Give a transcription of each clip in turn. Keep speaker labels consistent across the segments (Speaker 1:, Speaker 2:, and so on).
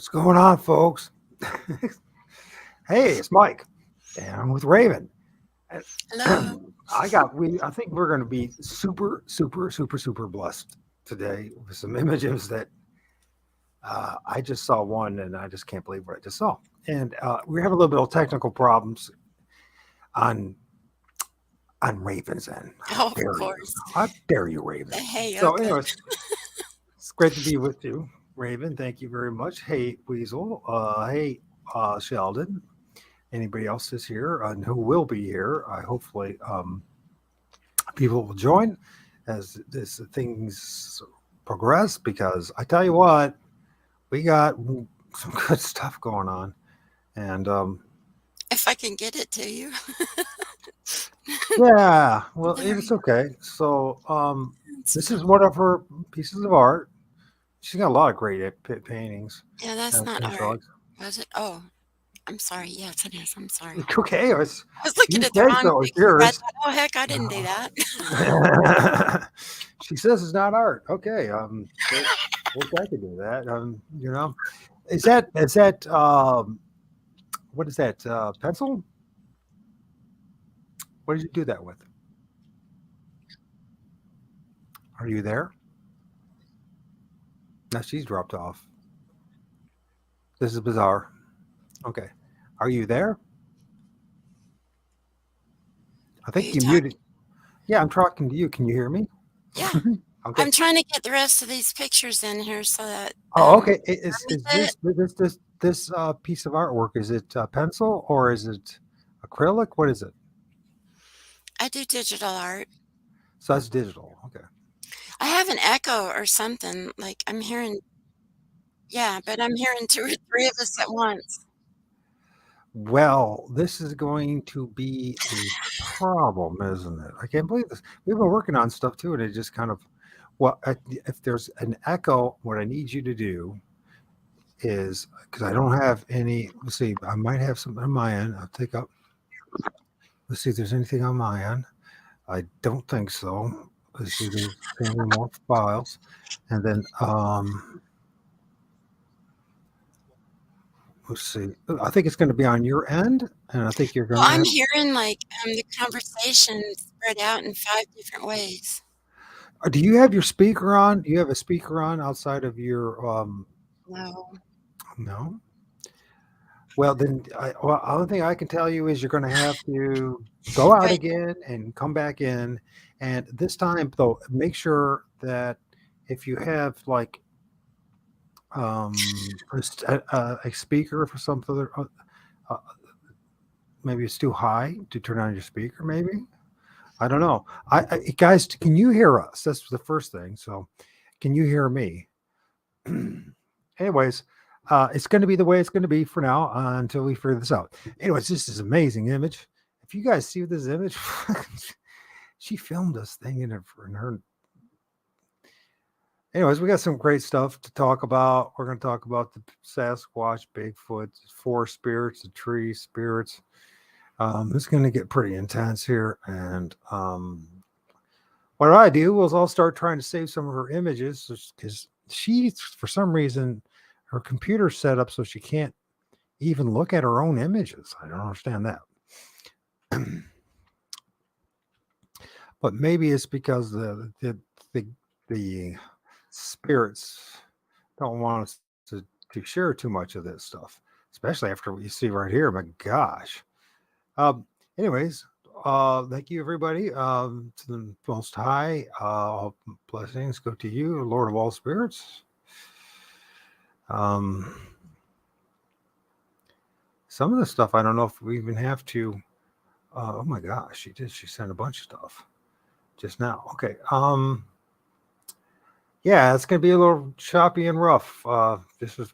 Speaker 1: What's going on, folks? Hey, it's Mike, and I'm with Raven. And
Speaker 2: Hello.
Speaker 1: I think we're going to be super, super, super, super blessed today with some images that I just saw one, and I just can't believe what I just saw. And we're having a little bit of technical problems on on Raven's end. How
Speaker 2: Oh, of
Speaker 1: dare you?
Speaker 2: course.
Speaker 1: How dare you, Raven?
Speaker 2: Hey,
Speaker 1: So,
Speaker 2: okay.
Speaker 1: anyways, it's great to be with you, Raven. Thank you very much. Hey, Weasel. Hey, Sheldon. Anybody else is here and who will be here. I hopefully people will join as this things progress because I tell you what, we got some good stuff going on. And
Speaker 2: If I can get it to you.
Speaker 1: yeah, well,
Speaker 2: There
Speaker 1: it's
Speaker 2: you
Speaker 1: okay. So
Speaker 2: It's
Speaker 1: this is
Speaker 2: fine.
Speaker 1: one of her pieces of art. She's got a lot of great paintings
Speaker 2: Yeah, that's not
Speaker 1: and
Speaker 2: art.
Speaker 1: drawings.
Speaker 2: Was it? Oh, I'm sorry. Yes, it is. I'm sorry.
Speaker 1: Okay,
Speaker 2: I was looking
Speaker 1: you
Speaker 2: at the
Speaker 1: said
Speaker 2: wrong
Speaker 1: so. It's
Speaker 2: picture. I
Speaker 1: yours.
Speaker 2: thought, oh, heck, I didn't do that.
Speaker 1: She says it's not art. Okay, wish I could do that. Is that what is that pencil? What did you do that with? Are you there? No, she's dropped off. This is bizarre. Okay, are you there? I
Speaker 2: Are
Speaker 1: think
Speaker 2: you
Speaker 1: you muted.
Speaker 2: talking?
Speaker 1: Yeah, I'm talking to you. Can you hear me?
Speaker 2: Yeah.
Speaker 1: Okay.
Speaker 2: I'm trying to get the rest of these pictures in here so that
Speaker 1: Oh, okay. Is
Speaker 2: underneath it,
Speaker 1: this piece of artwork? Is it pencil or is it acrylic? What is it?
Speaker 2: I do digital art.
Speaker 1: So that's digital. Okay.
Speaker 2: I have an echo or something. Like I'm hearing, yeah, but I'm hearing two or three of us at once.
Speaker 1: Well, this is going to be a problem, isn't it? I can't believe this. We've been working on stuff too, and it just kind of, well, if there's an echo, what I need you to do is, because I don't have any, let's see, I might have something on my end. I'll take up, let's see if there's anything on my end. I don't think so. Let's see, there's family more files. And then, let's see, I think it's going to be on your end, and I think you're
Speaker 2: Well,
Speaker 1: going to
Speaker 2: I'm
Speaker 1: have.
Speaker 2: hearing like the conversation spread out in five different ways.
Speaker 1: Do you have your speaker on? Do you have a speaker on outside of your
Speaker 2: No,
Speaker 1: no? Well, then, well, the only thing I can tell you is you're going to have to go out
Speaker 2: right.
Speaker 1: again and come back in. And this time, though, make sure that if you have like a speaker for something, uh, maybe it's too high to turn on your speaker. Maybe I don't know. Guys, can you hear us? That's the first thing. So, can you hear me? Anyways, it's going to be the way it's going to be for now until we figure this out. Anyways, this is amazing image. If you guys see this image, she filmed this thing in her. Anyways, we got some great stuff to talk about. We're going to talk about the Sasquatch, Bigfoot, forest spirits, the tree spirits. It's going to get pretty intense here. And what I do is I'll start trying to save some of her images because she, for some reason, her computer's set up so she can't even look at her own images. I don't understand that. But maybe it's because the spirits don't want us to share too much of this stuff, especially after what you see right here. My gosh. Anyways, thank you everybody. To the Most High, all blessings go to you, Lord of all spirits. Um, some of the stuff I don't know if we even have to. Oh my gosh, she did. She sent a bunch of stuff just now. Okay. Yeah, it's gonna be a little choppy and rough. This is.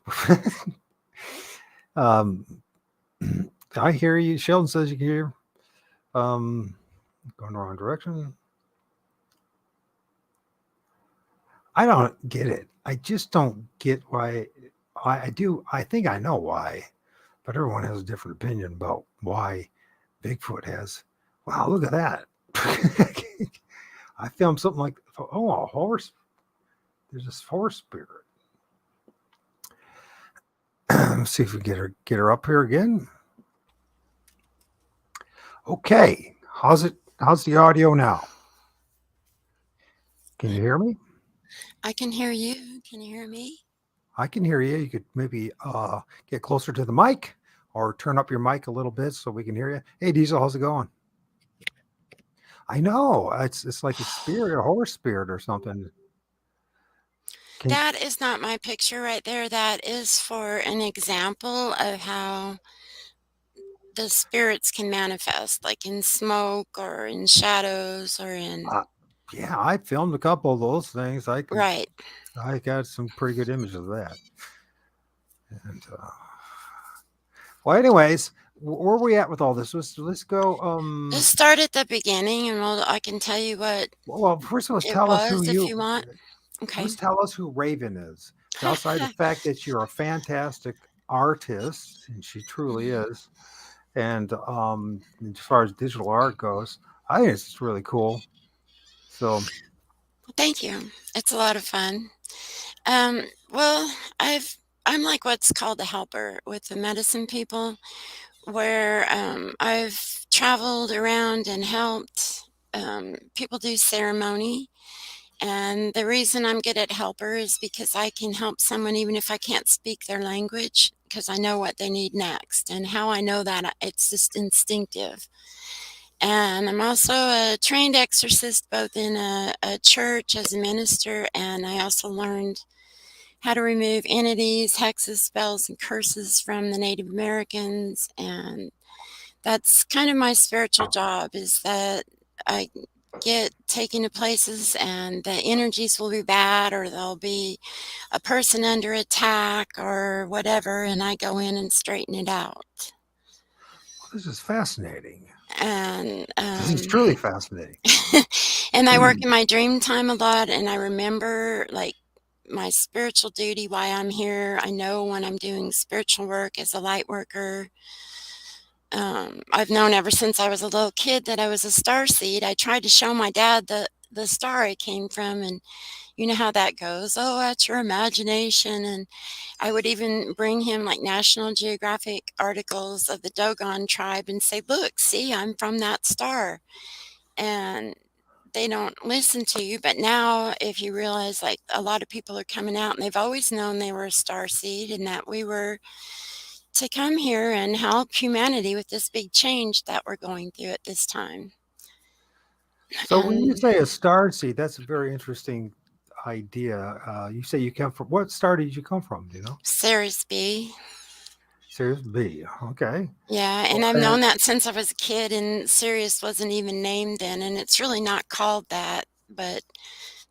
Speaker 1: um, I hear you. Sheldon says you can hear. Um, Going the wrong direction. I don't get it. I just don't get why. I do. I think I know why, but everyone has a different opinion about why Bigfoot has. Wow, look at that. I filmed something like, oh, a horse. There's this horse spirit. Let's see if we can get her up here again. Okay. How's it? How's the audio now? Can you hear me?
Speaker 2: I can hear you. Can you hear me?
Speaker 1: I can hear you. You could maybe get closer to the mic or turn up your mic a little bit so we can hear you. Hey, Diesel, how's it going? I know it's like a spirit, a horse spirit or something. Can
Speaker 2: That is not my picture right there. That is for an example of how the spirits can manifest, like in smoke or in shadows or in.
Speaker 1: uh, yeah, I filmed a couple of those things.
Speaker 2: Right.
Speaker 1: I got some pretty good images of that. And well, anyways, where are we at with all this? Let's go.
Speaker 2: Just start at the beginning and I can tell you what
Speaker 1: Well, first let's
Speaker 2: it
Speaker 1: tell us who
Speaker 2: was if
Speaker 1: you.
Speaker 2: you want. Okay.
Speaker 1: Let's tell us who Raven is. Outside the fact that you're a fantastic artist, and she truly
Speaker 2: Mhm.
Speaker 1: is, and as far as digital art goes, I think it's really cool. So,
Speaker 2: Thank you. It's a lot of fun. Um, well, I'm like what's called a helper with the medicine people, where I've traveled around and helped people do ceremony. And the reason I'm good at helper is because I can help someone even if I can't speak their language, because I know what they need next. And how I know that, it's just instinctive. And I'm also a trained exorcist, both in a church as a minister, and I also learned how to remove entities, hexes, spells, and curses from the Native Americans. And that's kind of my spiritual job, is that I get taken to places and the energies will be bad, or there'll be a person under attack or whatever, and I go in and straighten it out.
Speaker 1: well, this is fascinating.
Speaker 2: And
Speaker 1: This is truly fascinating.
Speaker 2: and I work in my dream time a lot, and I remember like my spiritual duty, why I'm here. I know when I'm doing spiritual work as a light worker. I've known ever since I was a little kid that I was a star seed. I tried to show my dad the star I came from, and you know how that goes. Oh, that's your imagination. And I would even bring him like National Geographic articles of the Dogon tribe and say, "Look, see, I'm from that star." And they don't listen to you. But now, if you realize, like, a lot of people are coming out and they've always known they were a star seed and that we were to come here and help humanity with this big change that we're going through at this time.
Speaker 1: So, when you
Speaker 2: And
Speaker 1: say a star seed, that's a very interesting idea. You say you come from what star did you come from? Do you know?
Speaker 2: Ceres B.
Speaker 1: Sirius B. Okay.
Speaker 2: Yeah, and
Speaker 1: Well,
Speaker 2: I've known that since I was a kid, and Sirius wasn't even named then, and it's really not called that, but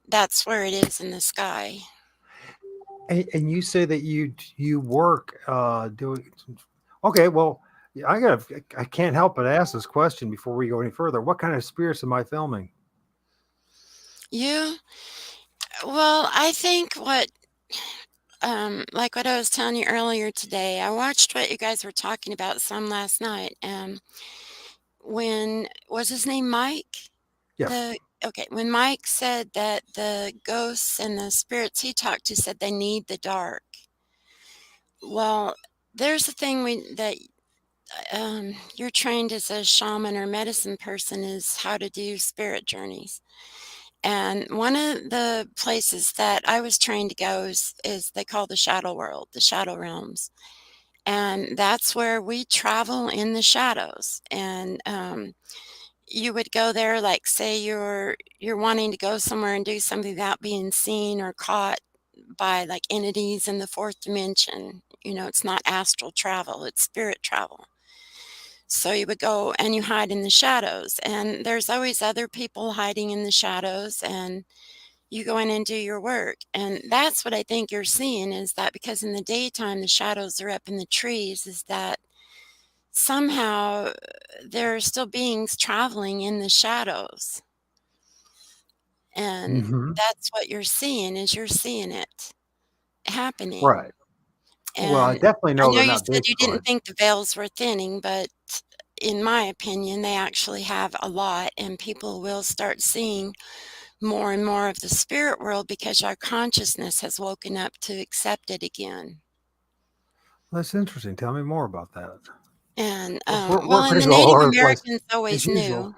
Speaker 2: that's where it is in the sky.
Speaker 1: and you say that you work doing. Okay, well, yeah, I can't help but ask this question before we go any further. What kind of spirits am I filming?
Speaker 2: You? Well, I think like what I was telling you earlier today, I watched what you guys were talking about some last night. When was his name Mike?
Speaker 1: Yes.
Speaker 2: The Okay, when Mike said that the ghosts and the spirits he talked to said they need the dark. Well, there's a thing that you're trained as a shaman or medicine person is how to do spirit journeys. And one of the places that I was trained to go is they call the shadow world, the shadow realms. And that's where we travel in the shadows. And you would go there, like say you're wanting to go somewhere and do something without being seen or caught by like entities in the fourth dimension. You know, it's not astral travel, it's spirit travel. So you would go and you hide in the shadows, and there's always other people hiding in the shadows, and you go in and do your work. And that's what I think you're seeing, is that because in the daytime the shadows are up in the trees, is that somehow there are still beings traveling in the shadows. And
Speaker 1: Hmm.
Speaker 2: that's what you're seeing, is you're seeing it happening.
Speaker 1: Right. Well, I
Speaker 2: And
Speaker 1: definitely
Speaker 2: I
Speaker 1: know
Speaker 2: know
Speaker 1: they're
Speaker 2: you
Speaker 1: not
Speaker 2: said you
Speaker 1: Bigfoot.
Speaker 2: didn't think the veils were thinning, but in my opinion, they actually have a lot, and people will start seeing more and more of the spirit world because our consciousness has woken up to accept it again.
Speaker 1: That's interesting. Tell me more about that.
Speaker 2: And,
Speaker 1: We're
Speaker 2: well, and the
Speaker 1: crazy all
Speaker 2: Native
Speaker 1: over the place
Speaker 2: Americans
Speaker 1: as
Speaker 2: always
Speaker 1: usual.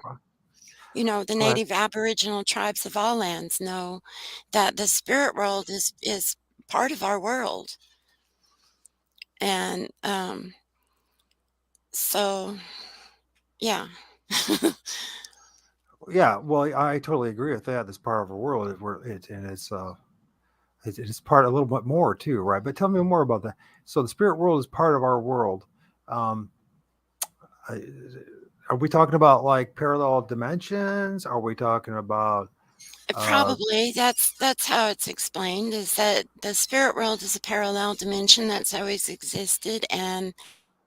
Speaker 2: knew, the
Speaker 1: Go ahead.
Speaker 2: Native Aboriginal tribes of all lands know that the spirit world is part of our world. And, so, yeah.
Speaker 1: Yeah, well, I totally agree with that. This part of our world, and it's part a little bit more too, right? But tell me more about that. So the spirit world is part of our world. Um, I- are we talking about like parallel dimensions? Are we talking about uh,
Speaker 2: Probably, that's how it's explained, is that the spirit world is a parallel dimension that's always existed, and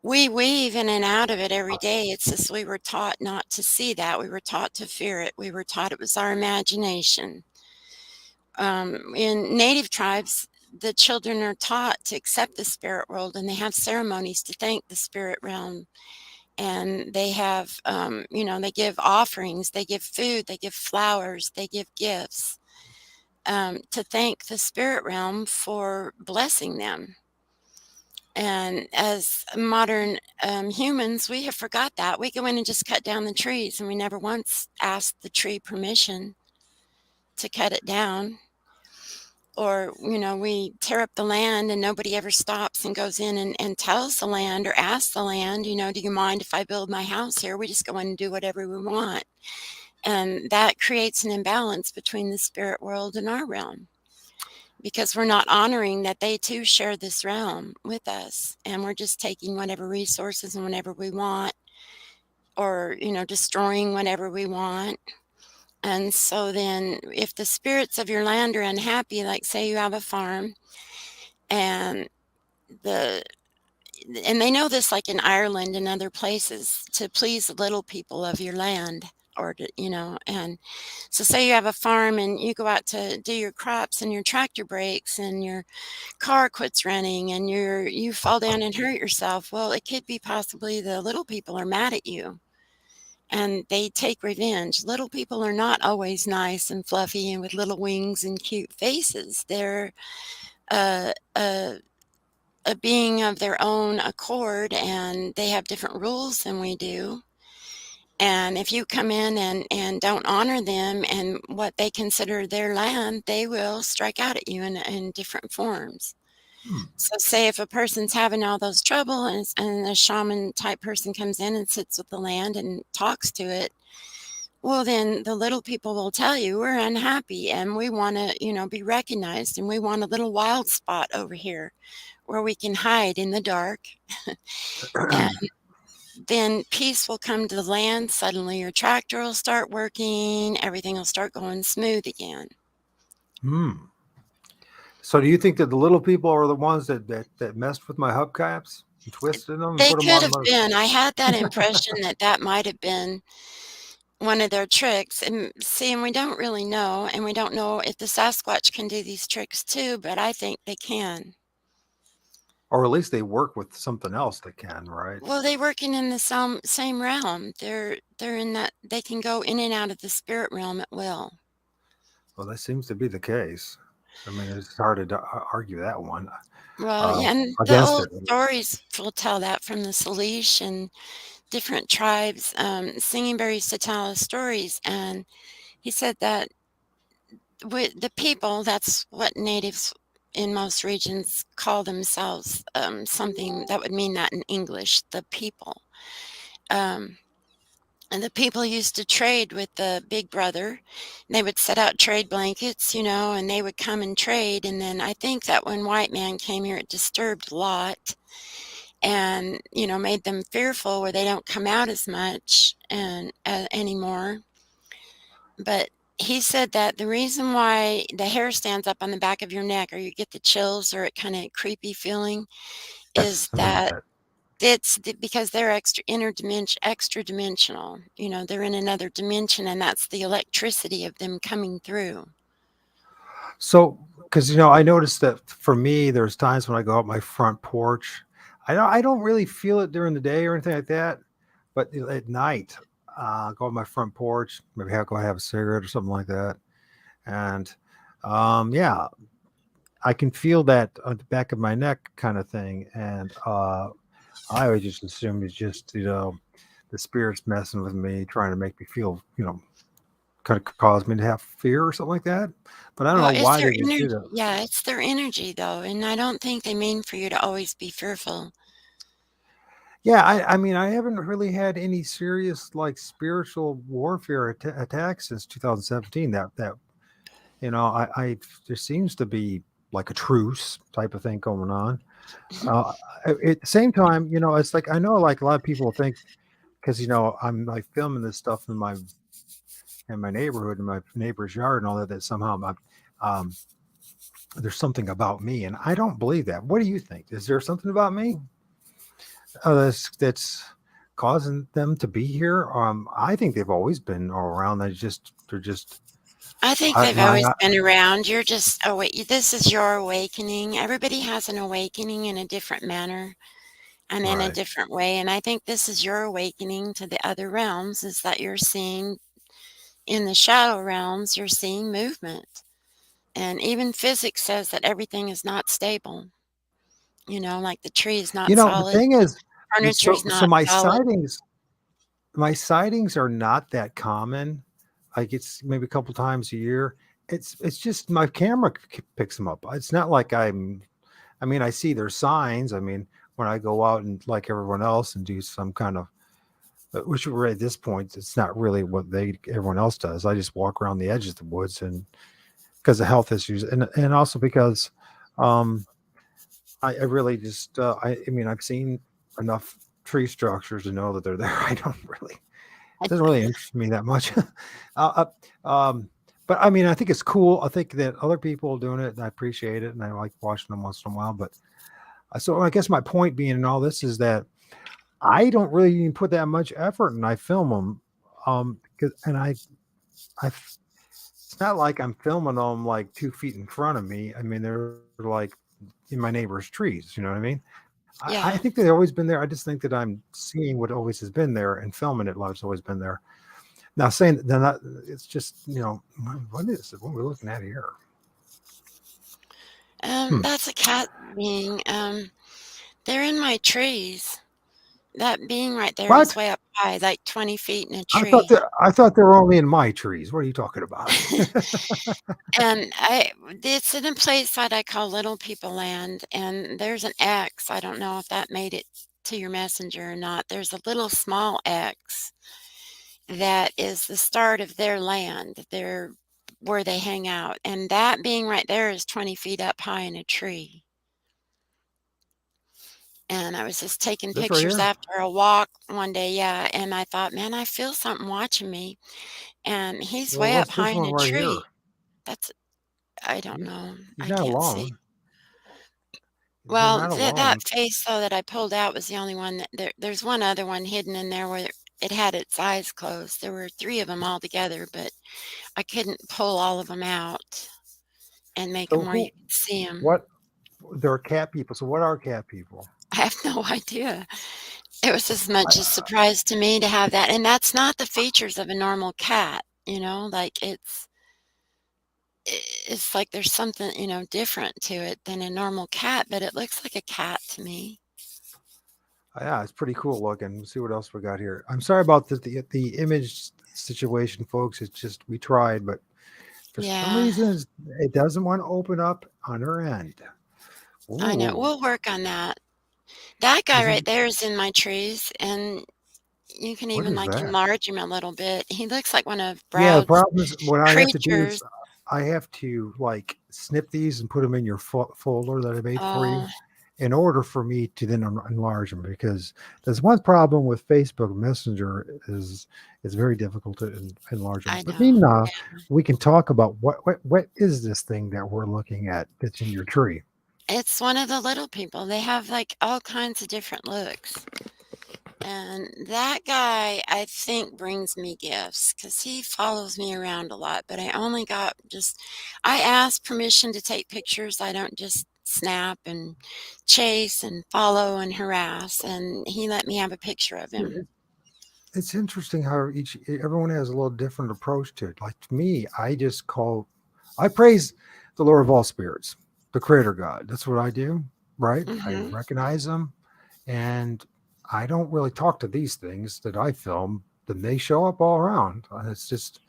Speaker 2: we weave in and out of it every day. It's just we were taught not to see that. We were taught to fear it. We were taught it was our imagination. In native tribes, the children are taught to accept the spirit world, and they have ceremonies to thank the spirit realm. And they have, they give offerings, they give food, they give flowers, they give gifts, to thank the spirit realm for blessing them. And as modern humans, we have forgot that. We go in and just cut down the trees, and we never once asked the tree permission to cut it down. Or, we tear up the land and nobody ever stops and goes in and tells the land or asks the land, do you mind if I build my house here? We just go in and do whatever we want. And that creates an imbalance between the spirit world and our realm, because we're not honoring that they too share this realm with us, and we're just taking whatever resources and whenever we want, or destroying whatever we want. And so then if the spirits of your land are unhappy, like say you have a farm, and the and they know this, like in Ireland and other places, to please the little people of your land, or to, and so say you have a farm and you go out to do your crops and your tractor breaks and your car quits running and you fall down and hurt yourself. Well, it could be possibly the little people are mad at you and they take revenge. Little people are not always nice and fluffy and with little wings and cute faces. They're a being of their own accord, and they have different rules than we do. And if you come in and don't honor them and what they consider their land, they will strike out at you in different forms.
Speaker 1: hmm,
Speaker 2: So say if a person's having all those trouble, and a shaman type person comes in and sits with the land and talks to it, well, then the little people will tell you, we're unhappy and we want to, be recognized, and we want a little wild spot over here where we can hide in the dark. And then peace will come to the land. Suddenly your tractor will start working, everything will start going smooth again.
Speaker 1: hmm. So do you think that the little people are the ones that messed with my hubcaps and twisted them and
Speaker 2: They
Speaker 1: put them
Speaker 2: could
Speaker 1: on
Speaker 2: have
Speaker 1: my?
Speaker 2: been. I had that impression that that might have been one of their tricks. And see, and we don't really know, and we don't know if the Sasquatch can do these tricks too, but I think they can.
Speaker 1: Or at least they work with something else that can, right?
Speaker 2: Well, they working in the same realm. They're in that they can go in and out of the spirit realm at will.
Speaker 1: Well, that seems to be the case. I mean, it's hard to argue that one
Speaker 2: Well,
Speaker 1: uh,
Speaker 2: yeah, and the
Speaker 1: against
Speaker 2: old
Speaker 1: it.
Speaker 2: stories will tell that from the Salish and different tribes. Singing Bear used to tell us stories, and he said that with the people, that's what natives in most regions call themselves, something that would mean that in English, the people. Um, and the people used to trade with the big brother. They would set out trade blankets, and they would come and trade. And then I think that when white man came here, it disturbed a lot and, made them fearful where they don't come out as much and anymore. But he said that the reason why the hair stands up on the back of your neck, or you get the chills or a kind of creepy feeling, is
Speaker 1: Yes, I remember
Speaker 2: that
Speaker 1: that.
Speaker 2: because they're extra dimensional. They're in another dimension, and that's the electricity of them coming through.
Speaker 1: So, because I noticed that for me, there's times when I go out my front porch. I don't really feel it during the day or anything like that, but at night, go on my front porch, maybe go have a cigarette or something like that, and yeah, I can feel that on the back of my neck kind of thing, and I always just assume it's just the spirits messing with me, trying to make me feel kind of cause me to have fear or something like that. But I don't know
Speaker 2: Well, it's
Speaker 1: why
Speaker 2: their
Speaker 1: they just do
Speaker 2: energy.
Speaker 1: that.
Speaker 2: Yeah, it's their energy though, and I don't think they mean for you to always be fearful.
Speaker 1: Yeah, I mean, I haven't really had any serious like spiritual warfare attacks since 2017. That I there seems to be like a truce type of thing going on. Uh, at the same time, it's like I know like a lot of people think because I'm like filming this stuff in my neighborhood in my neighbor's yard and all that somehow um, there's something about me, and I don't believe that. What do you think? Is there something about me that's causing them to be here? I think they've always been all around. They're just
Speaker 2: I think
Speaker 1: I,
Speaker 2: they've
Speaker 1: my
Speaker 2: always been around. You're just oh wait, this is your awakening. Everybody has an awakening in a different manner and in a
Speaker 1: right.
Speaker 2: different way, and I think this is your awakening to the other realms is that you're seeing in the shadow realms, you're seeing movement. And even physics says that everything is not stable. Like the tree is not
Speaker 1: The
Speaker 2: solid,
Speaker 1: thing is,
Speaker 2: furniture is
Speaker 1: so
Speaker 2: not solid.
Speaker 1: my sightings are not that common. Like it's maybe a couple times a year. It's just my camera picks them up. It's not like I mean, I see their signs. I mean, when I go out and like everyone else and do some kind of, which we're at this point, it's not really what everyone else does. I just walk around the edges of the woods and because of health issues and also because, um, I really just, I mean, I've seen enough tree structures to know that they're there. I don't really,
Speaker 2: I,
Speaker 1: doesn't really interest me that much. uh, but I mean, I think it's cool. I think that other people are doing it, and I appreciate it, and I like watching them once in a while. But so I guess my point being in all this is that I don't really even put that much effort, and I film them. Because and I, it's not like I'm filming them like 2 feet in front of me. I mean, they're like in my neighbor's trees. You know what I mean? I think
Speaker 2: yeah.
Speaker 1: they've always been there. I just think that I'm seeing what always has been there and filming it while it's always been there. Now saying that, then that it's just what is it? What we're looking at here? Hmm.
Speaker 2: That's a cat being. They're in my trees. That being right there is
Speaker 1: What?
Speaker 2: way up high, like 20 feet in a tree.
Speaker 1: I thought they were only in my trees. What are you talking about?
Speaker 2: And it's in a place that I call Little People Land, and there's an X. I don't know if that made it to your messenger or not. There's a little small X that is the start of their land, where they hang out. And that being right there is 20 feet up high in a tree. And I was just taking
Speaker 1: This right
Speaker 2: pictures
Speaker 1: here.
Speaker 2: after a walk one day, yeah. And I thought, man, I feel something watching me. And he's
Speaker 1: Well,
Speaker 2: way up
Speaker 1: what's
Speaker 2: high
Speaker 1: this
Speaker 2: in
Speaker 1: one
Speaker 2: a
Speaker 1: right here?
Speaker 2: tree. That's, I don't
Speaker 1: He,
Speaker 2: know.
Speaker 1: he's
Speaker 2: I
Speaker 1: not
Speaker 2: can't see.
Speaker 1: alone. They're
Speaker 2: Well,
Speaker 1: not
Speaker 2: that
Speaker 1: alone.
Speaker 2: face though that I pulled out was the only one there's one other one hidden in there where it had its eyes closed. There were 3 of them all together, but I couldn't pull all of them out and make
Speaker 1: So
Speaker 2: them where you
Speaker 1: who?
Speaker 2: could see them.
Speaker 1: What? They're cat people. So what are cat people?
Speaker 2: I have no idea. It was as much a
Speaker 1: I,
Speaker 2: surprise to me to have that, and that's not the features of a normal cat, like, it's like there's something, different to it than a normal cat, but it looks like a cat to me.
Speaker 1: yeah, it's pretty cool looking. Let's see what else we got here. I'm sorry about the image situation, folks. It's just we tried, but for some
Speaker 2: Yeah,
Speaker 1: reason it doesn't want to open up on her end.
Speaker 2: I know.
Speaker 1: Ooh,
Speaker 2: We'll work on that. That guy
Speaker 1: is it?
Speaker 2: right there is in my trees, and you can
Speaker 1: What
Speaker 2: even,
Speaker 1: is
Speaker 2: like,
Speaker 1: that?
Speaker 2: enlarge him a little bit. He looks like one of
Speaker 1: Yeah, the
Speaker 2: Brown's
Speaker 1: problem is what I have to do is
Speaker 2: creatures.
Speaker 1: I have to like snip these and put them in your folder that I made for you
Speaker 2: Oh,
Speaker 1: in order for me to then enlarge them because there's one problem with Facebook Messenger is it's very difficult to enlarge them.
Speaker 2: I
Speaker 1: But
Speaker 2: know.
Speaker 1: meanwhile, we can talk about what is this thing that we're looking at that's in your tree.
Speaker 2: It's one of the little people. They have, like, all kinds of different looks. And that guy, I think, brings me gifts because he follows me around a lot. But I ask permission to take pictures. I don't just snap and chase and follow and harass. And he let me have a picture of him.
Speaker 1: It's interesting how everyone has a little different approach to it. Like to me, I praise the Lord of all spirits. the creator God. That's what I do, right? I
Speaker 2: Hmm.
Speaker 1: recognize them, and I don't really talk to these things that I film. Then they show up all around, and it's just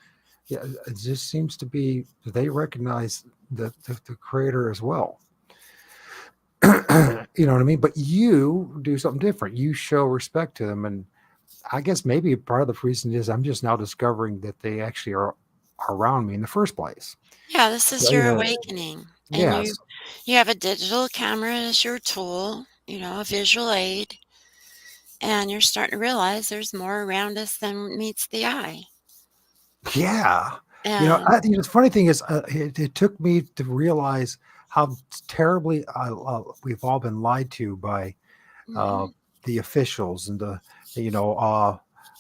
Speaker 1: yeah, it just seems to be they recognize the creator as well. You know what I mean? But you do something different. You show respect to them, and I guess maybe part of the reason is I'm just now discovering that they actually are around me in the first place.
Speaker 2: Yeah, this is
Speaker 1: So,
Speaker 2: your awakening. And
Speaker 1: yes,
Speaker 2: you have a digital camera as your tool, a visual aid, and you're starting to realize there's more around us than meets the eye.
Speaker 1: yeah.
Speaker 2: And
Speaker 1: The funny thing is, it took me to realize how terribly we've all been lied to by uh,
Speaker 2: mhm,
Speaker 1: the officials and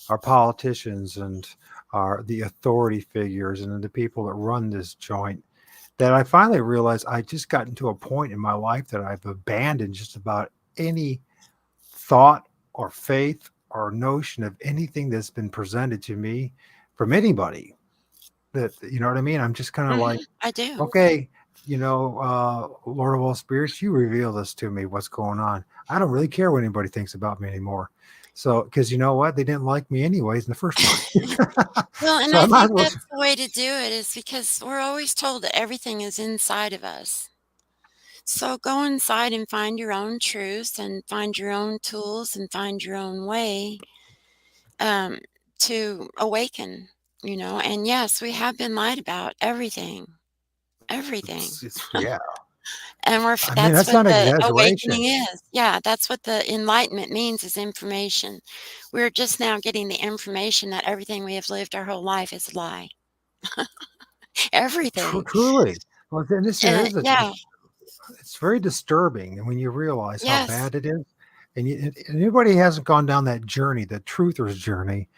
Speaker 1: our politicians and the authority figures and the people that run this joint. That I finally realized I just gotten to a point in my life that I've abandoned just about any thought or faith or notion of anything that's been presented to me from anybody. That you know what I mean? I'm just kind of like,
Speaker 2: I do.
Speaker 1: okay, Lord of all spirits, you reveal this to me. What's going on? I don't really care what anybody thinks about me anymore. So, because you know what, they didn't like me anyways in the first place.
Speaker 2: Well, and
Speaker 1: So
Speaker 2: I
Speaker 1: I might as
Speaker 2: think
Speaker 1: well.
Speaker 2: that's the way to do it is because we're always told that everything is inside of us. So go inside and find your own truth and find your own tools and find your own way um, to awaken, And yes, we have been lied about everything, everything.
Speaker 1: It's yeah.
Speaker 2: And
Speaker 1: I mean,
Speaker 2: that's
Speaker 1: that's
Speaker 2: what
Speaker 1: not an
Speaker 2: the
Speaker 1: exaggeration.
Speaker 2: awakening is. Yeah, that's what the enlightenment means is information. We're just now getting the information that everything we have lived our whole life is a lie. Everything.
Speaker 1: Truly. Well, then this
Speaker 2: And
Speaker 1: is
Speaker 2: yeah,
Speaker 1: it's very disturbing, and when you realize how
Speaker 2: yes.
Speaker 1: bad it is, and anybody hasn't gone down that journey, the truther's journey,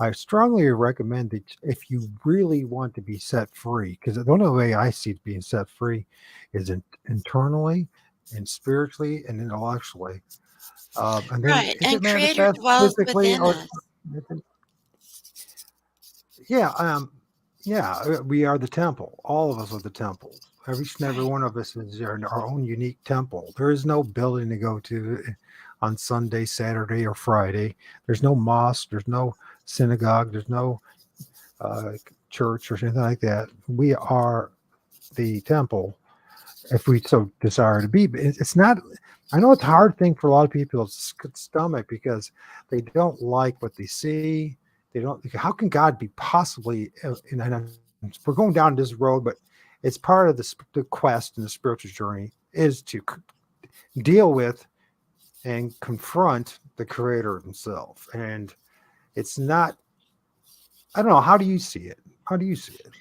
Speaker 1: I strongly recommend that if you really want to be set free, because the only way I see it being set free is internally and spiritually and intellectually. And then
Speaker 2: Right,
Speaker 1: if it
Speaker 2: and creator
Speaker 1: manifests
Speaker 2: dwells
Speaker 1: physically
Speaker 2: within
Speaker 1: or
Speaker 2: us.
Speaker 1: yeah, we are the temple. All of us are the temple. Every
Speaker 2: Right.
Speaker 1: one of us is our own unique temple. There is no building to go to on Sunday, Saturday, or Friday. There's no mosque. There's no synagogue. There's no uh, church or anything like that. We are the temple if we so desire to be. But it's not. I know it's a hard thing for a lot of people to stomach because they don't like what they see. They don't. How can God be possibly? We're going down this road, but it's part of the quest and the spiritual journey is to deal with and confront the Creator Himself. And it's not. I don't know. How do you see it? How do you see it?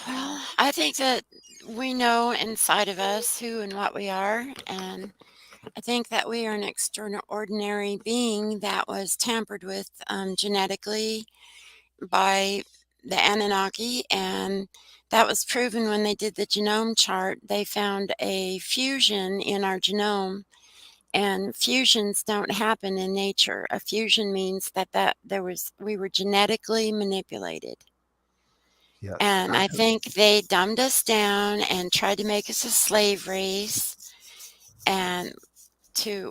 Speaker 2: Well, I think that we know inside of us who and what we are, and I think that we are an extraordinary being that was tampered with genetically by the Anunnaki, and that was proven when they did the genome chart. They found a fusion in our genome, and fusions don't happen in nature. A fusion means that we were genetically manipulated.
Speaker 1: Yes.
Speaker 2: And I think they dumbed us down and tried to make us a slave race and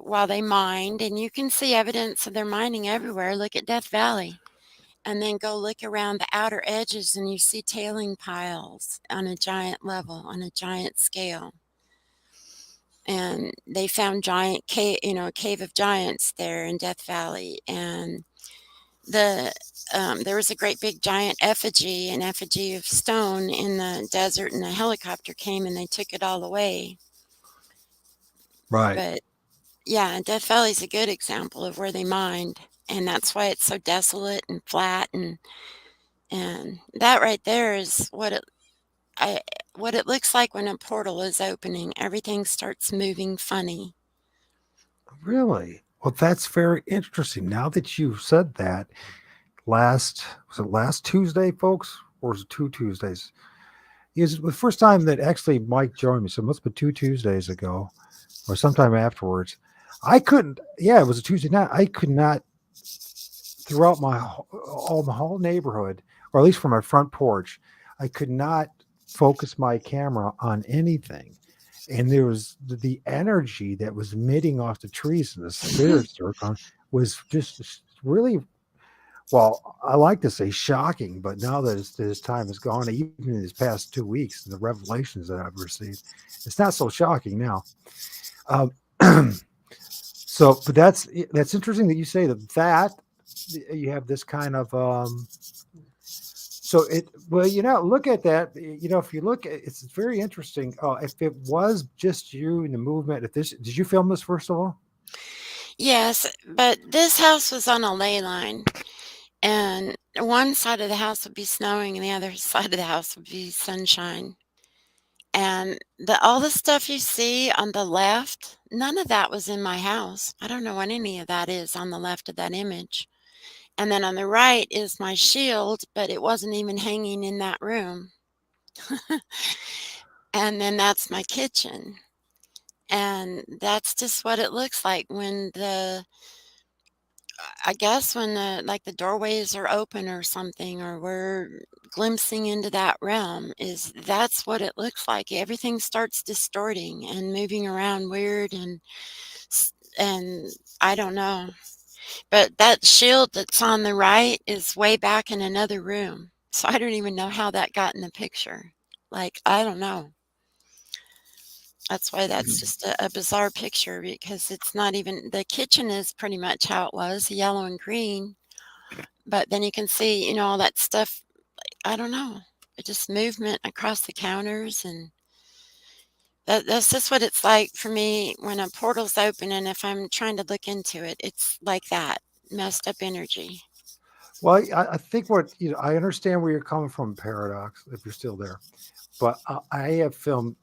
Speaker 2: while they mined, and you can see evidence of their mining everywhere. Look at Death Valley. And then go look around the outer edges and you see tailing piles on a giant level, on a giant scale. And they found giant cave, a cave of giants there in Death Valley. And the there was a great big giant effigy, an effigy of stone in the desert, and a helicopter came and they took it all away.
Speaker 1: Right.
Speaker 2: But yeah, Death Valley's a good example of where they mined, and that's why it's so desolate and flat, and that right there is I what it looks like when a portal is opening. Everything starts moving funny.
Speaker 1: Really? Well, that's very interesting. Now that you've said that, last Tuesday, folks, or was it 2 Tuesdays? It was the first time that actually Mike joined me. So it must have been 2 Tuesdays ago, or sometime afterwards. I couldn't. Yeah, it was a Tuesday night. I could not throughout my whole neighborhood, or at least from my front porch. I could not. focus my camera on anything. And there was the energy that was emitting off the trees and the spirits that were gone was just really, well, I like to say shocking, but now that this time is gone, even in these past 2 weeks, the revelations that I've received, it's not so shocking now. Um, so, but that's interesting that you say that you have this kind of so it well, look at that. If you look at it's very interesting. If it was just you and the movement, if this did you film this first of all?
Speaker 2: Yes, but this house was on a ley line, and one side of the house would be snowing and the other side of the house would be sunshine. And all the stuff you see on the left, none of that was in my house. I don't know what any of that is on the left of that image. And then on the right is my shield, but it wasn't even hanging in that room. And then that's my kitchen. And that's just what it looks like when I guess when the doorways are open or something, or we're glimpsing into that realm, is that's what it looks like. Everything starts distorting and moving around weird and I don't know. But that shield that's on the right is way back in another room. So I don't even know how that got in the picture. Like, I don't know. That's why that's just a bizarre picture because it's not even the kitchen is pretty much how it was, yellow and green. But then you can see, all that stuff. I don't know. It just movement across the counters and that's just what it's like for me when a portal's open and if I'm trying to look into it, it's like that messed up energy.
Speaker 1: Well, I think what I understand where you're coming from, Paradox, if you're still there. But I have filmed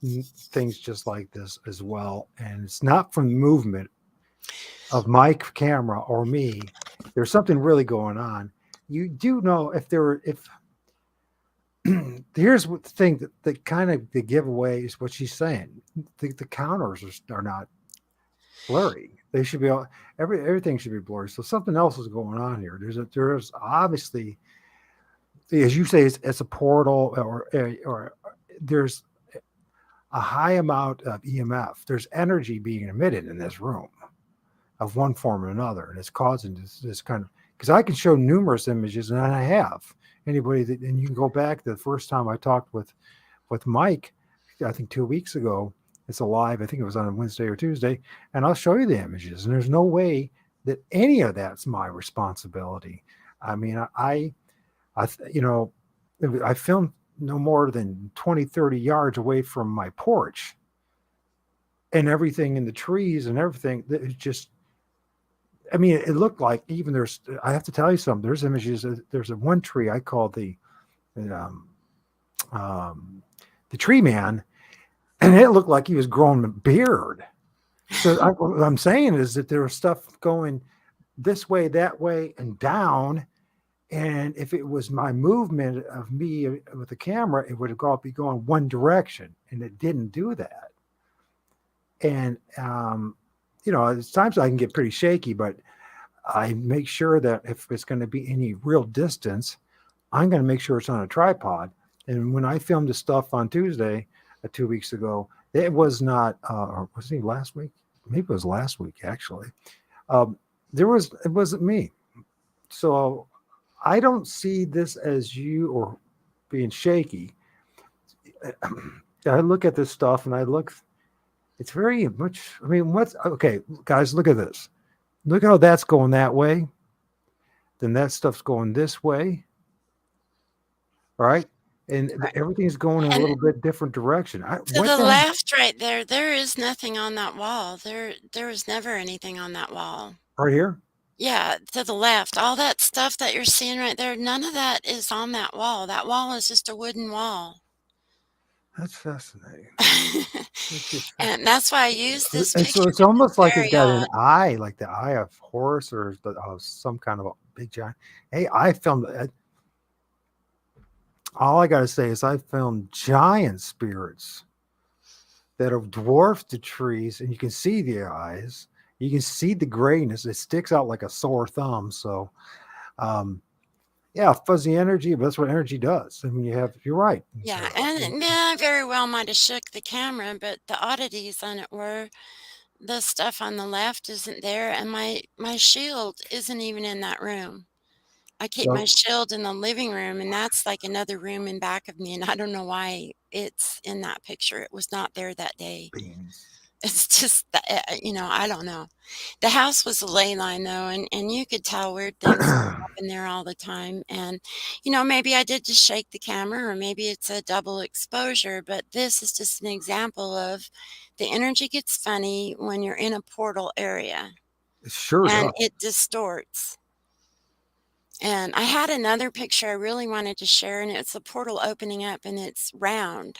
Speaker 1: things just like this as well, and it's not from movement of my camera or me. There's something really going on. You do know if here's what the thing that kind of the giveaway is what she's saying. The counters are not blurry. They should be all everything should be blurry. So something else is going on here. There's obviously, as you say, it's a portal or there's a high amount of EMF. There's energy being emitted in this room of one form or another, and it's causing this kind of. Because I can show numerous images, and I have anybody that, and you can go back to the first time I talked with Mike, I think 2 weeks ago. It's alive. I think it was on a Wednesday or Tuesday, and I'll show you the images. And there's no way that any of that's my responsibility. I mean, I I filmed no more than 20, 30 yards away from my porch, and everything in the trees and everything that is just. I mean, it looked like even there's. I have to tell you something. There's images. There's a one tree I call um, um, the tree man, and it looked like he was growing a beard. So what I'm saying is that there was stuff going this way, that way, and down. And if it was my movement of me with the camera, it would have be going one direction, and it didn't do that. And it's times I can get pretty shaky, but I make sure that if it's going to be any real distance, I'm going to make sure it's on a tripod. And when I filmed the stuff on Tuesday, 2 weeks ago, it was not, or was it last week? Maybe it was last week actually. Um, it wasn't me. So I don't see this as you or being shaky. I look at this stuff and it's very much, I mean, okay, guys, look at this. Look how that's going that way. Then that stuff's going this way. All right. And
Speaker 2: Right.
Speaker 1: everything's going in a
Speaker 2: And
Speaker 1: little bit different direction.
Speaker 2: to
Speaker 1: What
Speaker 2: the
Speaker 1: the
Speaker 2: left right there, there is nothing on that wall. There was never anything on that wall.
Speaker 1: right here?
Speaker 2: Yeah, to the left, all that stuff that you're seeing right there, none of that is on that wall. That wall is just a wooden wall.
Speaker 1: That's fascinating. It's just
Speaker 2: And that's why I use this
Speaker 1: and so
Speaker 2: picture
Speaker 1: it's
Speaker 2: 'cause it's
Speaker 1: almost like it
Speaker 2: very
Speaker 1: got
Speaker 2: odd.
Speaker 1: an eye, like the eye of Horus or some kind of a big giant. Hey, I filmed all I got to say is I filmed giant spirits that have dwarfed the trees, and you can see the eyes. You can see the grayness. It sticks out like a sore thumb. So, um, Yeah, fuzzy energy, but that's what energy does. I mean, you're right.
Speaker 2: Yeah, and yeah, I very well might have shook the camera, but the oddities on it were the stuff on the left isn't there, and my shield isn't even in that room. I keep my
Speaker 1: So
Speaker 2: shield in the living room, and that's like another room in back of me, and I don't know why it's in that picture. It was not there that day.
Speaker 1: beans.
Speaker 2: It's just that, I don't know. The house was a ley line though, and you could tell weird things happen there all the time. And, maybe I did just shake the camera, or maybe it's a double exposure, but this is just an example of the energy gets funny when you're in a portal area
Speaker 1: It sure
Speaker 2: and
Speaker 1: does.
Speaker 2: it distorts. And I had another picture I really wanted to share, and it's a portal opening up and it's round.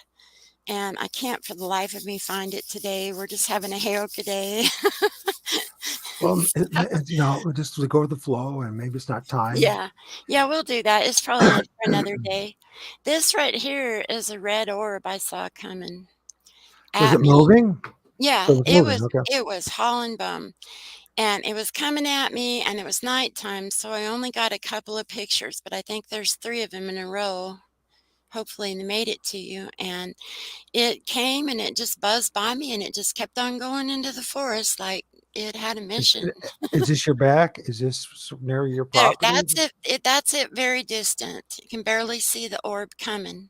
Speaker 2: And I can't for the life of me find it today. We're just having a Haroka day.
Speaker 1: Well, just to go with the flow, and maybe it's not time.
Speaker 2: Yeah. Yeah, we'll do that. It's probably for another day. This right here is a red orb I saw coming
Speaker 1: Was
Speaker 2: at
Speaker 1: it
Speaker 2: me.
Speaker 1: moving? So
Speaker 2: Yeah,
Speaker 1: it was
Speaker 2: it
Speaker 1: moving.
Speaker 2: was
Speaker 1: Okay.
Speaker 2: it was hauling bum, and it was coming at me, and it was nighttime, so I only got a couple of pictures, but I think there's 3 of them in a row. Hopefully, they made it to you, and it came, and it just buzzed by me, and it just kept on going into the forest like it had a
Speaker 1: Is,
Speaker 2: mission.
Speaker 1: is this your back? Is this near your
Speaker 2: There,
Speaker 1: property?
Speaker 2: that's it very distant. You can barely see the orb coming,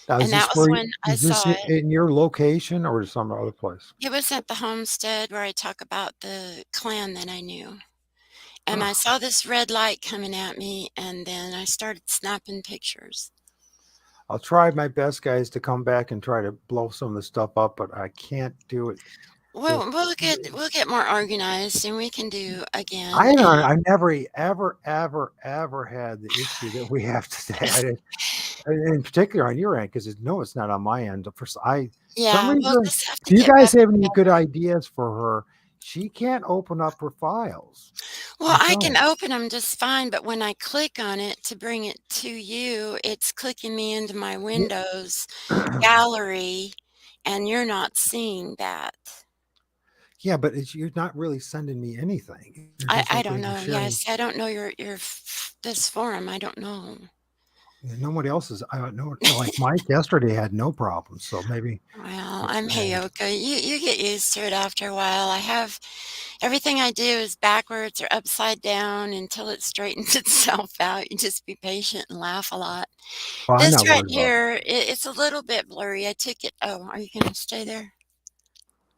Speaker 1: Now,
Speaker 2: and that was when I
Speaker 1: is this
Speaker 2: saw it.
Speaker 1: in your location or some other place?
Speaker 2: It was at the homestead where I talk about the clan that I knew, and I
Speaker 1: Oh,
Speaker 2: saw this red light coming at me, and then I started snapping pictures.
Speaker 1: I'll try my best, guys, to come back and try to blow some of the stuff up, but I can't do it. This
Speaker 2: Well, we'll get more organized, and we can do again,
Speaker 1: I
Speaker 2: and
Speaker 1: don't I never ever had the issue that we have today. I didn't, in particular on your end, because no, it's not on my end. For some
Speaker 2: yeah, we'll
Speaker 1: reason,
Speaker 2: just have to
Speaker 1: do you
Speaker 2: get
Speaker 1: guys
Speaker 2: better.
Speaker 1: have any good ideas for her? She can't open up her files.
Speaker 2: Well,
Speaker 1: I'm
Speaker 2: I
Speaker 1: telling
Speaker 2: can open them just fine, but when I click on it to bring it to you, it's clicking me into my
Speaker 1: you.
Speaker 2: Windows
Speaker 1: Yeah,
Speaker 2: gallery, and you're not seeing that.
Speaker 1: yeah, but you're not really sending me anything. You're
Speaker 2: I
Speaker 1: just
Speaker 2: I don't
Speaker 1: opening and
Speaker 2: know. Yeah,
Speaker 1: sharing.
Speaker 2: see, I don't know this forum. I don't know.
Speaker 1: And nobody else is. I don't know. Like Mike yesterday had no problems, so maybe
Speaker 2: Well,
Speaker 1: it's
Speaker 2: I'm Heyoka. You get used to it after a while. I have everything I do is backwards or upside down until it straightens itself out. You just be patient and laugh a lot.
Speaker 1: well, I'm
Speaker 2: This
Speaker 1: not
Speaker 2: right
Speaker 1: worried about it.
Speaker 2: here, it's a little bit blurry. I took it. Oh, are you gonna stay there?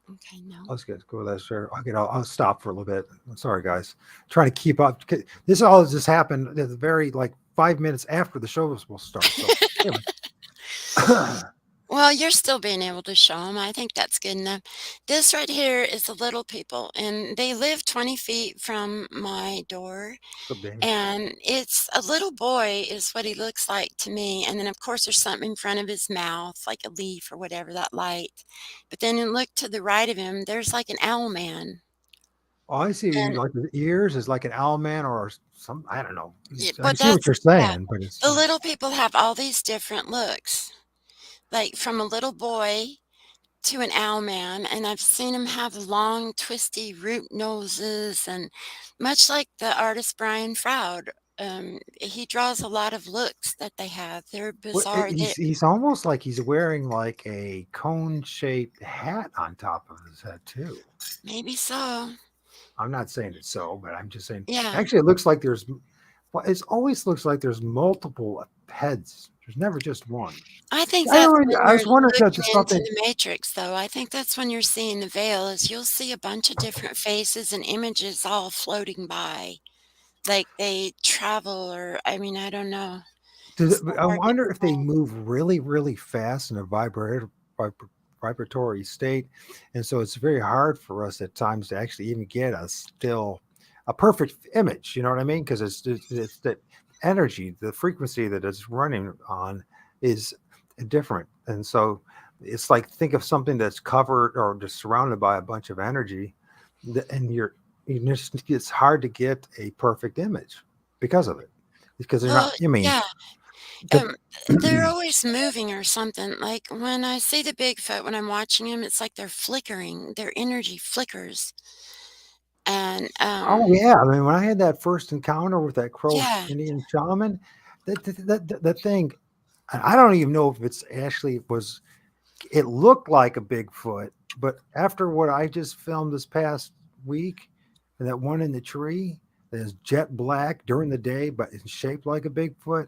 Speaker 2: Okay, no.
Speaker 1: Let's get go with that. Sure. Okay, I'll stop for a little bit. I'm sorry, guys. Trying to keep up. This all just happened at the very like 5 minutes after the show was supposed to start. So anyway,
Speaker 2: Well, you're still being able to show them. I think that's good enough. This right here is the little people, and they live 20 feet from my door.
Speaker 1: so Beans.
Speaker 2: And it's a little boy is what he looks like to me, and then, of course, there's something in front of his mouth, like a leaf or whatever, that light. But then you look to the right of him, there's like an owl man,
Speaker 1: All I see
Speaker 2: and
Speaker 1: like the ears is like an owl man or some. I don't know. I
Speaker 2: but
Speaker 1: see what
Speaker 2: that's
Speaker 1: you're
Speaker 2: yeah.
Speaker 1: saying, but it's
Speaker 2: The little people have all these different looks, like from a little boy to an owl man, and I've seen them have long, twisty root noses, and much like the artist Brian Froud, he draws a lot of looks that they have. They're bizarre.
Speaker 1: he's almost like he's wearing like a cone shaped hat on top of his head too.
Speaker 2: Maybe so.
Speaker 1: I'm not saying it's so, but I'm just saying.
Speaker 2: Yeah.
Speaker 1: Actually, it looks like there's. Well, it always looks like there's multiple heads. There's never just one.
Speaker 2: I think
Speaker 1: I
Speaker 2: that's
Speaker 1: don't.
Speaker 2: when
Speaker 1: I
Speaker 2: you're
Speaker 1: was wondering if
Speaker 2: looking
Speaker 1: that's
Speaker 2: into
Speaker 1: something.
Speaker 2: the matrix, though. I think that's when you're seeing the veil, is you'll see a bunch of different faces and images all floating by, like they travel, or I mean, I don't know. It's so
Speaker 1: I
Speaker 2: hard to
Speaker 1: wonder if they
Speaker 2: explain.
Speaker 1: move really, really fast in a vibratory state, and so it's very hard for us at times to actually even get a perfect image. You know what I mean? Because it's that energy, the frequency that it's running on is different, and so it's like think of something that's covered or just surrounded by a bunch of energy, and it's hard to get a perfect image because of it because they're
Speaker 2: Well,
Speaker 1: not. I mean,
Speaker 2: yeah.
Speaker 1: the
Speaker 2: Um, they're always moving or something. Like when I see the Bigfoot, when I'm watching him, it's like they're flickering. Their energy flickers. And
Speaker 1: oh yeah, I mean, when I had that first encounter with that Crow
Speaker 2: yeah,
Speaker 1: Indian shaman, the thing, I don't even know if it's actually was. It looked like a Bigfoot, but after what I just filmed this past week, and that one in the tree that is jet black during the day, but it's shaped like a Bigfoot,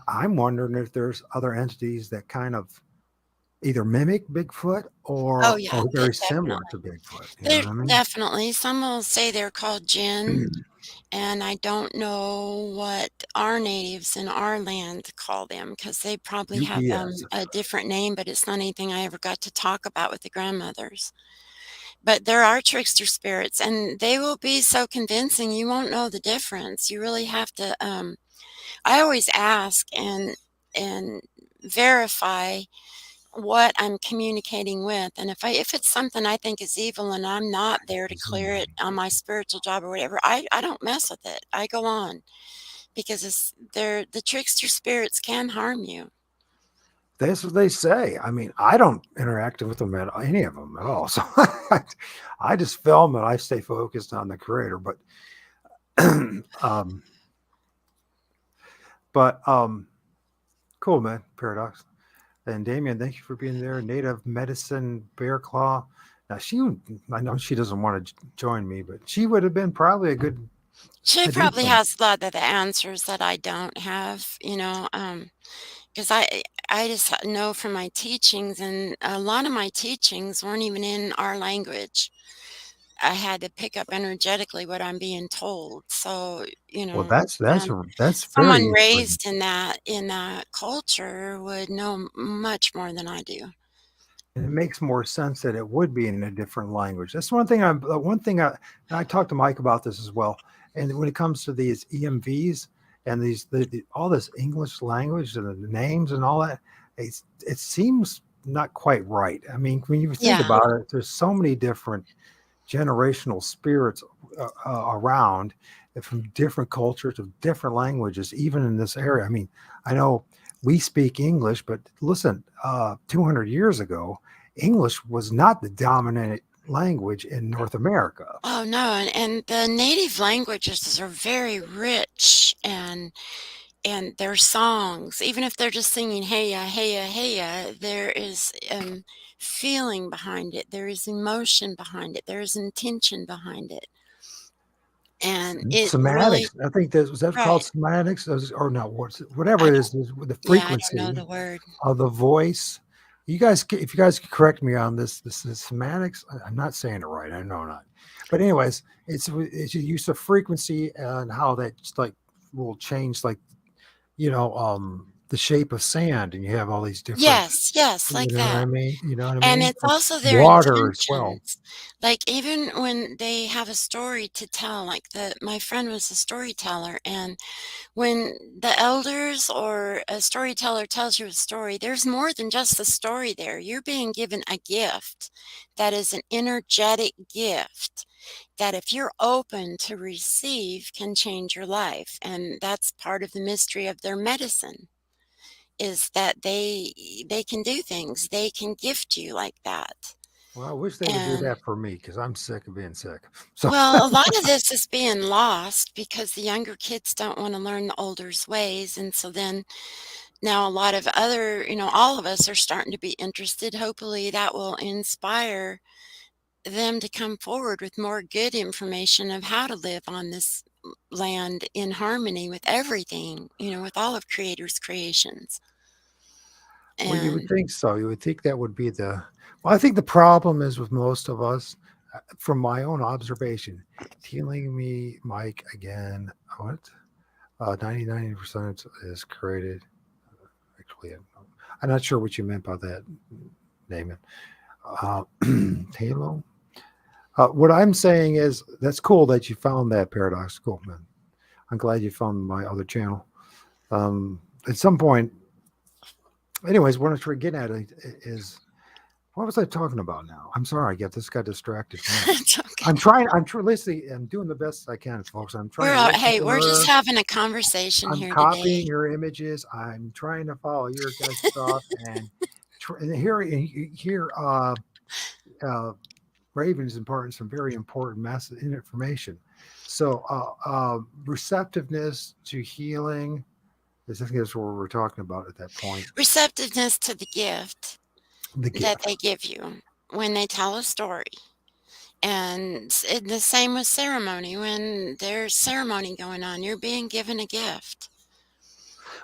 Speaker 1: I'm wondering if there's other entities that kind of either mimic Bigfoot
Speaker 2: Oh,
Speaker 1: or
Speaker 2: yeah,
Speaker 1: are
Speaker 2: de
Speaker 1: very similar
Speaker 2: definitely.
Speaker 1: to Bigfoot. You know
Speaker 2: There
Speaker 1: what I mean?
Speaker 2: definitely some will say they're called Jinn, and I don't know what our natives in our land call them because they probably have,
Speaker 1: UPS.
Speaker 2: a different name, but it's not anything I ever got to talk about with the grandmothers. But there are trickster spirits, and they will be so convincing, you won't know the difference. You really have to, I always ask and verify what I'm communicating with, and if it's something I think is evil and I'm not there to clear it on my spiritual job or whatever, I don't mess with it. I go on because the trickster spirits can harm you.
Speaker 1: That's what they say. I mean, I don't interact with them at any of them at all. So I just film and I stay focused on the creator. Um, but cool, man. Paradox. And Damien, thank you for being there. Native Medicine Bear Claw. Now I know she doesn't want to join me, but she would have been probably a good
Speaker 2: She probably
Speaker 1: addition.
Speaker 2: has a lot of the answers that I don't have, 'cause I just know from my teachings, and a lot of my teachings weren't even in our language. I had to pick up energetically what I'm being told. So,
Speaker 1: Well, that's
Speaker 2: someone
Speaker 1: very intriguing.
Speaker 2: raised in that culture would know much more than I do.
Speaker 1: And it makes more sense that it would be in a different language. That's one thing. And I talked to Mike about this as well. And when it comes to these EMVs and all this English language and the names and all that, it seems not quite right. I mean, when you think
Speaker 2: Yeah.
Speaker 1: about it, there's so many different generational spirits around from different cultures of different languages, even in this area. I mean, I know we speak English, but listen, 200 years ago, English was not the dominant language in North America.
Speaker 2: Oh, no, and the native languages are very rich, and their songs, even if they're just singing "Hey ya, hey ya, hey ya," there is, feeling behind it, there is emotion behind it, there is intention behind it, and it really
Speaker 1: Somatics, I think that was that called
Speaker 2: right.
Speaker 1: somatics, or no, whatever
Speaker 2: I
Speaker 1: it
Speaker 2: don't
Speaker 1: is the
Speaker 2: yeah, I don't know
Speaker 1: frequency
Speaker 2: the word.
Speaker 1: of the voice. If you guys could correct me on this is semantics. I'm not saying it right. I know not. But anyways, it's a use of frequency and how that just like will change like the shape of sand, and you have all these different.
Speaker 2: Yes, yes,
Speaker 1: You
Speaker 2: like
Speaker 1: know what I
Speaker 2: that.
Speaker 1: mean? You know what I
Speaker 2: And
Speaker 1: mean?
Speaker 2: it's also their
Speaker 1: Water as well.
Speaker 2: intentions. Like, even when they have a story to tell, like my friend was a storyteller, and when the elders or a storyteller tells you a story, there's more than just the story there. You're being given a gift that is an energetic gift that, if you're open to receive, can change your life. And that's part of the mystery of their medicine, is that they can do things. They can gift you like that.
Speaker 1: Well, I wish they would do
Speaker 2: And
Speaker 1: that for me because I'm sick of being sick. So
Speaker 2: well, a lot of this is being lost because the younger kids don't want to learn the older's ways. And so then now a lot of other, all of us are starting to be interested. Hopefully that will inspire them to come forward with more good information of how to live on this land in harmony with everything, with all of Creator's creations.
Speaker 1: well, you would
Speaker 2: And
Speaker 1: think so. You would think that would be the. Well, I think the problem is with most of us, from my own observation, telling me, Mike, again, what? 99% is created. Actually, I'm not sure what you meant by that, Damon. Uh, Halo. What I'm saying is that's cool that you found that paradox. Cool, man. I'm glad you found my other channel. At some point, anyways, what I'm trying to get at is what was I talking about now? I'm sorry, I got distracted from that.
Speaker 2: it's okay.
Speaker 1: I'm doing the best I can, folks. I'm trying to listen
Speaker 2: Hey,
Speaker 1: to
Speaker 2: we're just
Speaker 1: her.
Speaker 2: having a conversation
Speaker 1: I'm
Speaker 2: here
Speaker 1: copying
Speaker 2: today.
Speaker 1: your images. I'm trying to follow your guys' stuff and here uh, Raven's imparting some very important message information. So receptiveness to healing, Is I think that's what we're talking about at that point.
Speaker 2: Receptiveness to the gift
Speaker 1: The
Speaker 2: that
Speaker 1: gift.
Speaker 2: they give you when they tell a story. And the same with ceremony. When there's ceremony going on, you're being given a gift.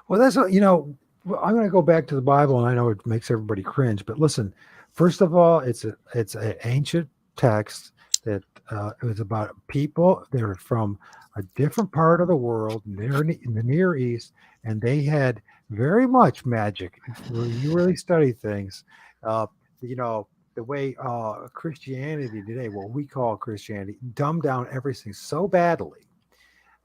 Speaker 1: Well, that's what, well, I'm going to go back to the Bible, and I know it makes everybody cringe, but listen. First of all, it's an ancient text that it was about people. They were from a different part of the world, near in the Near East, and they had very much magic. Where you really study things, uh, you know, the way Christianity today, what we call Christianity, dumbed down everything so badly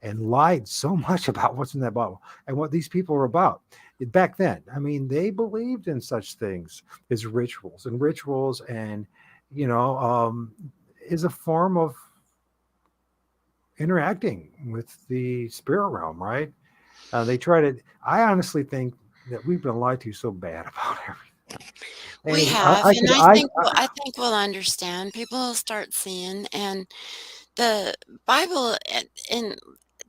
Speaker 1: and lied so much about what's in that Bible and what these people were about. Back then, I mean, they believed in such things as rituals, and you know, is a form of interacting with the spirit realm, right? They try to. I honestly think that we've been lied to so bad about everything.
Speaker 2: We
Speaker 1: Anyway,
Speaker 2: have,
Speaker 1: I
Speaker 2: and
Speaker 1: could,
Speaker 2: I think we'll understand. People will start seeing, and the Bible and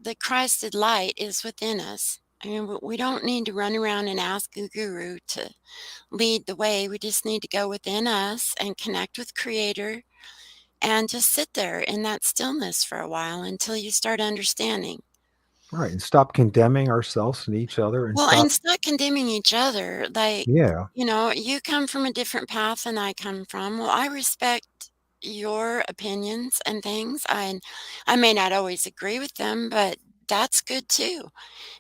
Speaker 2: the Christed light is within us. I mean, we don't need to run around and ask a guru to lead the way. We just need to go within us and connect with Creator and just sit there in that stillness for a while until you start understanding.
Speaker 1: right, and stop condemning ourselves and each other, and
Speaker 2: Well,
Speaker 1: stop.
Speaker 2: and stop condemning each other. Like,
Speaker 1: Yeah,
Speaker 2: you come from a different path than I come from. Well, I respect your opinions and things. I may not always agree with them, but that's good too,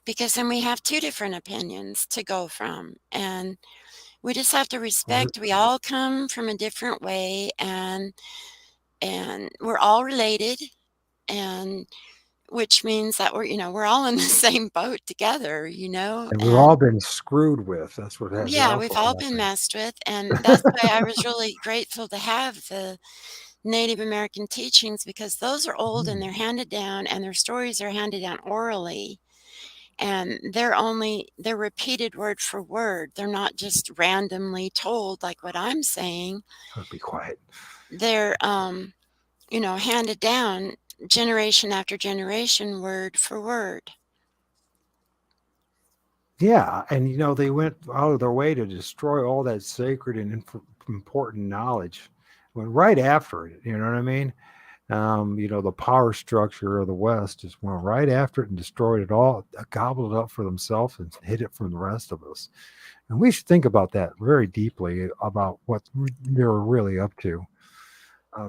Speaker 2: because then we have two different opinions to go from. And we just have to
Speaker 1: or-
Speaker 2: respect we all come from a different way, and we're all related, and which means that we're all in the same boat together.
Speaker 1: and we've all
Speaker 2: And
Speaker 1: been screwed with. That's what has
Speaker 2: yeah,
Speaker 1: also
Speaker 2: we've all been
Speaker 1: happened.
Speaker 2: messed with, and that's why I was really grateful to have the Native American teachings, because those are old and they're
Speaker 1: Mm.
Speaker 2: handed down, and their stories are handed down orally, and they're repeated word for word. They're not just randomly told like what I'm saying.
Speaker 1: Be quiet.
Speaker 2: They're handed down generation after generation, word for word.
Speaker 1: Yeah, and they went out of their way to destroy all that sacred and important knowledge. Went right after it. You know what I mean? The power structure of the West just went right after it and destroyed it all, gobbled it up for themselves, and hid it from the rest of us. And we should think about that very deeply about what they were really up to.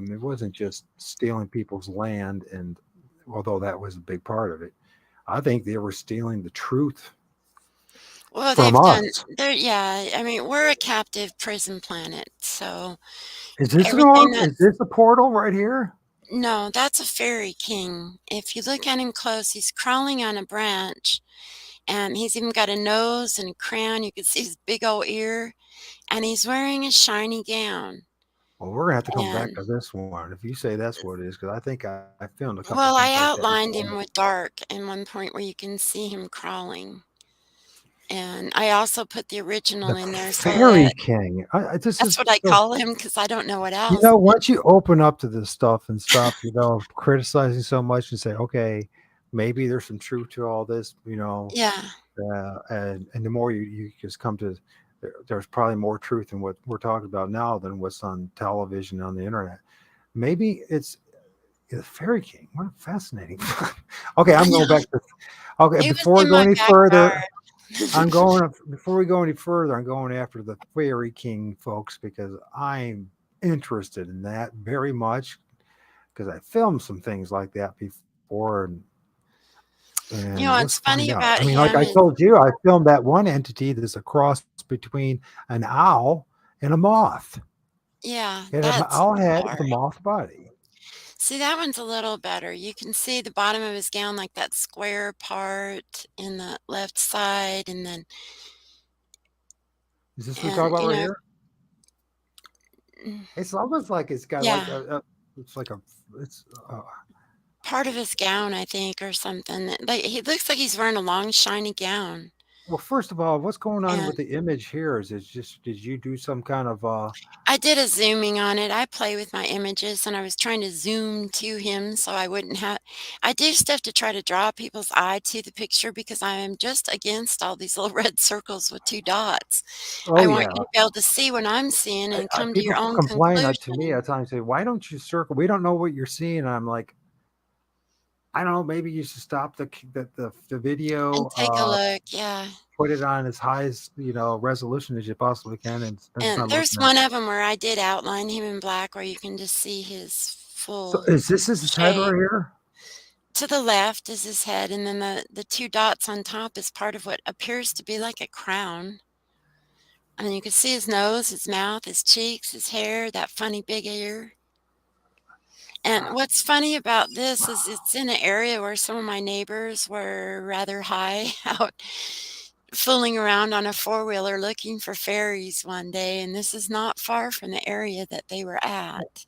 Speaker 1: It wasn't just stealing people's land, and although that was a big part of it, I think they were stealing the truth
Speaker 2: Well,
Speaker 1: from
Speaker 2: they've done
Speaker 1: us.
Speaker 2: there yeah, I mean, we're a captive prison planet, so
Speaker 1: Is this an
Speaker 2: everything
Speaker 1: orb? Is
Speaker 2: that's
Speaker 1: this a portal right here?
Speaker 2: no, that's a fairy king. If you look at him close, he's crawling on a branch, and he's even got a nose and a crown. You can see his big old ear, and he's wearing a shiny gown.
Speaker 1: Well, we're gonna have to come back
Speaker 2: And
Speaker 1: to this one if you say that's what it is, because I think I filmed a couple things
Speaker 2: well,
Speaker 1: like
Speaker 2: I
Speaker 1: that
Speaker 2: outlined
Speaker 1: before.
Speaker 2: him with dark in one point where you can see him crawling. And I also put the original
Speaker 1: The
Speaker 2: in there so
Speaker 1: Fairy
Speaker 2: that
Speaker 1: King. This
Speaker 2: that's
Speaker 1: is
Speaker 2: what I
Speaker 1: so.
Speaker 2: call him, because I don't know what else.
Speaker 1: Once you open up to this stuff and stop, criticizing so much and say, okay, maybe there's some truth to all this,
Speaker 2: Yeah.
Speaker 1: and the more you just come to, there's probably more truth in what we're talking about now than what's on television on the internet. Maybe it's the Fairy King. What a fascinating. Okay,
Speaker 2: I
Speaker 1: I'm going
Speaker 2: know.
Speaker 1: back to. Okay,
Speaker 2: He was
Speaker 1: before we
Speaker 2: in
Speaker 1: go
Speaker 2: my
Speaker 1: any further,
Speaker 2: backyard.
Speaker 1: before we go any further, I'm going after the Fairy King, folks, because I'm interested in that very much because I filmed some things like that before, and let's
Speaker 2: What's
Speaker 1: find
Speaker 2: funny
Speaker 1: out. I
Speaker 2: about
Speaker 1: mean, like
Speaker 2: him
Speaker 1: I
Speaker 2: is
Speaker 1: told you, I filmed that one entity that's a cross between an owl and a moth.
Speaker 2: yeah,
Speaker 1: It had an
Speaker 2: that's
Speaker 1: owl head
Speaker 2: bizarre.
Speaker 1: with a moth body.
Speaker 2: See, that one's a little better. You can see the bottom of his gown, like that square part in the left side, and then
Speaker 1: Is this what we talk
Speaker 2: and,
Speaker 1: about right here?
Speaker 2: mm,
Speaker 1: It's almost like it's got like
Speaker 2: yeah,
Speaker 1: it's like a, it's
Speaker 2: part of his gown, I think, or something. Like, he looks like he's wearing a long, shiny gown.
Speaker 1: Well, first of all, what's going on
Speaker 2: And
Speaker 1: with the image here? Is it just did you do some kind of
Speaker 2: I did a zooming on it. I play with my images, and I was trying to zoom to him so I wouldn't have I do stuff to try to draw people's eye to the picture because I am just against all these little red circles with 2 dots.
Speaker 1: oh
Speaker 2: I want
Speaker 1: yeah.
Speaker 2: you to be able to see what I'm seeing and come to
Speaker 1: People
Speaker 2: your own
Speaker 1: complain to me
Speaker 2: conclusion
Speaker 1: at times say, "Why don't you circle? We don't know what you're seeing." And I'm like, I don't know. Maybe you should stop the
Speaker 2: and
Speaker 1: video,
Speaker 2: take a look, yeah.
Speaker 1: put it on as high as resolution as you possibly can, and then
Speaker 2: And
Speaker 1: start
Speaker 2: there's
Speaker 1: looking at it.
Speaker 2: one of them where I did outline him in black where you can just see his
Speaker 1: So
Speaker 2: full
Speaker 1: is this his head
Speaker 2: shape.
Speaker 1: right here?
Speaker 2: To the left is his head, and then the 2 dots on top is part of what appears to be like a crown. And you can see his nose, his mouth, his cheeks, his hair, that funny big ear. And what's funny about this is it's in an area where some of my neighbors were rather high out fooling around on a four-wheeler looking for fairies one day, and this is not far from the area that they were at.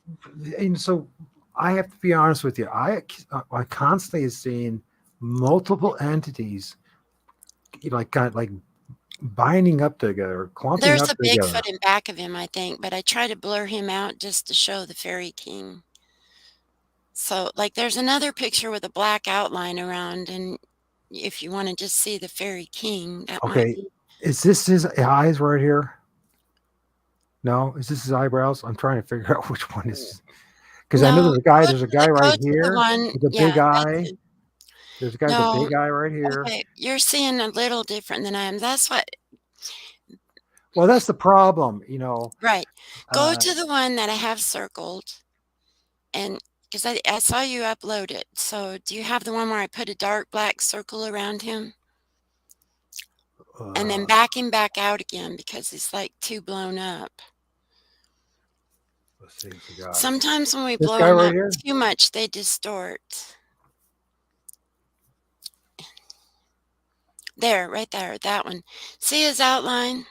Speaker 1: And so I have to be honest with you. I constantly seeing multiple entities, like kind of like binding up together, clumping
Speaker 2: There's
Speaker 1: up
Speaker 2: a
Speaker 1: together.
Speaker 2: Bigfoot in back of him, I think, but I try to blur him out just to show the fairy king. So, like, there's another picture with a black outline around, and if you wanna just see the fairy king, that might
Speaker 1: Okay,
Speaker 2: be
Speaker 1: is this his eyes right here? No, is this his eyebrows? I'm trying to figure out which one is because I know
Speaker 2: No,
Speaker 1: there's a guy. There's a guy
Speaker 2: go
Speaker 1: right
Speaker 2: to the
Speaker 1: here
Speaker 2: one
Speaker 1: with a
Speaker 2: yeah,
Speaker 1: big
Speaker 2: that's
Speaker 1: eye.
Speaker 2: it.
Speaker 1: There's a guy with a
Speaker 2: No,
Speaker 1: big eye right here.
Speaker 2: okay, you're seeing a little different than I am, that's what
Speaker 1: Well, that's the problem,
Speaker 2: right. Go
Speaker 1: Uh,
Speaker 2: to the one that I have circled, and 'cause I saw you upload it, so do you have the one where I put a dark black circle around him? And then
Speaker 1: uh,
Speaker 2: back him back out again because he's, like, too blown up.
Speaker 1: let's see if we got it.
Speaker 2: Sometimes when we
Speaker 1: This
Speaker 2: blow
Speaker 1: guy
Speaker 2: them
Speaker 1: right
Speaker 2: up
Speaker 1: here.
Speaker 2: too much, they distort. There, right there, that one. See his outline?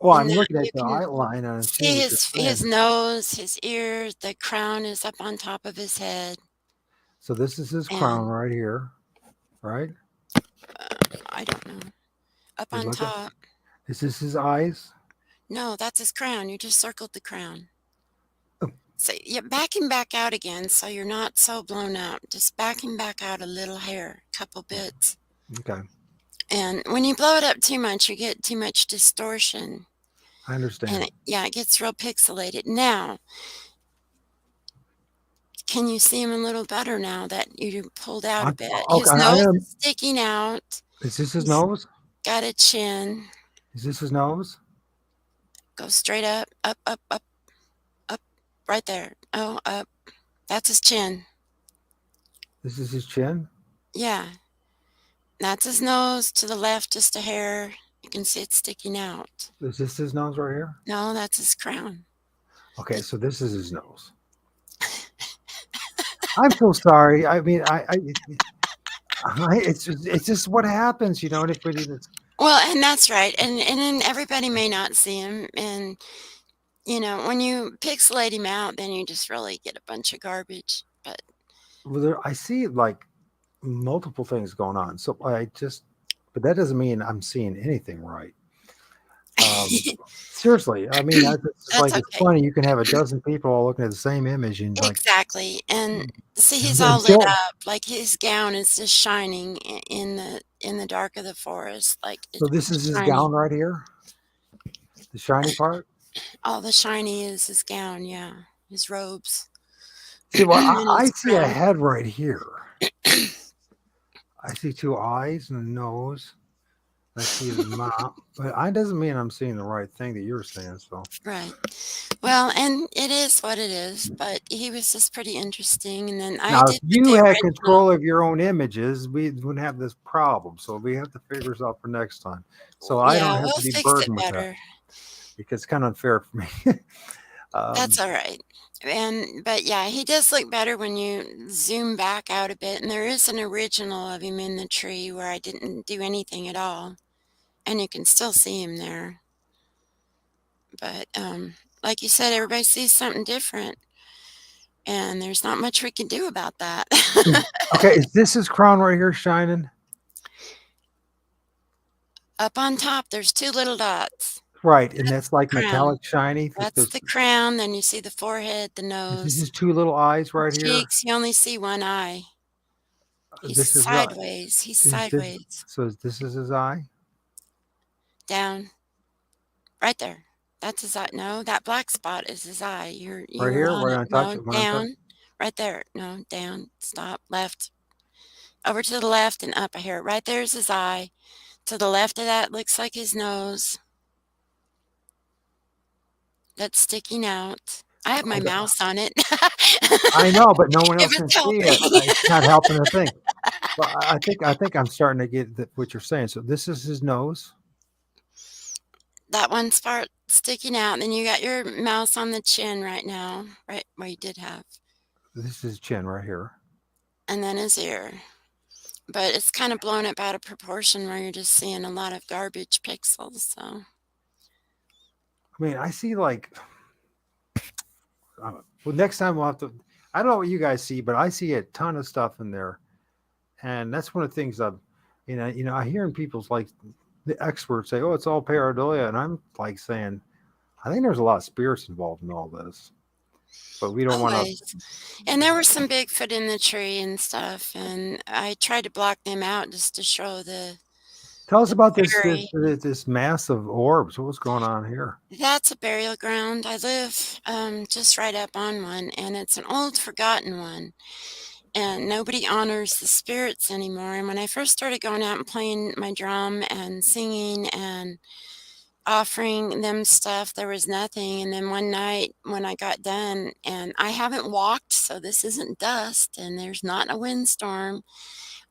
Speaker 1: Well,
Speaker 2: And
Speaker 1: I'm
Speaker 2: that
Speaker 1: looking at
Speaker 2: you
Speaker 1: the
Speaker 2: can
Speaker 1: outline and I'm seeing
Speaker 2: see
Speaker 1: what you're
Speaker 2: his
Speaker 1: saying.
Speaker 2: nose, his ears, the crown is up on top of his head,
Speaker 1: So this is his crown
Speaker 2: and,
Speaker 1: right here, right?
Speaker 2: I don't know, up
Speaker 1: You're
Speaker 2: on
Speaker 1: looking.
Speaker 2: top.
Speaker 1: Is this his eyes?
Speaker 2: No, that's his crown, you just circled the crown.
Speaker 1: Oh,
Speaker 2: So, yeah, back him back out again so you're not so blown up. Just back him back out a little hair, couple bits.
Speaker 1: okay,
Speaker 2: And when you blow it up too much, you get too much distortion,
Speaker 1: I
Speaker 2: and
Speaker 1: understand.
Speaker 2: yeah, it gets real pixelated. Now, can you see him a little better now that you pulled out a bit?
Speaker 1: Okay,
Speaker 2: His
Speaker 1: I
Speaker 2: nose
Speaker 1: am.
Speaker 2: is sticking out.
Speaker 1: Is this his
Speaker 2: He's
Speaker 1: nose?
Speaker 2: got a chin.
Speaker 1: Is this his nose?
Speaker 2: Go straight up, up, up, up, up, right there. Oh, up. That's his chin.
Speaker 1: This is his chin.
Speaker 2: Yeah, that's his nose. To the left, just a hair. You can see it sticking out.
Speaker 1: Is this his nose right here?
Speaker 2: No, that's his crown.
Speaker 1: Okay, so this is his nose. I'm so sorry. I mean, it's just what happens, And if we it's,
Speaker 2: Well, and that's right, and then everybody may not see him, and, when you pixelate him out, then you just really get a bunch of garbage, but
Speaker 1: well, I see like multiple things going on. So but that doesn't mean I'm seeing anything right. Um, Seriously, I mean, it's
Speaker 2: that's
Speaker 1: like it's
Speaker 2: okay.
Speaker 1: funny. You can have a dozen people all looking at the same image, and like
Speaker 2: Exactly, and see, he's all lit
Speaker 1: until
Speaker 2: up, like, his gown is just shining in the dark of the forest, like,
Speaker 1: so this is his
Speaker 2: shiny.
Speaker 1: gown right here, the shiny part.
Speaker 2: All the shiny is his gown, yeah, his robes,
Speaker 1: See, well,
Speaker 2: and
Speaker 1: I
Speaker 2: his
Speaker 1: see a
Speaker 2: crown.
Speaker 1: head right here. I see two eyes and a nose. I see his mouth, but I doesn't mean I'm seeing the right thing that you're saying. So
Speaker 2: Right. Well, and it is what it is, but he was just pretty interesting, and then I
Speaker 1: now, if
Speaker 2: did put
Speaker 1: you
Speaker 2: the
Speaker 1: had
Speaker 2: original.
Speaker 1: control of your own images, we wouldn't have this problem. So we have to figure this out for next time. So I don't
Speaker 2: Yeah,
Speaker 1: have
Speaker 2: we'll
Speaker 1: to be
Speaker 2: fix it
Speaker 1: burdened with that
Speaker 2: better.
Speaker 1: because it's kind of unfair for me.
Speaker 2: That's
Speaker 1: um,
Speaker 2: alright. But yeah, he does look better when you zoom back out a bit, and there is an original of him in the tree where I didn't do anything at all, and you can still see him there. But, like you said, everybody sees something different, and there's not much we can do about that.
Speaker 1: okay, is this his crown right here shining?
Speaker 2: Up on top, there's 2 little dots.
Speaker 1: Right, and
Speaker 2: That's
Speaker 1: that's
Speaker 2: the
Speaker 1: like
Speaker 2: crown.
Speaker 1: metallic shiny with
Speaker 2: That's
Speaker 1: those.
Speaker 2: the crown, then you see the forehead, the
Speaker 1: This is
Speaker 2: nose,
Speaker 1: his two little eyes
Speaker 2: the
Speaker 1: right here.
Speaker 2: cheeks, you only see 1 eye. He's
Speaker 1: This is right.
Speaker 2: sideways, he's
Speaker 1: Is this
Speaker 2: sideways.
Speaker 1: so? This is his eye
Speaker 2: Down. Right there. That's his eye. No, that black spot is his eye. You
Speaker 1: right
Speaker 2: were
Speaker 1: here.
Speaker 2: on
Speaker 1: Right
Speaker 2: it.
Speaker 1: on touch
Speaker 2: No,
Speaker 1: it. When I'm touch.
Speaker 2: down. Right there. No, down. Stop. Left. Over to the left and up here. Right there's his eye. To the left of that looks like his nose. That's sticking out. I have my mouse on it.
Speaker 1: I know, but no one
Speaker 2: If
Speaker 1: else can
Speaker 2: it's
Speaker 1: see
Speaker 2: helping.
Speaker 1: it. It's not helping a thing. Well, I think I'm starting to get what you're saying. So this is his nose.
Speaker 2: That one part sticking out. Then you got your mouse on the chin right now. Right where you did have.
Speaker 1: This is his chin right here.
Speaker 2: And then his ear. But it's kind of blown up out of proportion where you're just seeing a lot of garbage pixels, so
Speaker 1: I mean, I see like. Well, next time we'll have to. I don't know what you guys see, but I see a ton of stuff in there, and that's one of the things I've. I hear in people's like the experts say, "Oh, it's all pareidolia," and I'm like saying, I think there's a lot of spirits involved in all this, but we don't want to.
Speaker 2: always. And there was some Bigfoot in the tree and stuff, and I tried to block them out just to show
Speaker 1: Tell us
Speaker 2: the
Speaker 1: about this this
Speaker 2: fairy.
Speaker 1: this, this mass of orbs. What's going on here?
Speaker 2: That's a burial ground. I live, just right up on one, and it's an old forgotten one, and nobody honors the spirits anymore, and when I first started going out and playing my drum and singing and offering them stuff, there was nothing, and then one night when I got done and I haven't walked, so this isn't dust, and there's not a windstorm.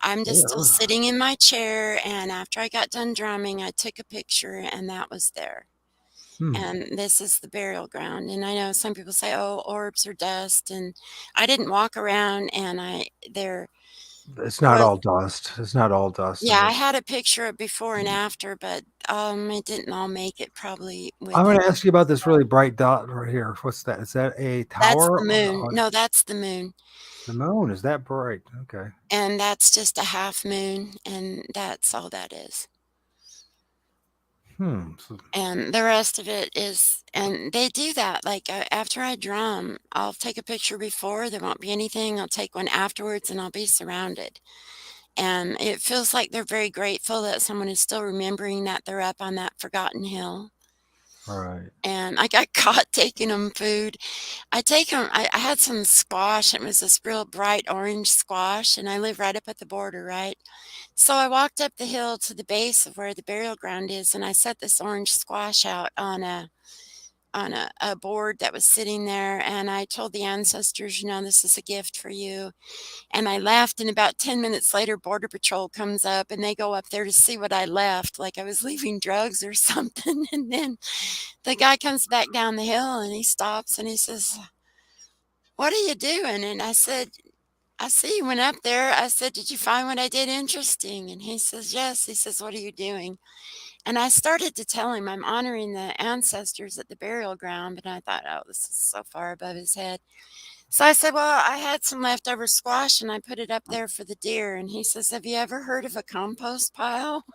Speaker 2: I'm just still
Speaker 1: Yeah.
Speaker 2: sitting in my chair, and after I got done drumming, I took a picture, and that was there.
Speaker 1: Hmm.
Speaker 2: And this is the burial ground, and I know some people say, "Oh, orbs are dust," and I didn't walk around, and I there
Speaker 1: It's not
Speaker 2: was
Speaker 1: all dust. It's not all dust in
Speaker 2: yeah, I
Speaker 1: it.
Speaker 2: had a picture of before and after, but, it didn't all make it probably
Speaker 1: I'm
Speaker 2: with
Speaker 1: going
Speaker 2: it.
Speaker 1: to ask you about this really bright dot right here. What's that? Is that a
Speaker 2: That's
Speaker 1: tower
Speaker 2: the moon.
Speaker 1: or
Speaker 2: No, that's the moon,
Speaker 1: the moon? Is that bright? Okay.
Speaker 2: and that's just a half moon, and that's all that is.
Speaker 1: So,
Speaker 2: And the rest of it is and they do that, like, after I drum, I'll take a picture before, there won't be anything, I'll take one afterwards, and I'll be surrounded. And it feels like they're very grateful that someone is still remembering that they're up on that forgotten hill.
Speaker 1: all right.
Speaker 2: And I got caught taking them food. I take them. I had some squash, it was this real bright orange squash, and I live right up at the border, right? So I walked up the hill to the base of where the burial ground is, and I set this orange squash out on a board that was sitting there, and I told the ancestors, "This is a gift for you." And I left, and about 10 minutes later, Border Patrol comes up, and they go up there to see what I left, like I was leaving drugs or something, and then the guy comes back down the hill, and he stops, and he says, "What are you doing?" And I said, "I see you went up there." I said, "Did you find what I did interesting?" And he says, "Yes." He says, "What are you doing?" And I started to tell him I'm honoring the ancestors at the burial ground, but I thought, "Oh, this is so far above his head." So I said, "Well, I had some leftover squash and I put it up there for the deer." And he says, "Have you ever heard of a compost pile?"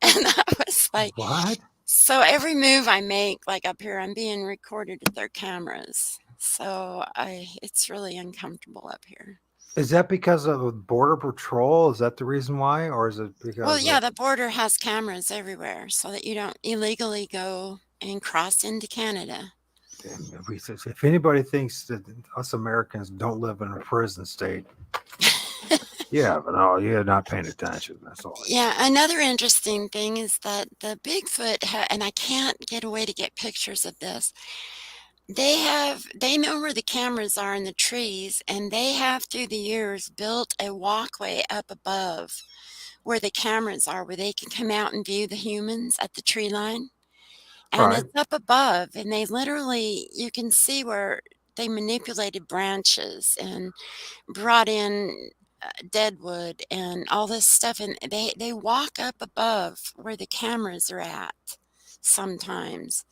Speaker 2: And I was like,
Speaker 1: What?
Speaker 2: so every move I make, like up here, I'm being recorded with their cameras. So it's really uncomfortable up here.
Speaker 1: Is that because of the border patrol? Is that the reason why, or is it
Speaker 2: Well,
Speaker 1: because
Speaker 2: yeah,
Speaker 1: of?
Speaker 2: the border has cameras everywhere so that you don't illegally go and cross into Canada.
Speaker 1: If anybody thinks that us Americans don't live in a prison state, yeah, but no, you're not paying attention. That's all I can
Speaker 2: Yeah,
Speaker 1: say.
Speaker 2: another interesting thing is that the Bigfoot, and I can't get away to get pictures of this. They know where the cameras are in the trees, and they have through the years built a walkway up above where the cameras are, where they can come out and view the humans at the tree line. And
Speaker 1: Right.
Speaker 2: it's up above, and they literally, you can see where they manipulated branches and brought in dead wood and all this stuff, and they walk up above where the cameras are at sometimes.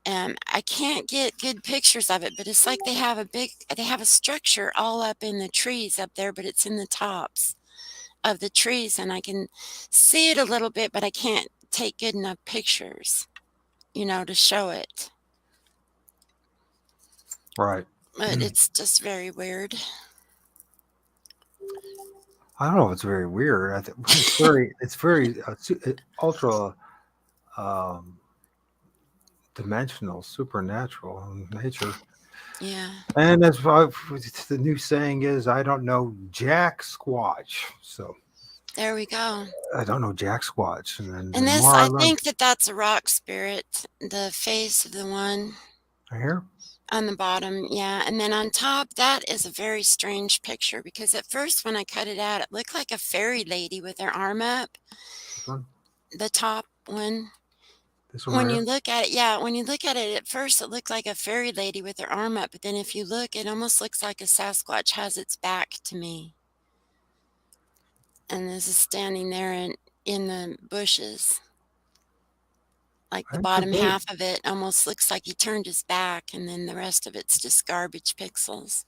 Speaker 2: And I can't get good pictures of it, but it's like they have a structure all up in the trees up there, but it's in the tops of the trees, and I can see it a little bit, but I can't take good enough pictures, to show it.
Speaker 1: Right.
Speaker 2: But it's just very weird.
Speaker 1: I don't know if it's very weird. I think it's very ultra um, dimensional, supernatural in nature.
Speaker 2: Yeah,
Speaker 1: And that's why the new saying is, I don't know Jack Squatch. So
Speaker 2: there we go.
Speaker 1: I don't know Jack Squatch. And then the
Speaker 2: And this,
Speaker 1: more I
Speaker 2: I
Speaker 1: learn,
Speaker 2: think that that's a rock spirit, the face of the one
Speaker 1: I hear
Speaker 2: on the bottom. Yeah. And then on top, that is a very strange picture because at first, when I cut it out, it looked like a fairy lady with her arm up,
Speaker 1: this one,
Speaker 2: the top one.
Speaker 1: this one right
Speaker 2: When you
Speaker 1: here.
Speaker 2: look at it, yeah, when you look at it at first, it looked like a fairy lady with her arm up. But then if you look, it almost looks like a Sasquatch has its back to me. And this is standing there in the bushes. Like the
Speaker 1: I could
Speaker 2: bottom
Speaker 1: be.
Speaker 2: half of it almost looks like he turned his back, and then the rest of it's just garbage pixels.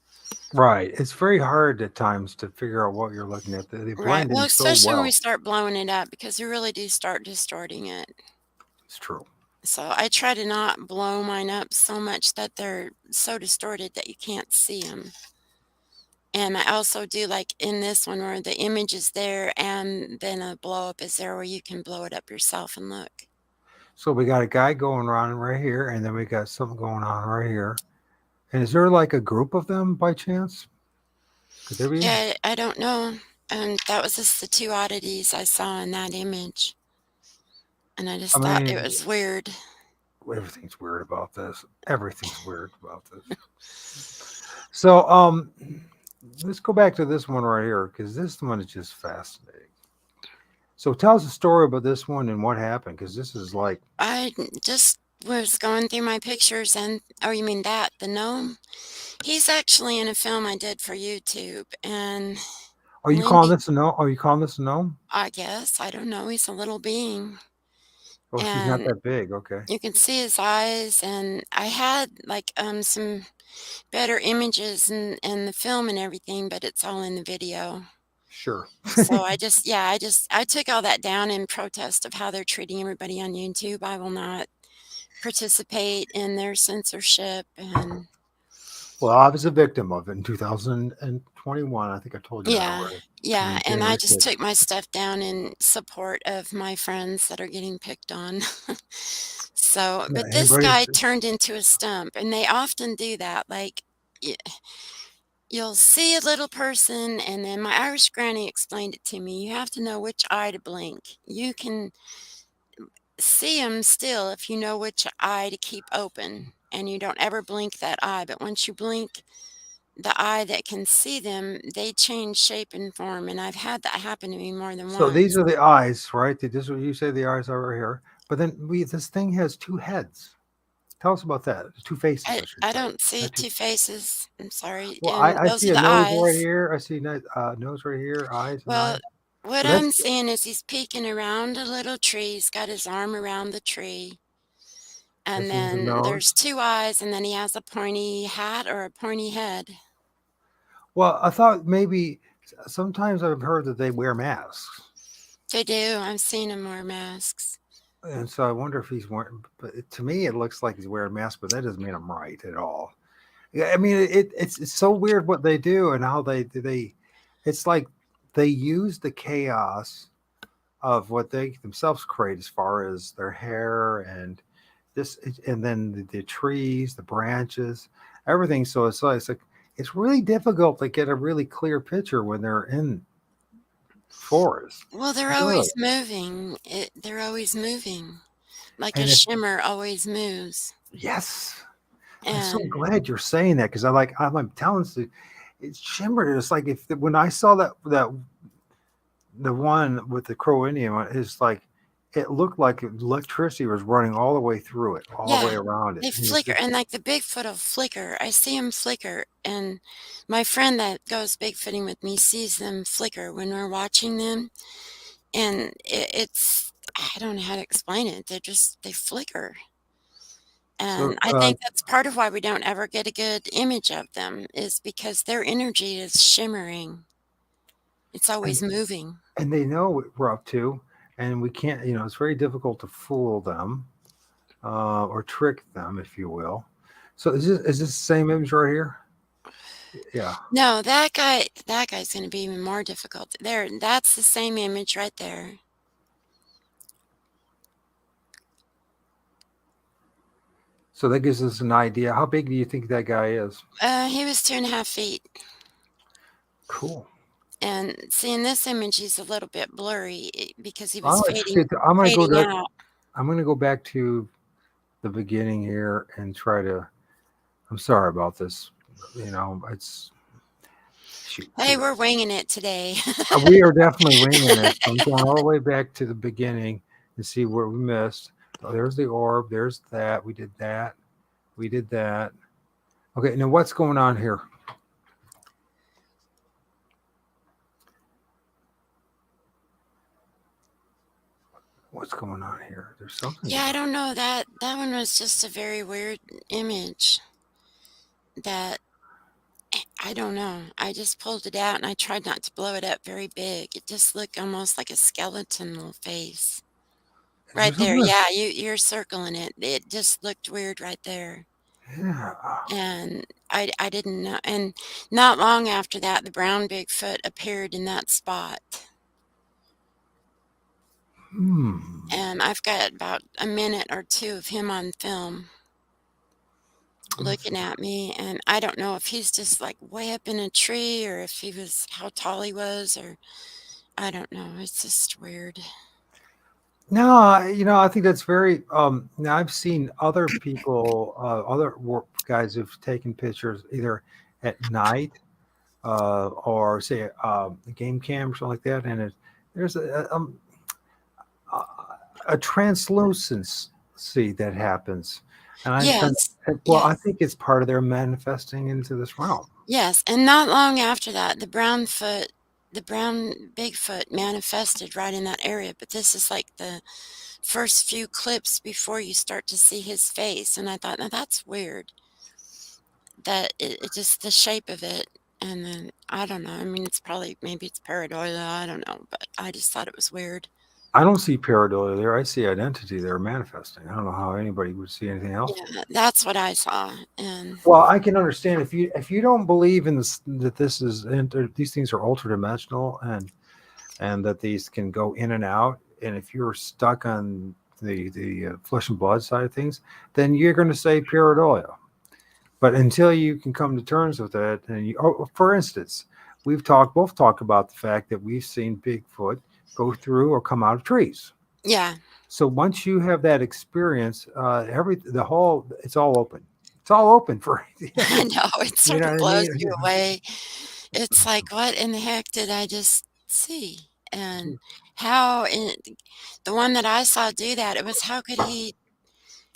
Speaker 1: Right. It's very hard at times to figure out what you're looking at. They
Speaker 2: Right.
Speaker 1: blend
Speaker 2: Well,
Speaker 1: in so
Speaker 2: especially when we
Speaker 1: well.
Speaker 2: start blowing it up because we really do start distorting it.
Speaker 1: It's true.
Speaker 2: So I try to not blow mine up so much that they're so distorted that you can't see them. And I also do like in this one where the image is there and then a blow up is there where you can blow it up yourself and look.
Speaker 1: So we got a guy going on right here, and then we got something going on right here. And is there like a group of them by chance? Could there be?
Speaker 2: Yeah, I don't know. And that was just the two oddities I saw in that image. And I
Speaker 1: I
Speaker 2: just thought it
Speaker 1: mean,
Speaker 2: was weird.
Speaker 1: everything's weird about this. Everything's weird about this. So, let's go back to this one right here because this one is just fascinating. So, tell us a story about this one and what happened because this is like,
Speaker 2: I just was going through my pictures and oh, you mean that, the gnome? He's actually in a film I did for YouTube and
Speaker 1: are you calling
Speaker 2: Lindy,
Speaker 1: this a gnome? Are you calling this a gnome?
Speaker 2: I guess, I don't know, he's a little being.
Speaker 1: Oh, she's not
Speaker 2: And
Speaker 1: that big. Okay,
Speaker 2: you can see his eyes and I had like some better images in the film and everything, but it's all in the video.
Speaker 1: sure.
Speaker 2: So I took all that down in protest of how they're treating everybody on YouTube. I will not participate in their censorship and
Speaker 1: Well, I was a victim of it in 2021. I think I told you that
Speaker 2: yeah,
Speaker 1: already.
Speaker 2: yeah,
Speaker 1: On
Speaker 2: and I
Speaker 1: January
Speaker 2: just
Speaker 1: 6th.
Speaker 2: took my stuff down in support of my friends that are getting picked on. So,
Speaker 1: Yeah,
Speaker 2: but this
Speaker 1: anybody?
Speaker 2: guy turned into a stump, and they often do that. Like, you'll see a little person, and then my Irish granny explained it to me. You have to know which eye to blink. You can see them still if you know which eye to keep open, and you don't ever blink that eye. But once you blink the eye that can see them, they change shape and form, and I've had that happen to me more than
Speaker 1: So these
Speaker 2: once.
Speaker 1: are the eyes, right? This is what you say the eyes are right here. But then this thing has two heads. Tell us about that. Two faces,
Speaker 2: I
Speaker 1: I should
Speaker 2: I
Speaker 1: say.
Speaker 2: don't see
Speaker 1: Not two.
Speaker 2: 2 faces, I'm sorry,
Speaker 1: Well,
Speaker 2: and
Speaker 1: I
Speaker 2: those
Speaker 1: see
Speaker 2: are
Speaker 1: a
Speaker 2: the
Speaker 1: nose right
Speaker 2: eyes.
Speaker 1: here. I see nose right here, eyes and
Speaker 2: Well,
Speaker 1: eyes.
Speaker 2: what
Speaker 1: But that's
Speaker 2: I'm seeing is he's peeking around a little tree, he's got his arm around the tree, and
Speaker 1: this is the
Speaker 2: then
Speaker 1: nose.
Speaker 2: there's 2 eyes, and then he has a pointy hat or a pointy head.
Speaker 1: Well, I thought maybe sometimes I've heard that they wear masks,
Speaker 2: They do, I've seen him wear masks.
Speaker 1: and so I wonder if he's wearing. But to me, it looks like he's wearing a mask, but that doesn't mean I'm right at all. Yeah, I mean, it's so weird what they do and how they. It's like they use the chaos of what they themselves create as far as their hair and this, and then the trees, the branches, everything. So it's like it's really difficult to get a really clear picture when they're in forest.
Speaker 2: Well, they're
Speaker 1: Really.
Speaker 2: always moving, they're always moving, like a
Speaker 1: And if
Speaker 2: shimmer always moves,
Speaker 1: yes, I'm so
Speaker 2: and
Speaker 1: glad you're saying that because I'm telling you, it's shimmered. It's like if when I saw that the one with the Crow Indian one is like it looked like electricity was running all the way through it, all the way
Speaker 2: yeah,
Speaker 1: around it.
Speaker 2: they
Speaker 1: And it's
Speaker 2: flicker,
Speaker 1: just
Speaker 2: and like the Bigfoot will flicker. I see them flicker, and my friend that goes Bigfooting with me sees them flicker when we're watching them, and it's I don't know how to explain it. They flicker, and
Speaker 1: so
Speaker 2: I think that's part of why we don't ever get a good image of them is because their energy is shimmering. It's
Speaker 1: and
Speaker 2: always moving.
Speaker 1: they know what we're up to, and we can't. It's very difficult to fool them or trick them, if you will. So is this the same image right here? Yeah.
Speaker 2: No, that guy's gonna be even more difficult. There, that's the same image right there.
Speaker 1: So that gives us an idea. How big do you think that guy is?
Speaker 2: He was 2.5 feet.
Speaker 1: Cool.
Speaker 2: And see, in this image, he's a little bit blurry because he
Speaker 1: All
Speaker 2: was
Speaker 1: right. Okay,
Speaker 2: fading out.
Speaker 1: I'm gonna go back to the beginning here and try to. I'm sorry about this. It's shoot.
Speaker 2: Hey, we're winging it today.
Speaker 1: We are definitely winging it. So I'm going all the way back to the beginning to see where we missed. Oh, there's the orb. There's that. We did that. We did that. Okay, now what's going on here? What's going on here? There's something
Speaker 2: Yeah, I
Speaker 1: going on.
Speaker 2: don't know. That one was just a very weird image that I don't know. I just pulled it out and I tried not to blow it up very big. It just looked almost like a skeletal face.
Speaker 1: Is there
Speaker 2: Right there.
Speaker 1: something?
Speaker 2: Yeah, you're circling it. It just looked weird right there.
Speaker 1: Yeah.
Speaker 2: And I didn't know. And not long after that, the brown Bigfoot appeared in that spot.
Speaker 1: Hmm.
Speaker 2: And I've got about a minute or two of him on film
Speaker 1: Let's
Speaker 2: looking
Speaker 1: see.
Speaker 2: at me, and I don't know if he's just like way up in a tree or if he was how tall he was, or I don't know. It's just weird.
Speaker 1: No, I think that's very. Now I've seen other people, other guys who've taken pictures either at night or say a game cam or something like that, and there's a translucency that happens,
Speaker 2: Yes.
Speaker 1: well, I
Speaker 2: Yes.
Speaker 1: think it's part of their manifesting into this realm.
Speaker 2: Yes. And not long after that, the brown Bigfoot manifested right in that area. But this is like the first few clips before you start to see his face. And I thought, now that's weird. That it just the shape of it. And then I don't know. I mean, it's probably maybe it's pareidolia. I don't know, but I just thought it was weird.
Speaker 1: I don't see pareidolia there. I see identity there manifesting. I don't know how anybody would see anything else.
Speaker 2: Yeah, that's what I saw. And
Speaker 1: Well, I can understand if you don't believe in this that these things are ultra dimensional and that these can go in and out, and if you're stuck on the flesh and blood side of things, then you're going to say pareidolia. But until you can come to terms with it, for instance, both talked about the fact that we've seen Bigfoot go through or come out of trees.
Speaker 2: yeah,
Speaker 1: So once you have that experience, it's all open. It's all open for
Speaker 2: I know it
Speaker 1: you
Speaker 2: sort
Speaker 1: know
Speaker 2: of
Speaker 1: what I
Speaker 2: blows
Speaker 1: mean.
Speaker 2: you away. It's like, what in the heck did I just see? And how in the one that I saw do that, it was how could he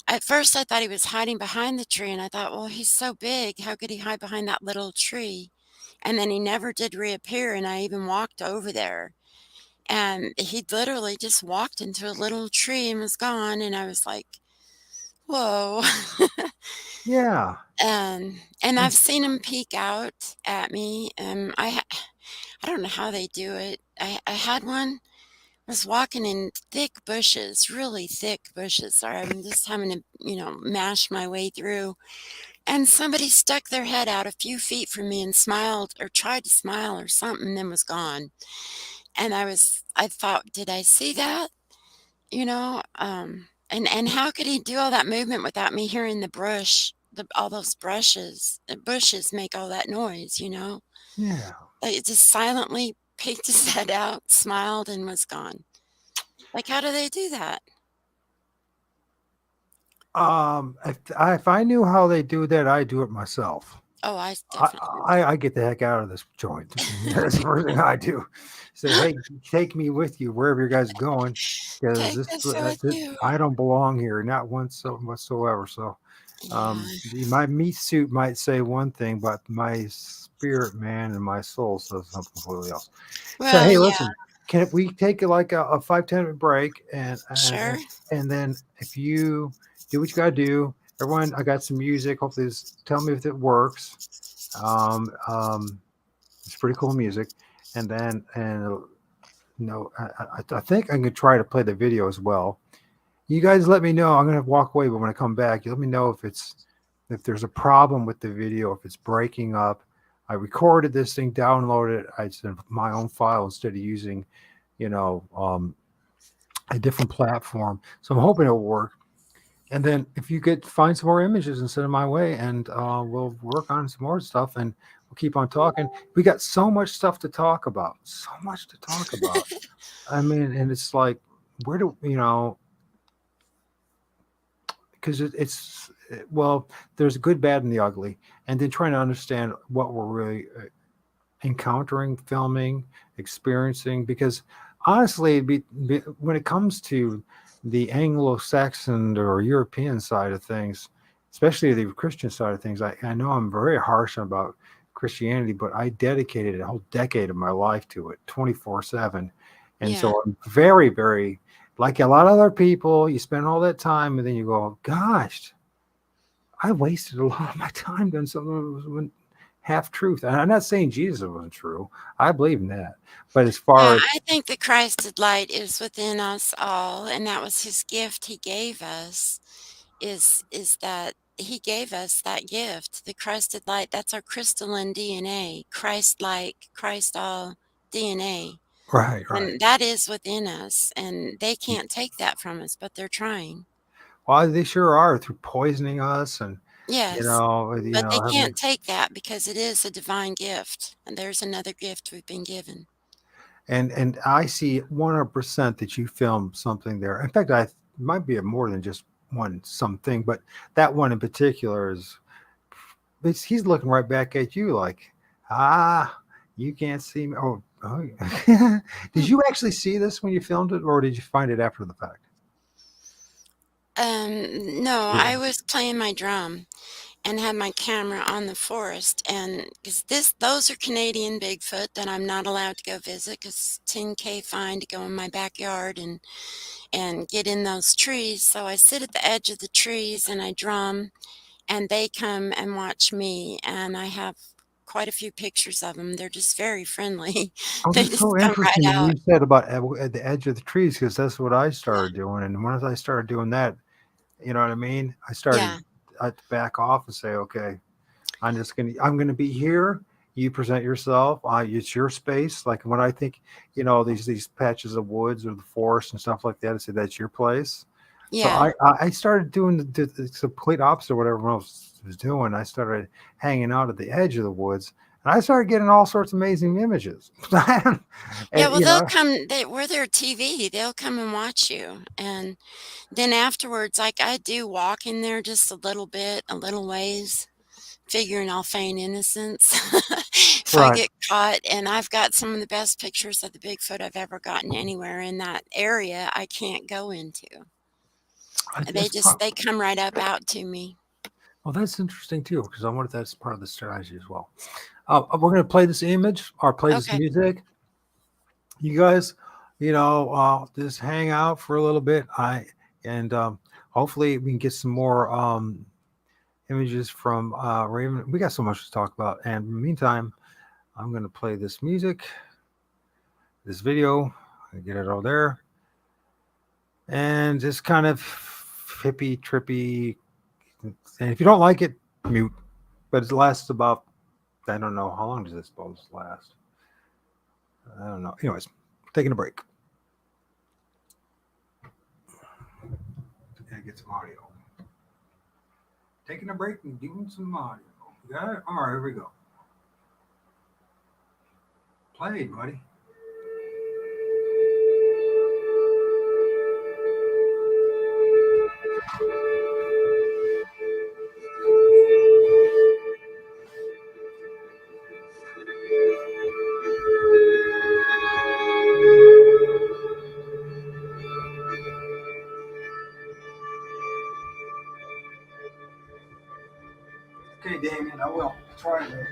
Speaker 2: at first I thought he was hiding behind the tree and I thought, well, he's so big, how could he hide behind that little tree? And then he never did reappear and I even walked over there and he literally just walked into a little tree and was gone and I was like, whoa.
Speaker 1: Yeah.
Speaker 2: And I've seen him peek out at me. I don't know how they do it. I had one was walking in thick bushes, really thick bushes. Sorry, I'm just having to, mash my way through. And somebody stuck their head out a few feet from me and smiled or tried to smile or something, then was gone. And I thought, did I see that? And how could he do all that movement without me hearing the brush, all those bushes make all that noise?
Speaker 1: Yeah.
Speaker 2: Like it just silently peeked his head out, smiled, and was gone. Like, how do they do that?
Speaker 1: If I knew how they do that, I'd do it myself.
Speaker 2: Oh, I
Speaker 1: I,
Speaker 2: definitely would
Speaker 1: I get the heck out of this joint. That's the first thing I do. Say, hey, take me with you wherever you guys are going, because
Speaker 2: take this with
Speaker 1: this
Speaker 2: you.
Speaker 1: I don't belong here, not once whatsoever. So,
Speaker 2: Yeah.
Speaker 1: my meat suit might say one thing, but my spirit man and my soul says something completely else. So,
Speaker 2: Well,
Speaker 1: hey,
Speaker 2: yeah,
Speaker 1: listen, can we take like a 5-10 minute break,
Speaker 2: sure.
Speaker 1: and then if you do what you got to do, everyone, I got some music. Hopefully, tell me if it works. Um, um, it's pretty cool music. and then and no, I think I'm gonna try to play the video as well. You guys let me know. I'm gonna walk away, but when I come back, you let me know if there's a problem with the video, if it's breaking up. I recorded this thing, downloaded it. I sent my own file instead of using, you know, a different platform. So I'm hoping it'll work. And then if you could find some more images and send them my way, and we'll work on some more stuff, and we'll keep on talking. We got so much stuff to talk about, so much to talk about. I mean, and it's like, where do you know? Because well, there's good, bad, and the ugly, and then trying to understand what we're really encountering, filming, experiencing. Because honestly, when it comes to the Anglo-Saxon or European side of things, especially the Christian side of things, I know I'm very harsh about Christianity, but I dedicated a whole decade of my life to it, 24/7, and
Speaker 2: Yeah.
Speaker 1: so I'm very, very like a lot of other people. You spend all that time, and then you go, "Gosh, I wasted a lot of my time doing something that was half truth." And I'm not saying Jesus wasn't true. I believe in that. But as far
Speaker 2: Yeah,
Speaker 1: as
Speaker 2: I think the Christed light is within us all, and that was his gift he gave us, is that he gave us that gift, the Christed light. That's our crystalline DNA, Christ-like, Christ all DNA.
Speaker 1: right, right.
Speaker 2: And that is within us, and they can't take that from us, but they're trying.
Speaker 1: Well, they sure are through poisoning us and
Speaker 2: Yes, but they
Speaker 1: having
Speaker 2: can't take that because it is a divine gift, and there's another gift we've been given.
Speaker 1: and I see 100% that you filmed something there. In fact, I might be a more than just one something, but that one in particular is he's looking right back at you like, ah, you can't see me. Oh yeah. Did
Speaker 2: Hmm.
Speaker 1: you actually see this when you filmed it, or did you find it after the fact?
Speaker 2: No,
Speaker 1: Yeah.
Speaker 2: I was playing my drum and had my camera on the forest, and because those are Canadian Bigfoot that I'm not allowed to go visit because 10K fine to go in my backyard and get in those trees. So I sit at the edge of the trees and I drum, and they come and watch me, and I have quite a few pictures of them. They're just very friendly.
Speaker 1: Oh,
Speaker 2: They
Speaker 1: that's
Speaker 2: just
Speaker 1: so
Speaker 2: come
Speaker 1: interesting
Speaker 2: right
Speaker 1: that
Speaker 2: out.
Speaker 1: you said about at the edge of the trees because that's what I
Speaker 2: Yeah,
Speaker 1: started doing. And once I started doing that, you know what I mean?
Speaker 2: yeah,
Speaker 1: I had to back off and say, okay, I'm gonna be here. You present yourself. It's your space. Like when I think, these patches of woods or the forest and stuff like that, I say that's your place. So
Speaker 2: yeah.
Speaker 1: I started doing the complete opposite of what everyone else was doing. I started hanging out at the edge of the woods, and I started getting all sorts of amazing images.
Speaker 2: Yeah,
Speaker 1: And
Speaker 2: well,
Speaker 1: you
Speaker 2: they'll
Speaker 1: know,
Speaker 2: come, we're their TV. They'll come and watch you. And then afterwards, like I do walk in there just a little bit, a little ways, figuring I'll feign innocence if I
Speaker 1: right?
Speaker 2: get caught. And I've got some of the best pictures of the Bigfoot I've ever gotten anywhere in that area I can't go into.
Speaker 1: It's
Speaker 2: They come right up out to me.
Speaker 1: well, that's interesting too, because I wonder if that's part of the strategy as well. We're going to play this image or play this
Speaker 2: Okay.
Speaker 1: music. You guys, just hang out for a little bit. And hopefully we can get some more images from Raven. We got so much to talk about. And in the meantime, I'm going to play this music, this video, get it all there, and just kind of hippie, trippy. And if you don't like it, mute. But it lasts about, I don't know, how long does this supposed to last? I don't know. Anyways, taking a break. Gotta get some audio. Taking a break and doing some audio. You got it? All right, here we go. Play, buddy. Okay, Damien, I will. Try it.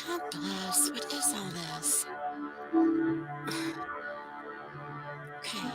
Speaker 2: God bless. What is all this? Okay.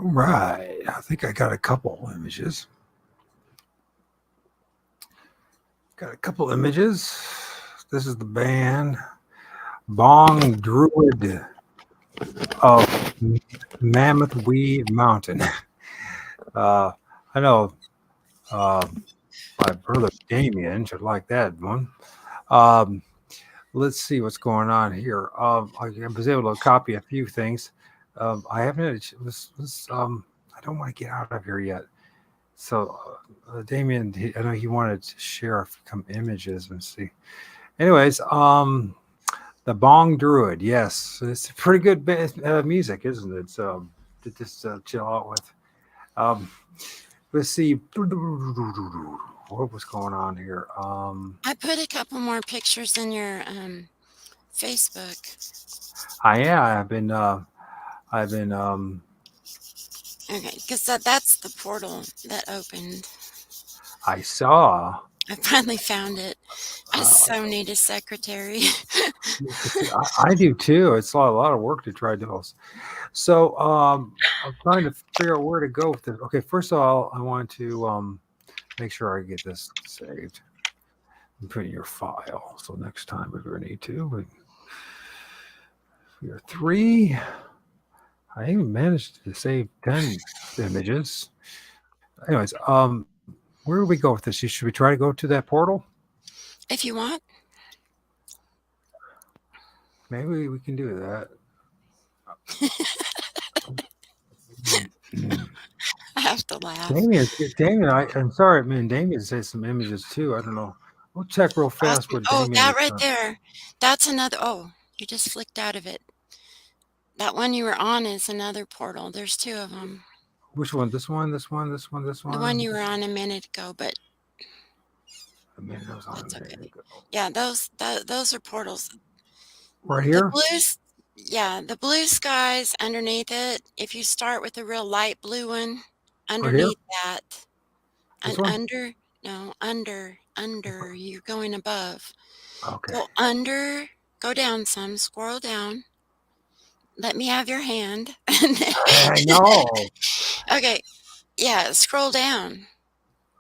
Speaker 1: Right. I think I got a couple images. Got a couple images. This is the band Bong Druid of Mammoth Weed Mountain. Uh, I know my brother Damien should like that one. Um, let's see what's going on here. I was able to copy a few things. I haven't. I don't want to get out of here yet. So, Damien, I know he wanted to share some images and see. Anyways, the Bong Druid. Yes, it's pretty good music, isn't it? So to just chill out with. Um, let's see. What was going on here?
Speaker 2: I put a couple more pictures in your Facebook.
Speaker 1: Yeah, I've been,
Speaker 2: Okay, because that's the portal that opened.
Speaker 1: I saw.
Speaker 2: I finally found it. I
Speaker 1: Uh,
Speaker 2: so need a secretary.
Speaker 1: I do too. It's a lot of work to try to do this. So I'm trying to figure out where to go with this. Okay, first of all, I want to make sure I get this saved and put in your file. So next time if we need to, we are three. I even managed to save 10 images. Anyways, where do we go with this? Should we try to go to that portal?
Speaker 2: If you want,
Speaker 1: Maybe we can do that.
Speaker 2: I have to laugh.
Speaker 1: Damien, Damien, I'm sorry, man. Damien says some images too. I don't know. We'll check real fast
Speaker 2: Awesome.
Speaker 1: what
Speaker 2: Oh,
Speaker 1: Damien
Speaker 2: that
Speaker 1: is.
Speaker 2: right there. That's another. Oh, you just flicked out of it. That one you were on is another portal. There's two of them.
Speaker 1: Which one? This one? This one? This one? This
Speaker 2: The one
Speaker 1: one?
Speaker 2: you were on a minute ago, but
Speaker 1: I mean, that was on a
Speaker 2: that's
Speaker 1: minute
Speaker 2: okay.
Speaker 1: ago.
Speaker 2: Yeah, those are portals.
Speaker 1: Right
Speaker 2: The
Speaker 1: here?
Speaker 2: blues, yeah, the blue skies underneath it. If you start with a real light blue one,
Speaker 1: Right here?
Speaker 2: underneath that,
Speaker 1: This
Speaker 2: and
Speaker 1: one?
Speaker 2: under, no, under, you're going above.
Speaker 1: Okay.
Speaker 2: Go under, go down some, scroll down. Let me have your hand.
Speaker 1: I know.
Speaker 2: Okay, yeah, scroll down.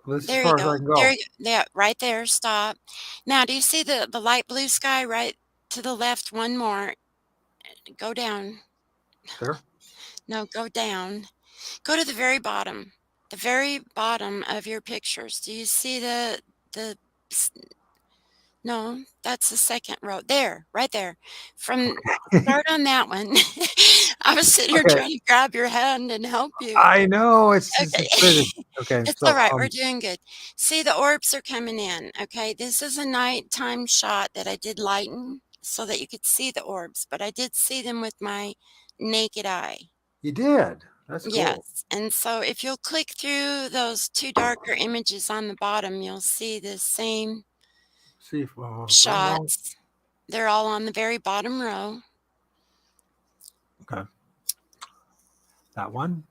Speaker 1: This is as
Speaker 2: There you
Speaker 1: far as
Speaker 2: go.
Speaker 1: I can
Speaker 2: There
Speaker 1: go.
Speaker 2: you yeah, right there, stop. Now, do you see the light blue sky right to the left? One more. Go down.
Speaker 1: There?
Speaker 2: No, go down. Go to the very bottom of your pictures. Do you see the s no, that's the second row. There, right there. From
Speaker 1: Okay.
Speaker 2: start on that one. I was sitting here
Speaker 1: Okay.
Speaker 2: trying to grab your hand and help you.
Speaker 1: I know.
Speaker 2: Okay.
Speaker 1: It's pretty. Okay.
Speaker 2: It's
Speaker 1: So,
Speaker 2: alright, we're doing good. See, the orbs are coming in, okay? This is a nighttime shot that I did lighten so that you could see the orbs, but I did see them with my naked eye.
Speaker 1: you did. That's cool.
Speaker 2: Yes, and so if you'll click through those 2 darker images on the bottom, you'll see the same
Speaker 1: See if front row.
Speaker 2: shots. They're all on the very bottom row.
Speaker 1: Okay. That one.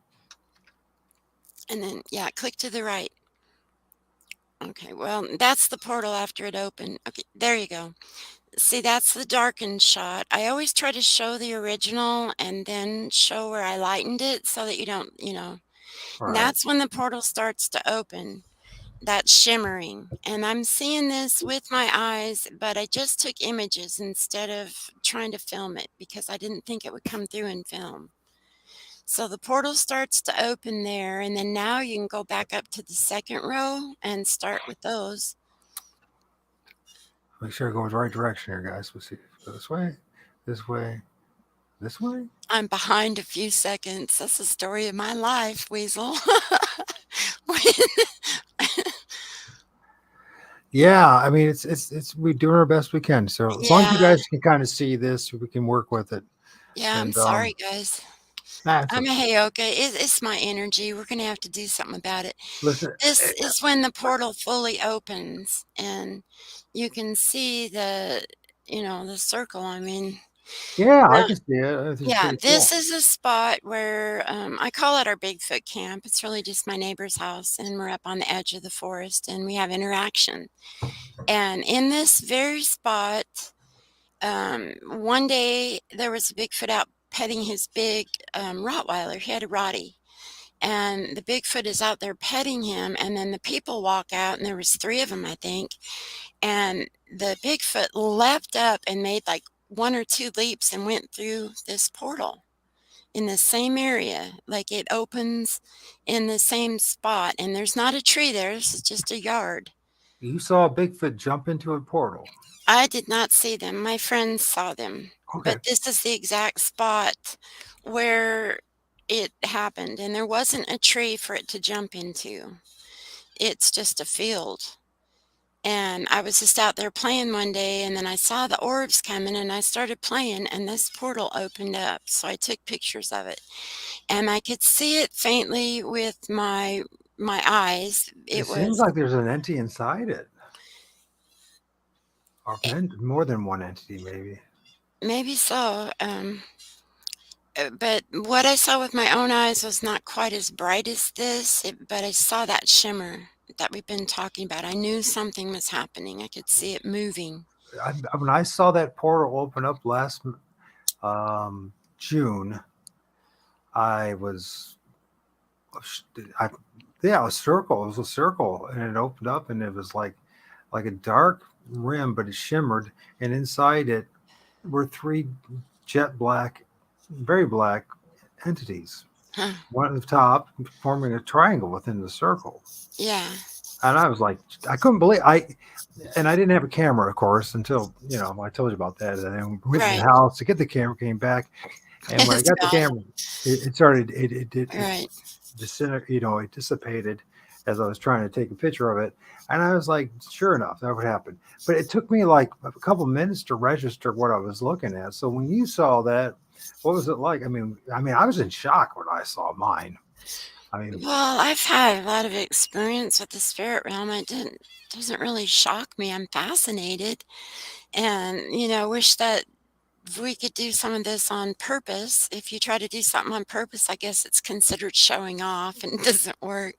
Speaker 2: And then, yeah, click to the right. Okay, well, that's the portal after it opened. Okay, there you go. See, that's the darkened shot. I always try to show the original and then show where I lightened it so that you don't, and
Speaker 1: Right.
Speaker 2: that's when the portal starts to open. That shimmering, and I'm seeing this with my eyes, but I just took images instead of trying to film it because I didn't think it would come through in film. So the portal starts to open there, and then now you can go back up to the second row and start with those.
Speaker 1: Make sure it goes the right direction here, guys. Let's see. Go this way. This way. This way.
Speaker 2: I'm behind a few seconds. That's the story of my life, Weasel.
Speaker 1: Yeah, I mean it's we're doing our best we can. So as long as you
Speaker 2: Yeah,
Speaker 1: guys can kind of see this, we can work with it.
Speaker 2: yeah, I'm
Speaker 1: And
Speaker 2: sorry, guys.
Speaker 1: that's
Speaker 2: I'm a
Speaker 1: okay.
Speaker 2: hey, okay. It's my energy. We're gonna have to do something about it.
Speaker 1: Listen,
Speaker 2: This is when the portal fully opens and you can see the circle. I mean,
Speaker 1: yeah, I
Speaker 2: now,
Speaker 1: can see it. It's
Speaker 2: yeah,
Speaker 1: pretty
Speaker 2: this
Speaker 1: cool.
Speaker 2: is a spot where I call it our Bigfoot camp. It's really just my neighbor's house, and we're up on the edge of the forest, and we have interaction. And in this very spot, one day there was a Bigfoot out petting his big Rottweiler. He had a Rottie. and the Bigfoot is out there petting him, and then the people walk out, and there was 3 of them, I think, and the Bigfoot leapt up and made, like, 1 or 2 leaps and went through this portal in the same area, like, it opens in the same spot, and there's not a tree there, this is just a yard.
Speaker 1: You saw a Bigfoot jump into a portal.
Speaker 2: I did not see them, my friends saw them,
Speaker 1: Okay.
Speaker 2: but this is the exact spot where it happened, and there wasn't a tree for it to jump into. It's just a field, and I was just out there playing one day, and then I saw the orbs coming, and I started playing, and this portal opened up, so I took pictures of it, and I could see it faintly with my eyes.
Speaker 1: It
Speaker 2: It
Speaker 1: seems
Speaker 2: was
Speaker 1: like there's an entity inside it, or more than one entity, maybe.
Speaker 2: maybe so, but what I saw with my own eyes was not quite as bright as this, but I saw that shimmer that we've been talking about. I knew something was happening. I could see it moving.
Speaker 1: When I saw that portal open up last June, I was, I, yeah, a circle. It was a circle, and it opened up, and it was like a dark rim, but it shimmered, and inside it were 3 jet black, very black entities.
Speaker 2: Huh.
Speaker 1: One at the top forming a triangle within the circle.
Speaker 2: Yeah.
Speaker 1: And I was like, I couldn't believe and I didn't have a camera, of course, until I told you about that. And then we went in the
Speaker 2: Right.
Speaker 1: house to get the camera, came back, and when I
Speaker 2: It's
Speaker 1: got the
Speaker 2: gone.
Speaker 1: camera, it started it
Speaker 2: Right.
Speaker 1: it dissipated as I was trying to take a picture of it. And I was like, sure enough, that would happen. But it took me like a couple minutes to register what I was looking at. So when you saw that, what was it like? I was in shock when I saw mine. I mean,
Speaker 2: Well, I've had a lot of experience with the spirit realm. It doesn't really shock me. I'm fascinated, and wish that we could do some of this on purpose. If you try to do something on purpose, I guess it's considered showing off and it doesn't work.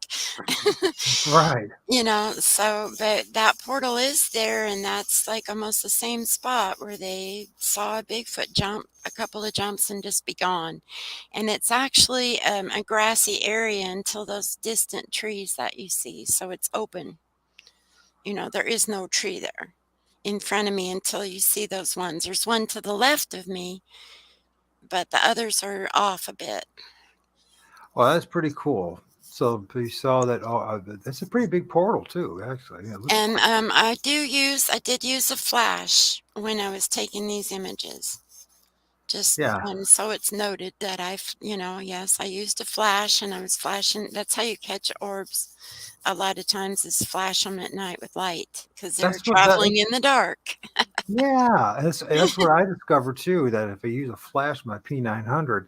Speaker 1: right.
Speaker 2: So, but that portal is there, and that's like almost the same spot where they saw a Bigfoot jump a couple of jumps and just be gone. And it's actually a grassy area until those distant trees that you see. So it's open. There is no tree there in front of me until you see those ones. There's one to the left of me, but the others are off a bit.
Speaker 1: Well, that's pretty cool. So you saw that. Oh, that's a pretty big portal too. Actually, yeah, it looks
Speaker 2: And
Speaker 1: like.
Speaker 2: I did use a flash when I was taking these images. Just
Speaker 1: Yeah,
Speaker 2: so it's noted that yes, I used a flash and I was flashing. That's how you catch orbs. A lot of times is flash them at night with light because they're
Speaker 1: that's what that.
Speaker 2: traveling in the dark.
Speaker 1: Yeah, that's what I discovered too. That if I use a flash, my P900,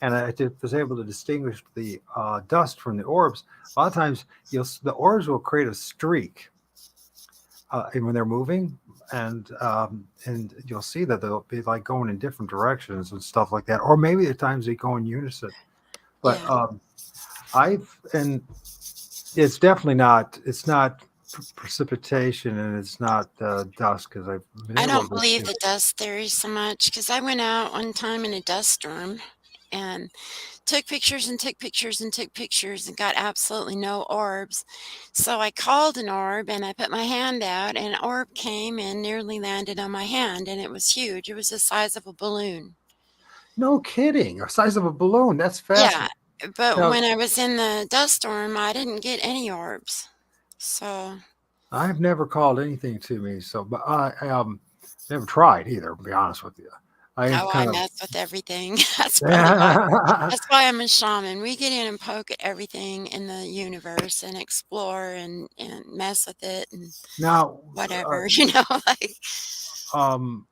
Speaker 1: and was able to distinguish the dust from the orbs, a lot of times the orbs will create a streak, and when they're moving, and you'll see that they'll be like going in different directions and stuff like that, or maybe at times they go in unison. But
Speaker 2: Yeah,
Speaker 1: and it's definitely not. It's not precipitation, and it's not dust because I've been
Speaker 2: I
Speaker 1: able
Speaker 2: don't
Speaker 1: to.
Speaker 2: believe the dust theory so much because I went out one time in a dust storm and took pictures and took pictures and took pictures and got absolutely no orbs. So I called an orb and I put my hand out, and an orb came and nearly landed on my hand, and it was huge. It was the size of a balloon.
Speaker 1: No kidding, the size of a balloon. That's
Speaker 2: Yeah,
Speaker 1: fascinating.
Speaker 2: but
Speaker 1: Now,
Speaker 2: when I was in the dust storm, I didn't get any orbs. So,
Speaker 1: I've never called anything to me, so but I never tried either. To be honest with you, I
Speaker 2: oh, I
Speaker 1: kind of.
Speaker 2: mess with everything. That's why I'm a shaman. We get in and poke at everything in the universe and explore and mess with it and
Speaker 1: Now, uh,
Speaker 2: whatever, like
Speaker 1: um,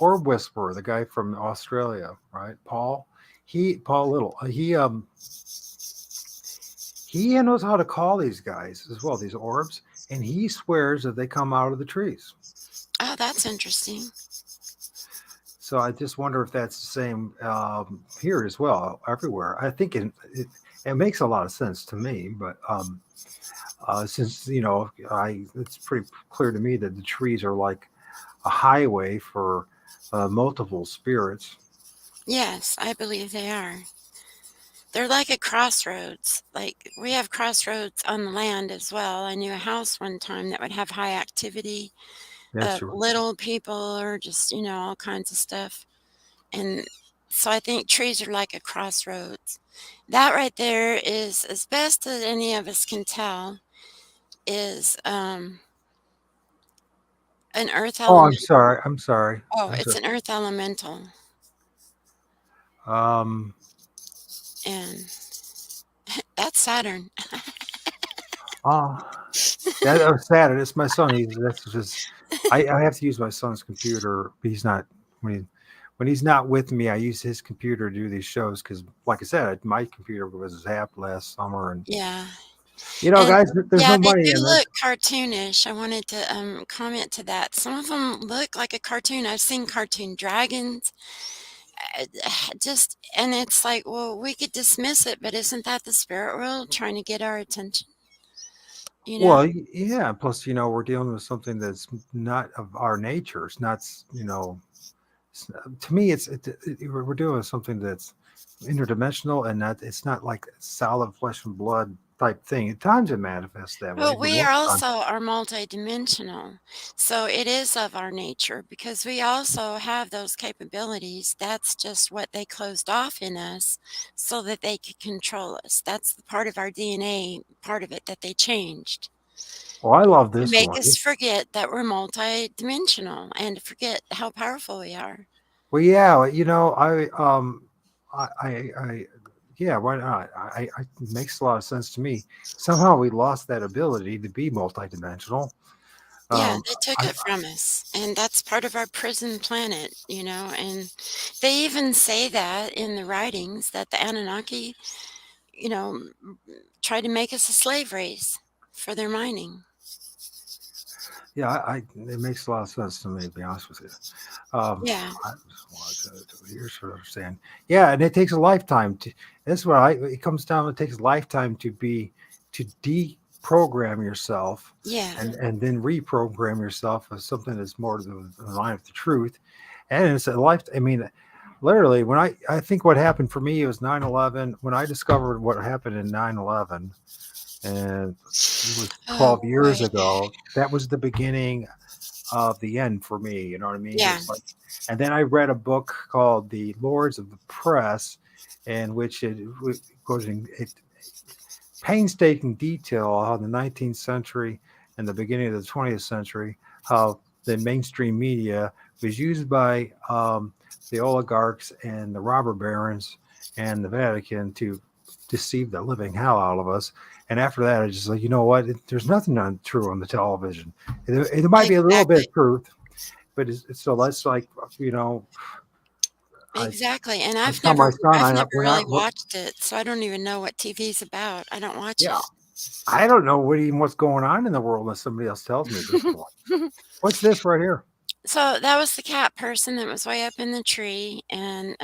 Speaker 1: Orb Whisperer, the guy from Australia, right? Paul Little, he knows how to call these guys as well, these orbs, and he swears that they come out of the trees.
Speaker 2: oh, that's interesting.
Speaker 1: So I just wonder if that's the same here as well, everywhere. I think it makes a lot of sense to me, but since it's pretty clear to me that the trees are like a highway for multiple spirits.
Speaker 2: Yes, I believe they are. They're like a crossroads. Like we have crossroads on the land as well. I knew a house one time that would have high activity,
Speaker 1: That's true.
Speaker 2: little people or just, all kinds of stuff. And so I think trees are like a crossroads. That right there is, as best as any of us can tell, is an earth
Speaker 1: Oh, I'm
Speaker 2: element.
Speaker 1: sorry. I'm sorry.
Speaker 2: Oh,
Speaker 1: I'm
Speaker 2: it's
Speaker 1: sorry.
Speaker 2: an earth elemental.
Speaker 1: Um,
Speaker 2: And that's Saturn.
Speaker 1: oh, that was Saturn. It's my son. That's just. I have to use my son's computer. He's not when he when he's not with me. I use his computer to do these shows because, like I said, my computer was zapped last summer, and
Speaker 2: Yeah. And
Speaker 1: guys, there's
Speaker 2: yeah,
Speaker 1: no
Speaker 2: they
Speaker 1: money
Speaker 2: do
Speaker 1: in
Speaker 2: look
Speaker 1: this.
Speaker 2: cartoonish. I wanted to comment to that. Some of them look like a cartoon. I've seen cartoon dragons. Just and it's like, well, we could dismiss it, but isn't that the spirit world trying to get our attention? You know?
Speaker 1: Well, yeah. Plus, we're dealing with something that's not of our nature. It's not, to me, we're doing with something that's interdimensional and not. It's not like solid flesh and blood type thing. At times it manifests that way,
Speaker 2: Well,
Speaker 1: but
Speaker 2: we
Speaker 1: most
Speaker 2: are
Speaker 1: of the time,
Speaker 2: also are multidimensional. So it is of our nature because we also have those capabilities. That's just what they closed off in us so that they could control us. That's the part of our DNA, part of it that they changed
Speaker 1: well, I love
Speaker 2: to
Speaker 1: this
Speaker 2: make
Speaker 1: one.
Speaker 2: us forget that we're multidimensional and to forget how powerful we are.
Speaker 1: Well, yeah, I yeah, why not? It makes a lot of sense to me. Somehow we lost that ability to be multidimensional.
Speaker 2: Yeah,
Speaker 1: Um,
Speaker 2: they took
Speaker 1: I
Speaker 2: it from us, and that's part of our prison planet, and they even say that in the writings that the Anunnaki, you know, tried to make us a slave race for their mining.
Speaker 1: yeah, it makes a lot of sense to me, to be honest with you.
Speaker 2: Yeah,
Speaker 1: I just wanted to here's what I'm saying. Yeah, and it takes a lifetime to. That's what it comes down. It takes a lifetime to deprogram yourself,
Speaker 2: yeah.
Speaker 1: and then reprogram yourself as something that's more to the line of the truth. And it's a life. I mean, literally, when I think what happened for me was 9/11. When I discovered what happened in 9/11, and it was
Speaker 2: Oh
Speaker 1: 12 years
Speaker 2: boy.
Speaker 1: ago. That was the beginning of the end for me. You know what I mean?
Speaker 2: Yeah,
Speaker 1: It's like, and then I read a book called The Lords of the Press, in which it goes in painstaking detail how the 19th century and the beginning of the 20th century, how the mainstream media was used by the oligarchs and the robber barons and the Vatican to deceive the living hell out of us. And after that, I just like, you know what? There's nothing true on the television. It might be a little bit
Speaker 2: exactly.
Speaker 1: of truth, but so that's like, you know, I,
Speaker 2: Exactly. And
Speaker 1: I tell my son,
Speaker 2: I've never
Speaker 1: we're
Speaker 2: really
Speaker 1: not,
Speaker 2: watched it, so I don't even know what TV's about. I don't watch
Speaker 1: yeah,
Speaker 2: it.
Speaker 1: I don't know what's going on in the world unless somebody else tells me at this point. What's this right here?
Speaker 2: So that was the cat person that was way up in the tree, and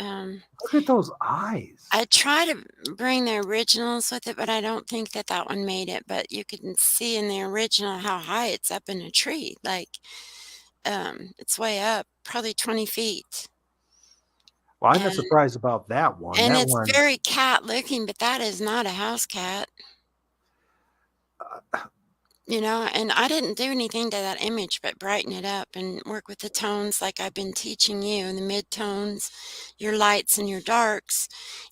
Speaker 1: Look at those eyes.
Speaker 2: I try to bring the originals with it, but I don't think that that one made it. But you can see in the original how high it's up in a tree. Like, it's way up, probably 20 feet.
Speaker 1: Well, I'm not
Speaker 2: And
Speaker 1: surprised about that one.
Speaker 2: and
Speaker 1: That
Speaker 2: it's
Speaker 1: one,
Speaker 2: very cat looking, but that is not a house cat. And I didn't do anything to that image but brighten it up and work with the tones like I've been teaching you, the mid-tones, your lights and your darks,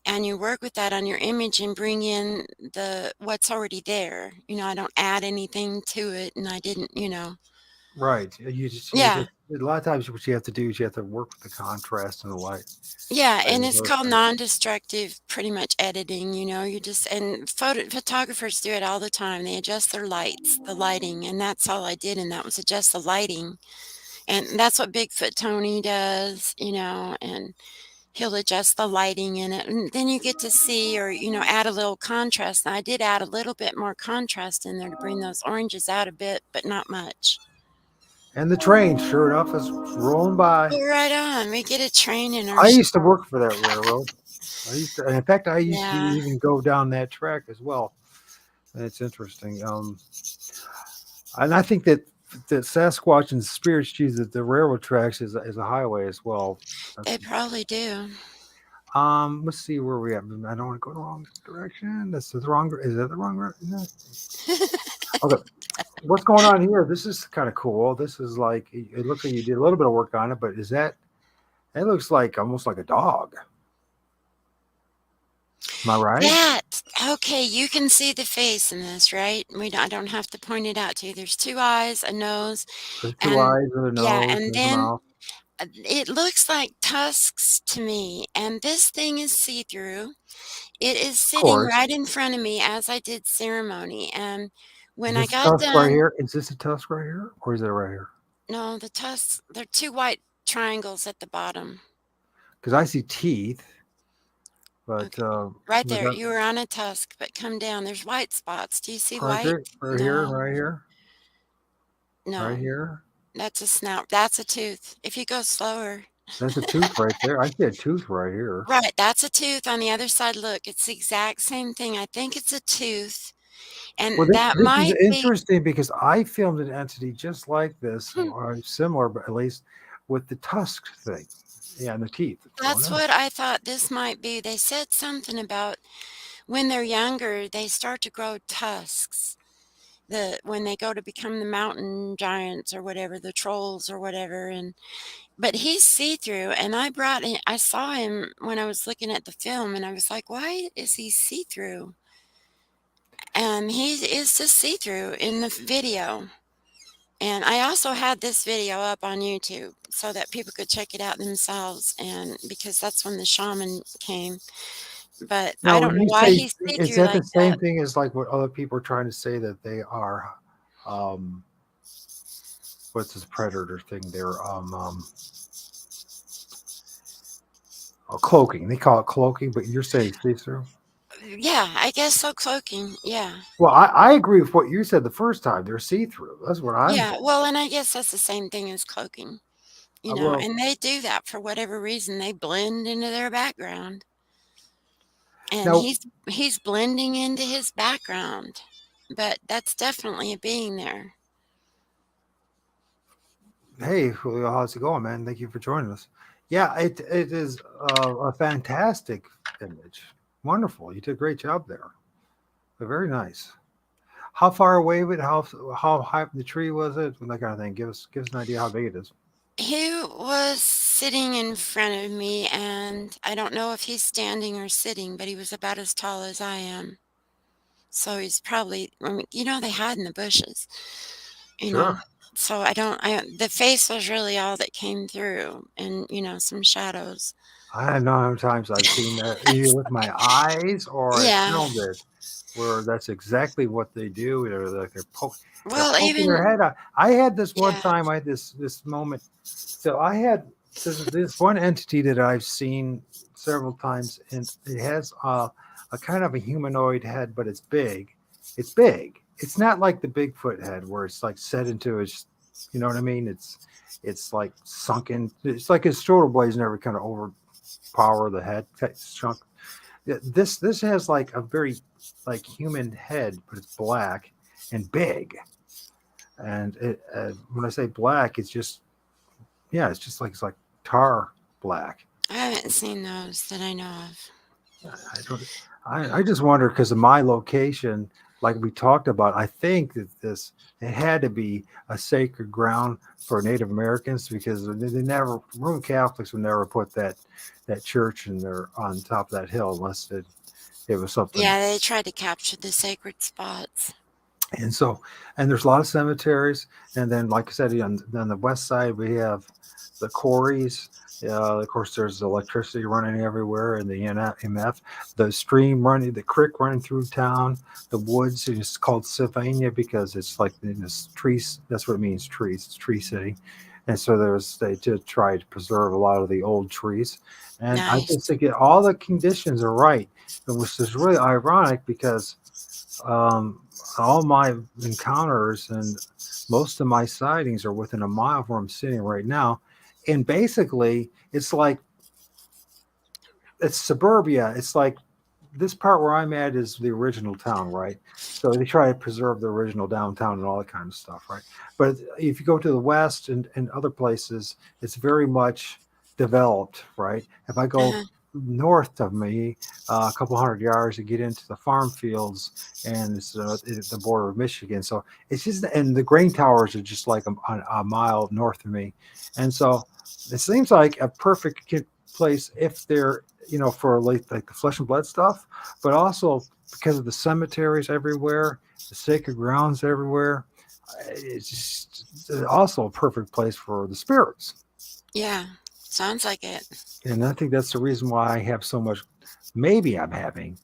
Speaker 2: and you work with that on your image and bring in the what's already there. I don't add anything to it, and I didn't.
Speaker 1: right?
Speaker 2: Yeah.
Speaker 1: A lot of times what you have to do is you have to work with the contrast and the light.
Speaker 2: Yeah,
Speaker 1: Light
Speaker 2: and
Speaker 1: of
Speaker 2: it's
Speaker 1: those
Speaker 2: called
Speaker 1: things.
Speaker 2: non-destructive pretty much editing, you just and photographers do it all the time. They adjust their lights, the lighting, and that's all I did, and that was adjust the lighting. And that's what Bigfoot Tony does, and he'll adjust the lighting in it. And then you get to see or, add a little contrast. And I did add a little bit more contrast in there to bring those oranges out a bit, but not much.
Speaker 1: And the train, sure enough, is rolling by.
Speaker 2: Oh, right on. We get a train in our
Speaker 1: I used to work for that railroad. And in fact, I used to
Speaker 2: yeah.
Speaker 1: even go down that track as well. It's interesting. And I think that Sasquatch and spirits use the railroad tracks as a highway as well.
Speaker 2: They
Speaker 1: That's
Speaker 2: probably do.
Speaker 1: Let's see where we at. I don't want to go the wrong direction. That's the wrong. Is that the wrong? No. Okay. What's going on here? This is kind of cool. This is like it looks like you did a little bit of work on it, but is that? It looks like almost like a dog. Am I right?
Speaker 2: That okay, you can see the face in this, right? I don't have to point it out to you. There's 2 eyes, a nose,
Speaker 1: There's two
Speaker 2: and
Speaker 1: eyes and a
Speaker 2: yeah,
Speaker 1: nose
Speaker 2: and
Speaker 1: and a
Speaker 2: then,
Speaker 1: mouth.
Speaker 2: it looks like tusks to me, and this thing is see-through. It is
Speaker 1: Of
Speaker 2: sitting
Speaker 1: course.
Speaker 2: right in front of me as I did ceremony, and
Speaker 1: Is
Speaker 2: when I
Speaker 1: this a
Speaker 2: got
Speaker 1: tusk right
Speaker 2: done
Speaker 1: here? Is this a tusk right here, or is it right here?
Speaker 2: no, the tusks they're 2 white triangles at the bottom.
Speaker 1: Because I see teeth, but
Speaker 2: Okay. Right
Speaker 1: was
Speaker 2: there,
Speaker 1: that
Speaker 2: you were on a tusk, but come down, there's white spots. Do you see
Speaker 1: right
Speaker 2: white?
Speaker 1: there, right here,
Speaker 2: No,
Speaker 1: right here, right
Speaker 2: no.
Speaker 1: here?
Speaker 2: That's a snout. That's a tooth. If you go slower.
Speaker 1: That's a tooth right there. I see a tooth right here.
Speaker 2: Right, that's a tooth on the other side. Look, it's the exact same thing. I think it's a tooth,
Speaker 1: Well,
Speaker 2: and that
Speaker 1: this is
Speaker 2: might be
Speaker 1: interesting because I filmed an entity just like this, or similar, but at least with the tusk thing. Yeah, and the teeth going
Speaker 2: that's
Speaker 1: in.
Speaker 2: what I thought this might be. They said something about when they're younger, they start to grow tusks. When they go to become the mountain giants or whatever, the trolls or whatever, and but he's see-through, and I saw him when I was looking at the film, and I was like, "Why is he see-through?" And he is just see-through in the video. And I also had this video up on YouTube so that people could check it out themselves, and because that's when the shaman came. But I
Speaker 1: Now,
Speaker 2: don't
Speaker 1: when
Speaker 2: know
Speaker 1: you
Speaker 2: why
Speaker 1: say,
Speaker 2: he's
Speaker 1: is
Speaker 2: see-through
Speaker 1: that the
Speaker 2: like
Speaker 1: same
Speaker 2: that.
Speaker 1: thing as like what other people are trying to say that they are? Um, what's this predator thing? They're cloaking. They call it cloaking, but you're saying see through.
Speaker 2: Yeah, I guess so, cloaking. Yeah.
Speaker 1: Well, I agree with what you said the first time. They're see through. That's what I'm
Speaker 2: Yeah,
Speaker 1: told.
Speaker 2: well, and I guess that's the same thing as cloaking,
Speaker 1: Well,
Speaker 2: and they do that for whatever reason. They blend into their background, and
Speaker 1: now,
Speaker 2: he's blending into his background. But that's definitely a being there.
Speaker 1: hey, Julio, how's it going, man? Thank you for joining us. Yeah, it is a fantastic image. Wonderful. You did a great job there. Very nice. How far away with how high up the tree was it? And that kind of thing. Give us an idea how big it is.
Speaker 2: He was sitting in front of me, and I don't know if he's standing or sitting, but he was about as tall as I am. So he's probably, I mean, they hide in the bushes, you know.
Speaker 1: Sure.
Speaker 2: So the face was really all that came through, and some shadows.
Speaker 1: I don't know how many times I've seen that either with my eyes or I
Speaker 2: Yeah.
Speaker 1: filmed it, where that's exactly what they do. They're
Speaker 2: Well,
Speaker 1: poking
Speaker 2: even
Speaker 1: their head out. I had this one
Speaker 2: yeah.
Speaker 1: time. I had this moment. So I had this one entity that I've seen several times, and it has a kind of a humanoid head, but it's big. It's big. It's not like the Bigfoot head where it's like set into its. You know what I mean? It's like sunken. It's like his shoulder blades never kind of overpower the head chunk. Yeah, this has like a very like human head, but it's black and big. And when I say black, it's just yeah, it's like tar black.
Speaker 2: I haven't seen those that I know of.
Speaker 1: I don't. I just wonder because of my location, like we talked about. I think that this it had to be a sacred ground for Native Americans because they never Roman Catholics would never put that church in there on top of that hill unless it was something.
Speaker 2: Yeah, they tried to capture the sacred spots.
Speaker 1: And so, and there's a lot of cemeteries. And then, like I said, on the west side, we have the quarries. Of course, there's electricity running everywhere, and the MF, the stream running, the creek running through town, the woods. It's called Sylvania because it's like in this trees. That's what it means, trees. It's Tree City, and so they did try to preserve a lot of the old trees. And I
Speaker 2: Nice.
Speaker 1: just think all the conditions are right, which is really ironic because um, all my encounters and most of my sightings are within a mile of where I'm sitting right now. And basically, it's suburbia. It's like this part where I'm at is the original town, right? So they try to preserve the original downtown and all that kind of stuff, right? But if you go to the west and other places, it's very much developed, right? If I go
Speaker 2: Uh-huh.
Speaker 1: north of me, a couple hundred yards to get into the farm fields, and it's the border of Michigan. So it's just, and the grain towers are just like a mile north of me, and so it seems like a perfect place if they're, for like the flesh and blood stuff, but also because of the cemeteries everywhere, the sacred grounds everywhere. It's just also a perfect place for the spirits.
Speaker 2: Yeah, sounds like it.
Speaker 1: And I think that's the reason why I have so much. Maybe I'm having.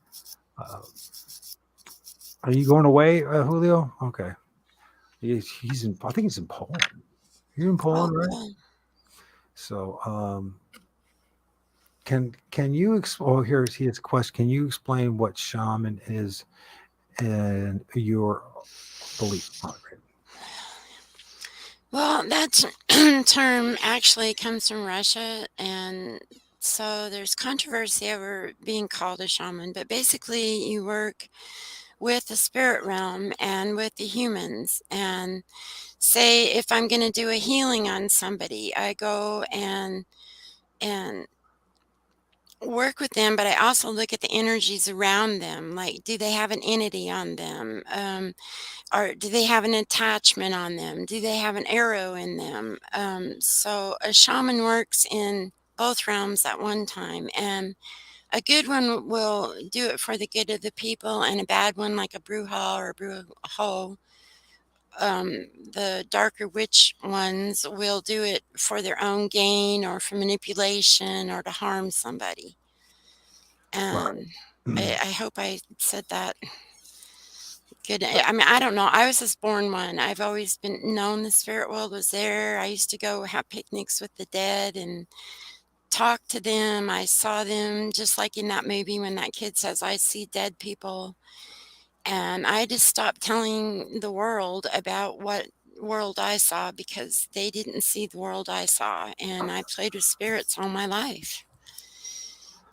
Speaker 1: Uh, are you going away, Julio? Okay. He's in. I think he's in Poland. You're in
Speaker 2: Oh,
Speaker 1: Poland, right?
Speaker 2: cool.
Speaker 1: So, can you? Oh, here's his question. Can you explain what shaman is and your belief on it?
Speaker 2: Well, that term actually comes from Russia, and so there's controversy over being called a shaman, but basically, you work with the spirit realm and with the humans. And say if I'm going to do a healing on somebody, I go and work with them, but I also look at the energies around them. Like, do they have an entity on them? Or do they have an attachment on them? Do they have an arrow in them? So a shaman works in both realms at one time, and a good one will do it for the good of the people, and a bad one, like a bruja or a brujo, the darker witch ones will do it for their own gain or for manipulation or to harm somebody.
Speaker 1: Right.
Speaker 2: And I hope I said that good. I mean, I don't know. I was just born one. I've always been known the spirit world was there. I used to go have picnics with the dead and talk to them. I saw them just like in that movie when that kid says, I see dead people. And I just stopped telling the world about what world I saw because they didn't see the world I saw. And I played with spirits all my life.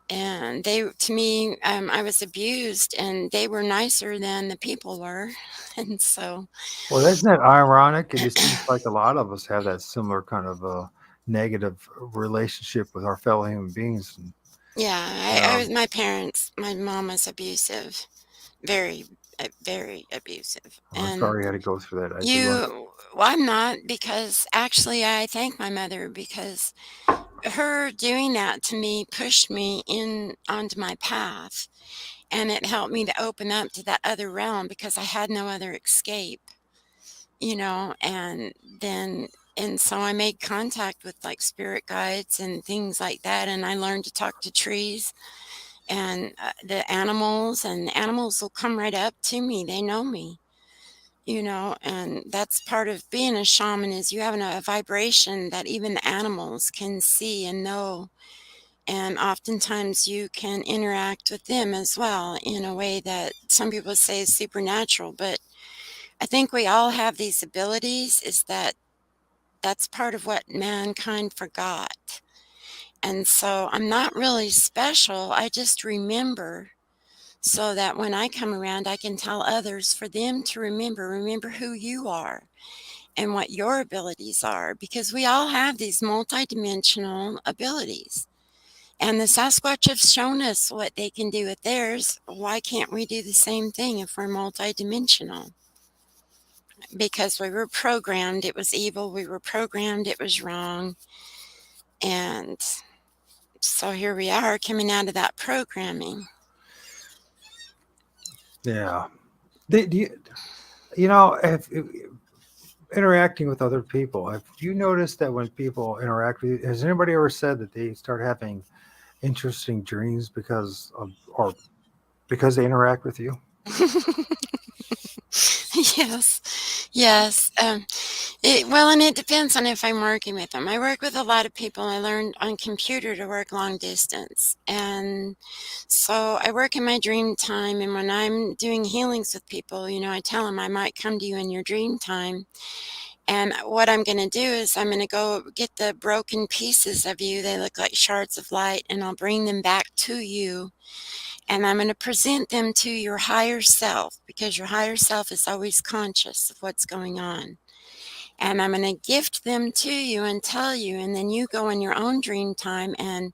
Speaker 2: And they, to me, I was abused, and they were nicer than the people were. And so,
Speaker 1: Well, isn't that ironic? It just seems like a lot of us have that similar kind of negative relationship with our fellow human beings. And,
Speaker 2: yeah, I was,
Speaker 1: um,
Speaker 2: my parents, my mom was abusive, very, very abusive.
Speaker 1: I'm
Speaker 2: And
Speaker 1: sorry you had to go through that. I do.
Speaker 2: well, I'm not, because actually I thank my mother, because her doing that to me pushed me in onto my path, and it helped me to open up to that other realm because I had no other escape, and then and so I made contact with like spirit guides and things like that, and I learned to talk to trees and the animals will come right up to me. They know me, and that's part of being a shaman, is you have a vibration that even the animals can see and know. And oftentimes you can interact with them as well in a way that some people say is supernatural. But I think we all have these abilities, is that that's part of what mankind forgot. And so I'm not really special. I just remember, so that when I come around, I can tell others for them to remember who you are and what your abilities are, because we all have these multidimensional abilities. And the Sasquatch have shown us what they can do with theirs. Why can't we do the same thing if we're multidimensional? Because we were programmed it was evil, we were programmed it was wrong. And so here we are coming out of that programming.
Speaker 1: Yeah. Do you, if interacting with other people, have you noticed that when people interact with you, has anybody ever said that they start having interesting dreams because of, or because they interact with you?
Speaker 2: Yes, yes. Well, and it depends on if I'm working with them. I work with a lot of people. I learned on computer to work long distance. And so I work in my dream time. And when I'm doing healings with people, I tell them I might come to you in your dream time. And what I'm going to do is I'm going to go get the broken pieces of you. They look like shards of light, and I'll bring them back to you. And I'm going to present them to your higher self, because your higher self is always conscious of what's going on. And I'm going to gift them to you and tell you, and then you go in your own dream time and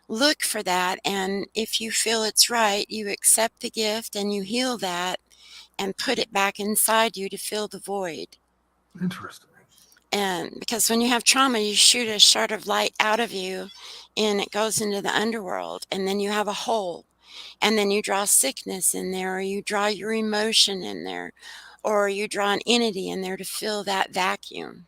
Speaker 2: look for that, and if you feel it's right, you accept the gift and you heal that and put it back inside you to fill the void.
Speaker 1: Interesting.
Speaker 2: And because when you have trauma, you shoot a shard of light out of you and it goes into the underworld, and then you have a hole, and then you draw sickness in there, or you draw your emotion in there, or you draw an entity in there to fill that vacuum.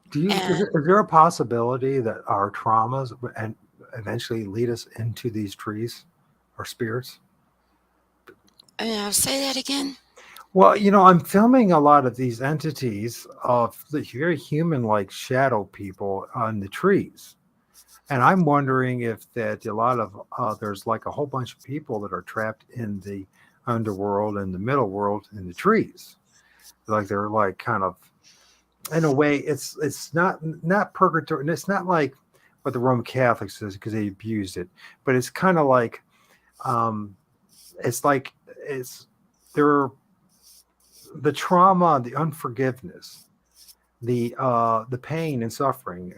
Speaker 1: Do you
Speaker 2: And
Speaker 1: is there a possibility that our traumas and eventually lead us into these trees or spirits?
Speaker 2: I'll say that again.
Speaker 1: Well, I'm filming a lot of these entities of the very human-like shadow people on the trees. And I'm wondering if that a lot of there's like a whole bunch of people that are trapped in the underworld and the middle world in the trees. Like they're like kind of in a way it's not purgatory, and it's not like what the Roman Catholics says because they abused it, but it's kind of um it's like it's there the trauma, the unforgiveness, the pain and suffering.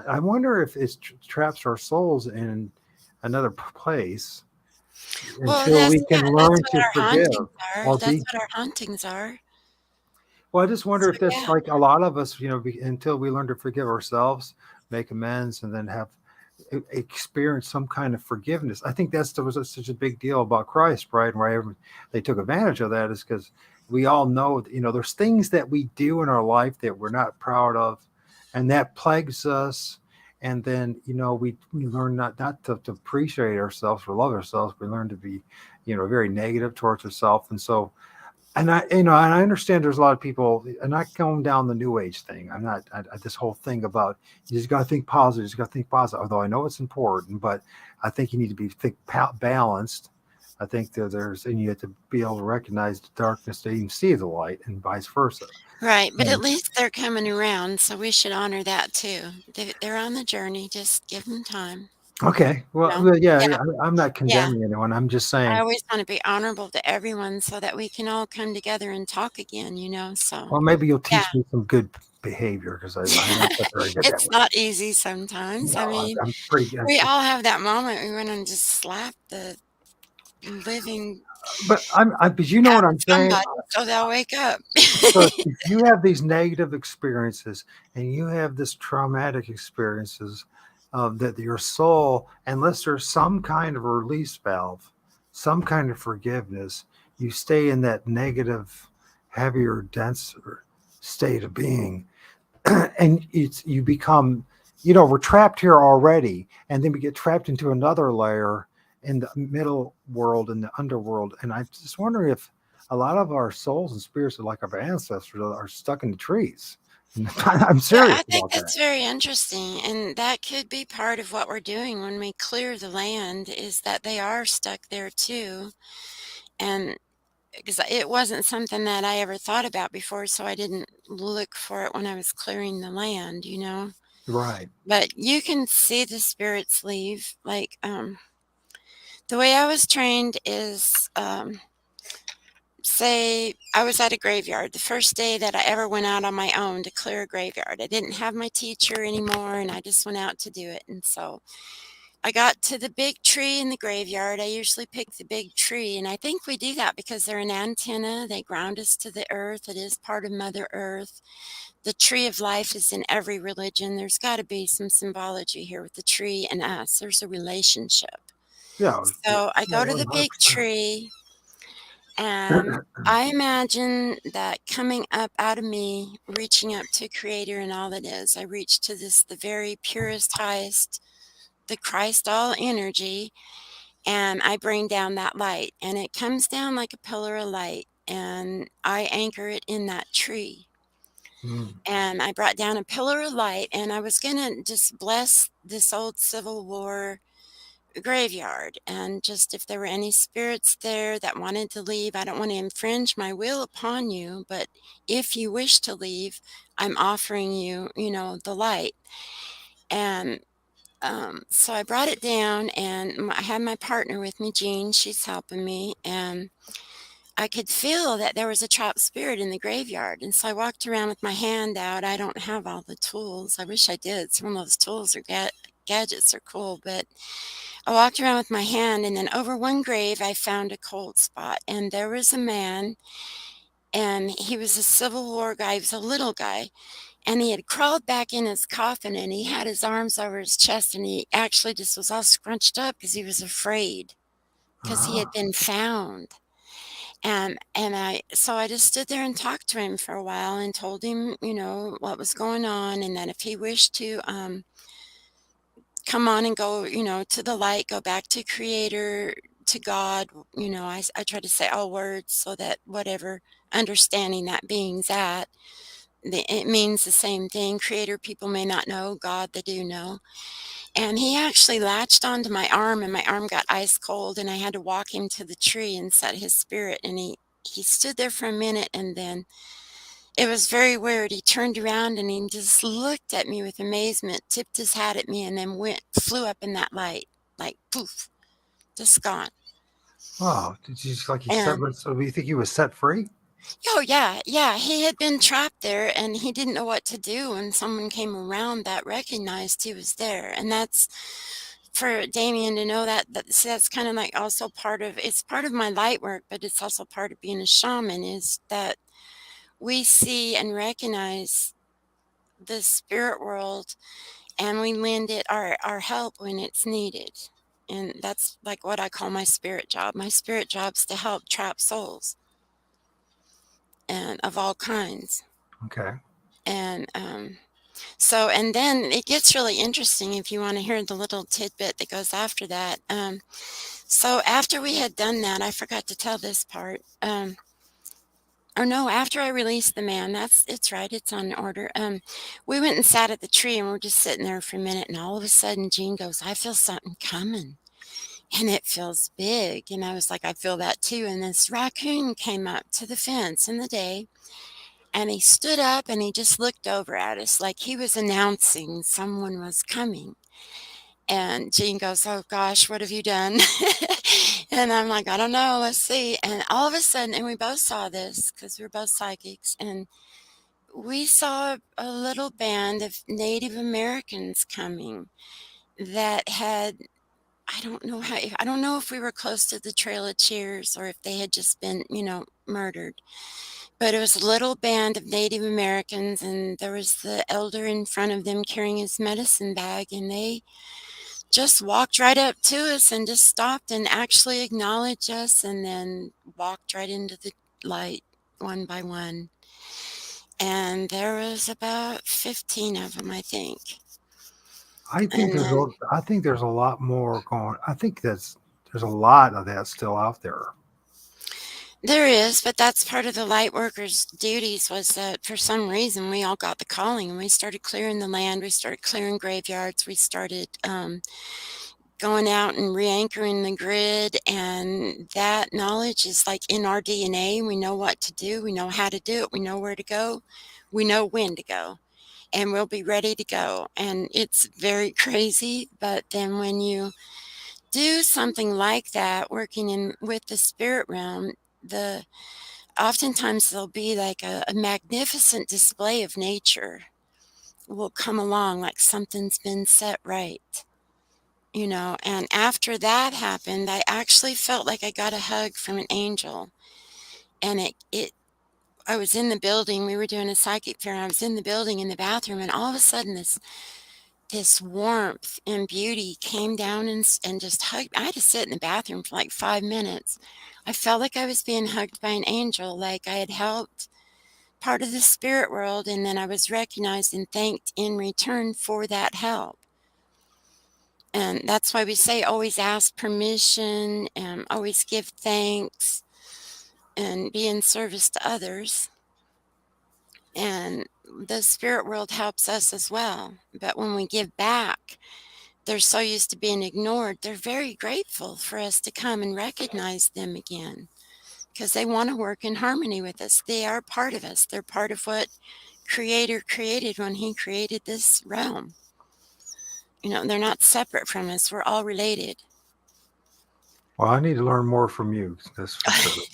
Speaker 1: I wonder if it traps our souls in another place
Speaker 2: Well,
Speaker 1: until we can
Speaker 2: that's
Speaker 1: learn
Speaker 2: what
Speaker 1: to
Speaker 2: our
Speaker 1: forgive
Speaker 2: hauntings are.
Speaker 1: or
Speaker 2: That's
Speaker 1: be.
Speaker 2: what our hauntings are.
Speaker 1: Well, I just wonder
Speaker 2: So
Speaker 1: if that's
Speaker 2: yeah.
Speaker 1: like a lot of us, until we learn to forgive ourselves, make amends, and then have experience some kind of forgiveness. I think that's was such a big deal about Christ, right? And why they took advantage of that is because we all know that, there's things that we do in our life that we're not proud of, and that plagues us. And then, we learn not to appreciate ourselves or love ourselves. We learn to be, very negative towards ourselves. And so, and I understand there's a lot of people. I'm not going down the new age thing. I'm not this whole thing about you just got to think positive. You just got to think positive. Although I know it's important, but I think you need to be balanced. I think that and you have to be able to recognize the darkness to even see the light, and vice versa.
Speaker 2: Right, but at
Speaker 1: And
Speaker 2: least they're coming around, so we should honor that too. They're on the journey, just give them time,
Speaker 1: okay,
Speaker 2: you
Speaker 1: well,
Speaker 2: know?
Speaker 1: yeah,
Speaker 2: Yeah,
Speaker 1: I'm not
Speaker 2: yeah.
Speaker 1: condemning anyone. I'm just
Speaker 2: I
Speaker 1: saying.
Speaker 2: always wanna be honorable to everyone so that we can all come together and talk again, so,
Speaker 1: Well, maybe you'll
Speaker 2: yeah.
Speaker 1: teach me some good behavior because I'm not very good at
Speaker 2: It's
Speaker 1: it.
Speaker 2: not easy sometimes. I
Speaker 1: No,
Speaker 2: mean,
Speaker 1: I'm pretty good.
Speaker 2: we all have that moment we wanna just slap the living
Speaker 1: But you know
Speaker 2: out
Speaker 1: what
Speaker 2: of
Speaker 1: I'm saying.
Speaker 2: somebody so they'll wake up.
Speaker 1: So if you have these negative experiences and you have this traumatic experiences that your soul, unless there's some kind of release valve, some kind of forgiveness, you stay in that negative, heavier, denser state of being. And you become, we're trapped here already, and then we get trapped into another layer in the middle world and the underworld. And I just wonder if a lot of our souls and spirits are like our ancestors are stuck in the trees. I'm
Speaker 2: Yeah,
Speaker 1: serious
Speaker 2: I think
Speaker 1: about that.
Speaker 2: that's very interesting, and that could be part of what we're doing when we clear the land is that they are stuck there too, and because it wasn't something that I ever thought about before, so I didn't look for it when I was clearing the land.
Speaker 1: Right.
Speaker 2: But you can see the spirits leave, like, the way I was trained is, say I was at a graveyard, the first day that I ever went out on my own to clear a graveyard. I didn't have my teacher anymore, and I just went out to do it, and so I got to the big tree in the graveyard. I usually pick the big tree, and I think we do that because they're an antenna. They ground us to the earth. It is part of Mother Earth. The tree of life is in every religion. There's got to be some symbology here with the tree and us. There's a relationship.
Speaker 1: Yeah.
Speaker 2: So I
Speaker 1: Yeah,
Speaker 2: go to the big
Speaker 1: 100%.
Speaker 2: tree, and I imagine that coming up out of me, reaching up to Creator and all that is. I reach to this, the very purest, highest, the Christ all energy, and I bring down that light, and it comes down like a pillar of light, and I anchor it in that tree.
Speaker 1: Mm,
Speaker 2: And I brought down a pillar of light, and I was going to just bless this old Civil War graveyard. And just if there were any spirits there that wanted to leave, I don't want to infringe my will upon you, but if you wish to leave, I'm offering you, the light. And so I brought it down, and I had my partner with me, Jean. She's helping me, and I could feel that there was a trapped spirit in the graveyard. And so I walked around with my hand out. I don't have all the tools. I wish I did. Some of those tools are gadgets are cool, but I walked around with my hand, and then over one grave, I found a cold spot, and there was a man, and he was a Civil War guy. He was a little guy, and he had crawled back in his coffin, and he had his arms over his chest, and he actually just was all scrunched up because he was afraid because he had
Speaker 1: Ah,
Speaker 2: been found. And I just stood there and talked to him for a while and told him, what was going on, and that if he wished to come on and go, to the light, go back to Creator, to God. I try to say all words so that whatever understanding that being's at, it means the same thing. Creator people may not know, God they do know. And he actually latched onto my arm, and my arm got ice cold, and I had to walk him to the tree and set his spirit. And he stood there for a minute, and then it was very weird. He turned around and he just looked at me with amazement, tipped his hat at me, and then flew up in that light, like poof, just gone.
Speaker 1: wow. Did you just like you said?
Speaker 2: And
Speaker 1: So you think he was set free?
Speaker 2: oh yeah, yeah, he had been trapped there, and he didn't know what to do. And someone came around that recognized he was there, and that's for Damien to know that see, that's kind of like also it's part of my light work, but it's also part of being a shaman, is that we see and recognize the spirit world, and we lend it our help when it's needed. And that's like what I call my spirit job. My spirit job's to help trap souls and of all kinds.
Speaker 1: Okay.
Speaker 2: And and then it gets really interesting if you want to hear the little tidbit that goes after that. So after we had done that, I forgot to tell this part. Or no, after I released the man, it's right, it's on order. We went and sat at the tree, and we're just sitting there for a minute, and all of a sudden Jean goes, I feel something coming. And it feels big. And I was like, I feel that too. And this raccoon came up to the fence in the day, and he stood up and he just looked over at us like he was announcing someone was coming. And Jean goes, oh gosh, what have you done? And I'm like, I don't know, let's see. And all of a sudden, and we both saw this because we're both psychics, and we saw a little band of Native Americans coming that had, I don't know if we were close to the Trail of Tears or if they had just been, murdered. But it was a little band of Native Americans, and there was the elder in front of them carrying his medicine bag, and they just walked right up to us and just stopped and actually acknowledged us, and then walked right into the light one by one. And there was about 15 of them, I think. And then
Speaker 1: I think there's a lot more going. I think there's a lot of that still out there.
Speaker 2: there is, but that's part of the light workers' duties, was that for some reason we all got the calling, and we started clearing the land, we started clearing graveyards, we started going out and re-anchoring the grid, and that knowledge is like in our DNA. We know what to do, we know how to do it, we know where to go, we know when to go, and we'll be ready to go. And it's very crazy, but then when you do something like that, working in with the spirit realm, the oftentimes there'll be like a magnificent display of nature will come along, like something's been set right. And after that happened, I actually felt like I got a hug from an angel. And I was in the building, we were doing a psychic fair, and I was in the building in the bathroom, and all of a sudden this warmth and beauty came down and just hugged. I had to sit in the bathroom for like 5 minutes. I felt like I was being hugged by an angel, like I had helped part of the spirit world, and then I was recognized and thanked in return for that help. And that's why we say always ask permission, and always give thanks, and be in service to others. And the spirit world helps us as well. But when we give back, they're so used to being ignored, they're very grateful for us to come and recognize them again, because they want to work in harmony with us. They are part of us. They're part of what Creator created when He created this realm. They're not separate from us. We're all related.
Speaker 1: Well, I need to learn more from you. That's for sure.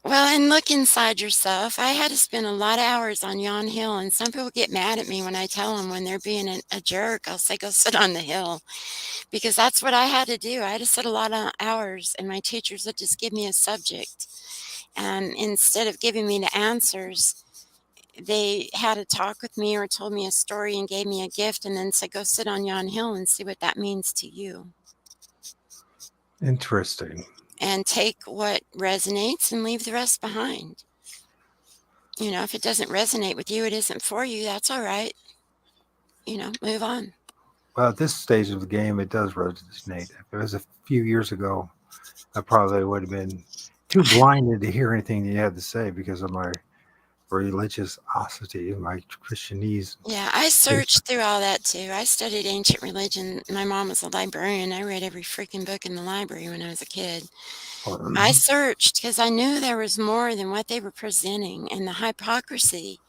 Speaker 2: Well, and look inside yourself. I had to spend a lot of hours on yon hill, and some people get mad at me when I tell them when they're being a jerk. I'll say, go sit on the hill because that's what I had to do. I had to sit a lot of hours, and my teachers would just give me a subject. And instead of giving me the answers, they had a talk with me or told me a story and gave me a gift and then said, go sit on yon hill and see what that means to you.
Speaker 1: Interesting.
Speaker 2: And take what resonates and leave the rest behind. If it doesn't resonate with you, it isn't for you. That's all right. Move on.
Speaker 1: Well, at this stage of the game, it does resonate. If it was a few years ago, I probably would have been too blinded to hear anything you had to say because of my religiosity, my Christianese.
Speaker 2: Yeah, I searched through all that too. I studied ancient religion. My mom was a librarian. I read every freaking book in the library when I was a kid. I searched because I knew there was more than what they were presenting and the hypocrisy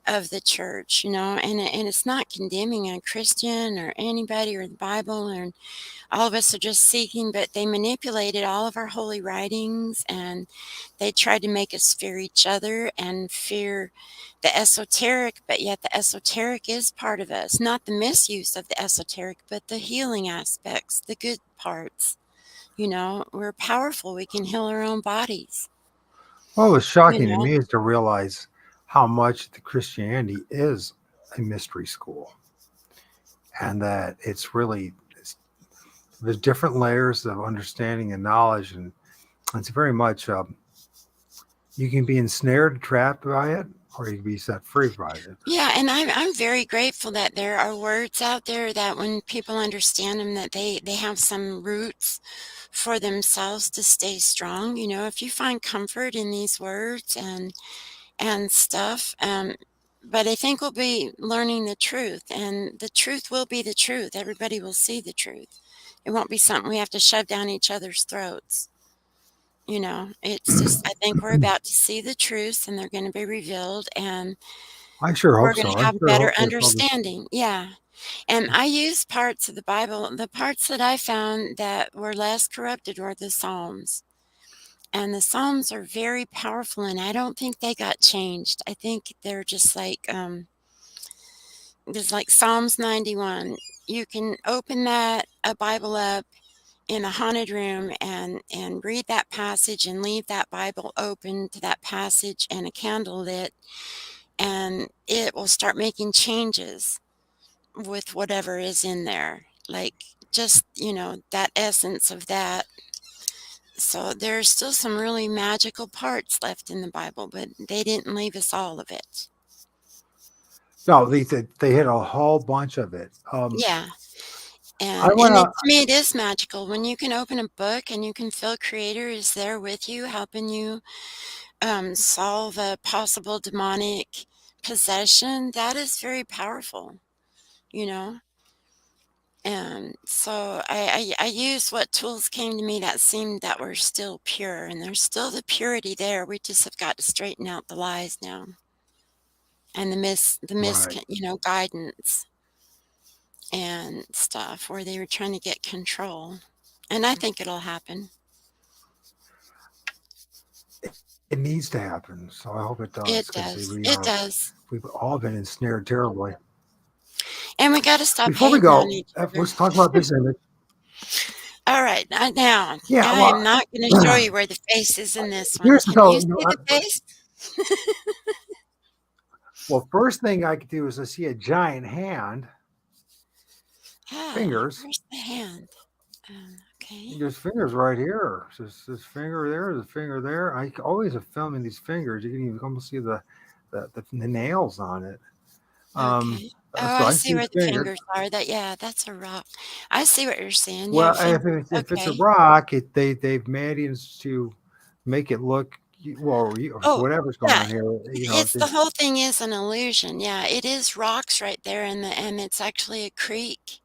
Speaker 2: of the church, and it's not condemning a Christian or anybody or the Bible, and all of us are just seeking, but they manipulated all of our holy writings and they tried to make us fear each other and fear the esoteric, but yet the esoteric is part of us, not the misuse of the esoteric, but the healing aspects, the good parts. We're powerful. We can heal our own bodies,
Speaker 1: What was
Speaker 2: you
Speaker 1: shocking to
Speaker 2: know.
Speaker 1: me is to realize how much the Christianity is a mystery school, and that there's different layers of understanding and knowledge, and it's very much you can be ensnared, trapped by it, or you can be set free by it.
Speaker 2: Yeah, and I'm very grateful that there are words out there that when people understand them, that they have some roots for themselves to stay strong. If you find comfort in these words and stuff, but I think we'll be learning the truth, and the truth will be the truth. Everybody will see the truth. It won't be something we have to shove down each other's throats. It's just I think we're about to see the truths, and they're going to be revealed, and
Speaker 1: I sure
Speaker 2: we're
Speaker 1: hope
Speaker 2: gonna
Speaker 1: so. I
Speaker 2: have
Speaker 1: sure
Speaker 2: better
Speaker 1: hope that all this.
Speaker 2: understanding, yeah, and I use parts of the Bible the parts that I found that were less corrupted were the Psalms, and the Psalms are very powerful, and I don't think they got changed. I think they're just like, there's like Psalms 91. You can open a Bible up in a haunted room and read that passage and leave that Bible open to that passage and a candle lit, and it will start making changes with whatever is in there, like just that essence of that. So there's still some really magical parts left in the Bible, but they didn't leave us all of it.
Speaker 1: No, they hit a whole bunch of it.
Speaker 2: Yeah,
Speaker 1: I
Speaker 2: and
Speaker 1: want
Speaker 2: to me it is magical when you can open a book and you can feel creator is there with you helping you solve a possible demonic possession. That is very powerful, you know And so I used what tools came to me that seemed that were still pure, and there's still the purity there. We just have got to straighten out the lies now and
Speaker 1: right.
Speaker 2: guidance and stuff where they were trying to get control. And I think it'll happen.
Speaker 1: It needs to happen, so I hope it does
Speaker 2: It
Speaker 1: because
Speaker 2: does. It does.
Speaker 1: we've all been ensnared terribly.
Speaker 2: And we got to stop
Speaker 1: Before we
Speaker 2: hating on
Speaker 1: go,
Speaker 2: each other.
Speaker 1: let's talk about this image.
Speaker 2: All right, now
Speaker 1: Yeah,
Speaker 2: I
Speaker 1: well,
Speaker 2: am not going to show you where the face is in this one.
Speaker 1: here's
Speaker 2: Can you
Speaker 1: so
Speaker 2: see the face?
Speaker 1: well. First thing I could do is I see a giant hand,
Speaker 2: Ah,
Speaker 1: fingers.
Speaker 2: where's the hand? Okay.
Speaker 1: There's fingers right here. There's this finger there. There's a finger there. Always have filming these fingers. You can even almost see the nails on it. Um,
Speaker 2: Okay. Oh,
Speaker 1: so
Speaker 2: I
Speaker 1: I
Speaker 2: see
Speaker 1: see
Speaker 2: where the
Speaker 1: fingers.
Speaker 2: fingers are. Yeah, that's a rock. I see what you're saying. Yeah,
Speaker 1: Well,
Speaker 2: fingers.
Speaker 1: if it's a
Speaker 2: Okay.
Speaker 1: rock, they've managed to make it look well.
Speaker 2: Oh,
Speaker 1: Whatever's going
Speaker 2: yeah.
Speaker 1: on here,
Speaker 2: It's the whole thing is an illusion. Yeah, it is rocks right there, and it's actually a creek.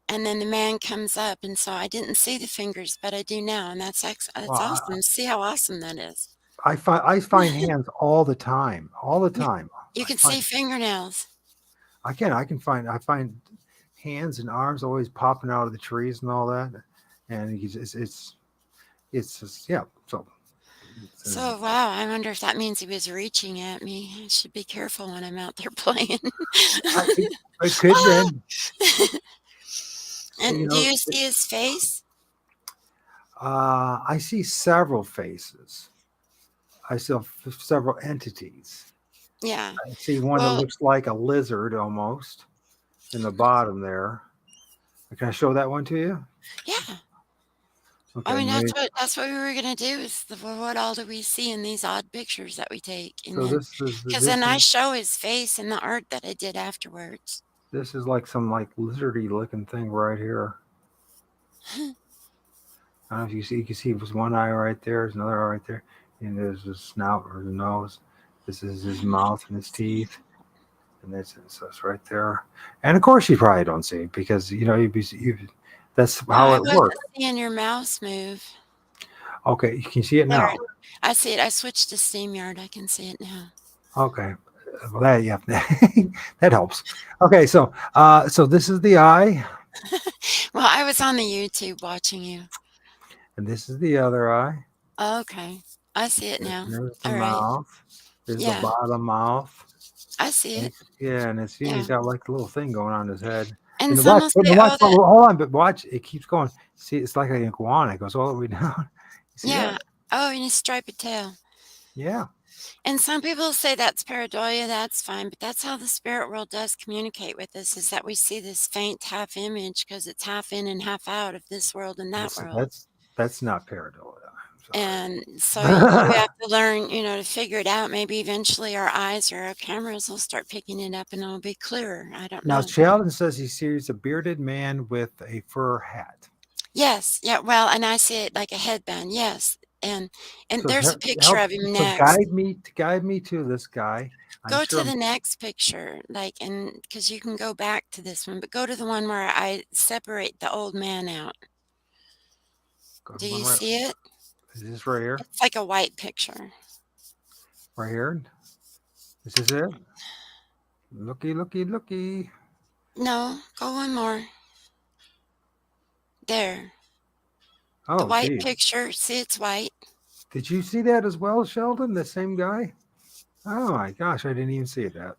Speaker 2: And then the man comes up, and so I didn't see the fingers, but I do now, and that's
Speaker 1: well,
Speaker 2: awesome. See how awesome that is.
Speaker 1: I find hands all the time, all the
Speaker 2: You,
Speaker 1: time.
Speaker 2: you
Speaker 1: I
Speaker 2: can see
Speaker 1: find
Speaker 2: fingernails.
Speaker 1: I find hands and arms always popping out of the trees and all that, and it's just yeah. So It says
Speaker 2: So, wow, I wonder if that means he was reaching at me. I should be careful when I'm out there playing.
Speaker 1: I, it could
Speaker 2: Ah!
Speaker 1: been, you
Speaker 2: And do
Speaker 1: know.
Speaker 2: you see his face?
Speaker 1: I see several faces. I see several entities.
Speaker 2: Yeah.
Speaker 1: I see one that
Speaker 2: Well,
Speaker 1: looks like a lizard almost in the bottom there. Can I show that one to you?
Speaker 2: yeah. I
Speaker 1: Okay,
Speaker 2: mean,
Speaker 1: maybe.
Speaker 2: that's what we were gonna do is what all do we see in these odd pictures that we take? And
Speaker 1: So
Speaker 2: then, because then I show his face in the art that I did afterwards.
Speaker 1: this is like some like lizardy looking thing right here. I don't know if you see. You can see there's one eye right there. There's another eye right there, and there's his snout or his nose. This is his mouth and his teeth, and that's right there. And of course, you probably don't see it because that's
Speaker 2: Well,
Speaker 1: how
Speaker 2: I
Speaker 1: it
Speaker 2: wasn't
Speaker 1: works.
Speaker 2: seeing your mouse move.
Speaker 1: Okay, you can see it
Speaker 2: There,
Speaker 1: now.
Speaker 2: I see it. I switched to StreamYard. I can see it now.
Speaker 1: Okay. Well, that yeah, that helps. Okay, so this is the eye,
Speaker 2: Well, I was on the YouTube watching you.
Speaker 1: and this is the other eye.
Speaker 2: Okay. I see it
Speaker 1: And
Speaker 2: now.
Speaker 1: there's the
Speaker 2: All right.
Speaker 1: mouth. There's the
Speaker 2: Yeah,
Speaker 1: bottom mouth.
Speaker 2: I see
Speaker 1: And
Speaker 2: it.
Speaker 1: yeah, and it's he's
Speaker 2: Yeah.
Speaker 1: got like a little thing going on his head.
Speaker 2: And
Speaker 1: And
Speaker 2: some
Speaker 1: watch,
Speaker 2: will
Speaker 1: but
Speaker 2: say,
Speaker 1: watch,
Speaker 2: "Oh,
Speaker 1: but
Speaker 2: that."
Speaker 1: hold on, but watch, it keeps going. See, it's like an iguana. It goes all the way down. You see that?
Speaker 2: Yeah. Oh, and his striped tail.
Speaker 1: Yeah.
Speaker 2: And some people say that's pareidolia, that's fine, but that's how the spirit world does communicate with us, is that we see this faint half image because it's half in and half out of this world and that
Speaker 1: Listen,
Speaker 2: world.
Speaker 1: that's not pareidolia.
Speaker 2: And so you
Speaker 1: I'm
Speaker 2: have to learn, to figure it out. Maybe eventually our eyes or our cameras will start picking it up and it'll be clearer. I don't
Speaker 1: Now,
Speaker 2: know.
Speaker 1: Sheldon says he sees a bearded man with a fur hat.
Speaker 2: Yes, yeah, well, and I see it like a headband, yes. And
Speaker 1: So
Speaker 2: there's a picture of him
Speaker 1: so
Speaker 2: next.
Speaker 1: guide me to this guy. I'm
Speaker 2: Go
Speaker 1: sure
Speaker 2: to
Speaker 1: I'm
Speaker 2: the next picture, like, and because you can go back to this one, but go to the one where I separate the old man out.
Speaker 1: going
Speaker 2: Do
Speaker 1: one
Speaker 2: you
Speaker 1: right.
Speaker 2: see it?
Speaker 1: Is this right here?
Speaker 2: It's like a white picture.
Speaker 1: Right here? Is this it? Looky, looky, looky.
Speaker 2: No, go one more. There. The
Speaker 1: Oh,
Speaker 2: white
Speaker 1: geez.
Speaker 2: picture, see it's white.
Speaker 1: Did you see that as well, Sheldon? The same guy? Oh my gosh, I didn't even see that.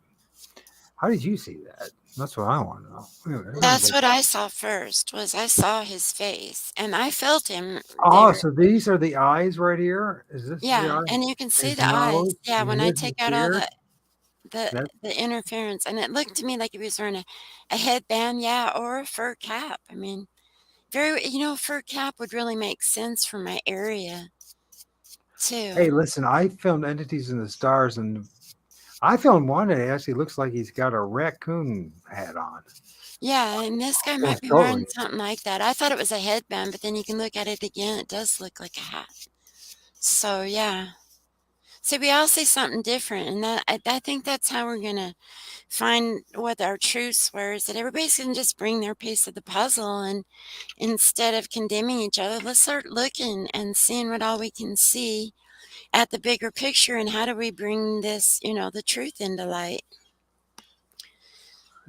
Speaker 1: How did you see that? That's what I want to know. Anyway,
Speaker 2: That's what I saw first, was I saw his face, and I felt him
Speaker 1: oh,
Speaker 2: there.
Speaker 1: so these are the eyes right here? Is this the
Speaker 2: Yeah,
Speaker 1: eye?
Speaker 2: and you can see
Speaker 1: His
Speaker 2: the eyes.
Speaker 1: nose?
Speaker 2: Yeah,
Speaker 1: And
Speaker 2: when I
Speaker 1: here's his
Speaker 2: take out all
Speaker 1: beard?
Speaker 2: the
Speaker 1: That
Speaker 2: the interference, and it looked to me like he was wearing a headband, yeah, or a fur cap. I mean, a fur cap would really make sense for my area
Speaker 1: hey,
Speaker 2: too.
Speaker 1: listen, I filmed Entities in the Stars and I filmed one that actually looks like he's got a raccoon hat on.
Speaker 2: Yeah, and this guy
Speaker 1: Gonna
Speaker 2: might be
Speaker 1: show
Speaker 2: wearing
Speaker 1: you.
Speaker 2: something like that. I thought it was a headband, but then you can look at it again, it does look like a hat. So, yeah. See, we all see something different, and I think that's how we're gonna find what our truths were, is that everybody's gonna just bring their piece of the puzzle, and instead of condemning each other, let's start looking and seeing what all we can see at the bigger picture, and how do we bring this, the truth into light.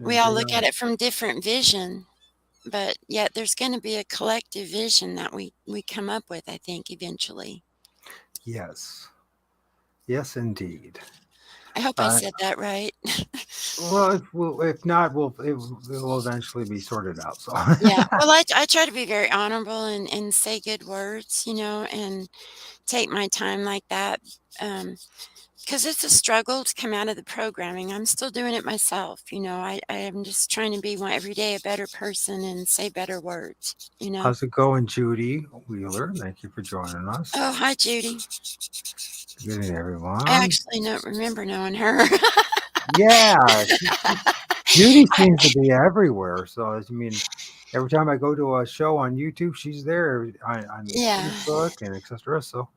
Speaker 2: We all
Speaker 1: Bring
Speaker 2: look at
Speaker 1: on.
Speaker 2: it from different vision, but yet there's going to be a collective vision that we come up with, I think, eventually.
Speaker 1: Yes. Yes, indeed.
Speaker 2: I hope I
Speaker 1: Uh,
Speaker 2: said that right.
Speaker 1: well, if not, it will eventually be sorted out. So,
Speaker 2: Yeah. Well, I try to be very honorable and say good words, and take my time like that. Because it's a struggle to come out of the programming. I'm still doing it myself. I am just trying to be every day a better person and say better words.
Speaker 1: how's it going, Judy Wheeler? Thank you for joining us.
Speaker 2: Oh, hi, Judy.
Speaker 1: Good evening,
Speaker 2: I
Speaker 1: everyone.
Speaker 2: actually don't remember knowing her.
Speaker 1: Yeah, Judy seems to be everywhere. So, I mean, every time I go to a show on YouTube, she's there on
Speaker 2: Yeah.
Speaker 1: Facebook and etc. So,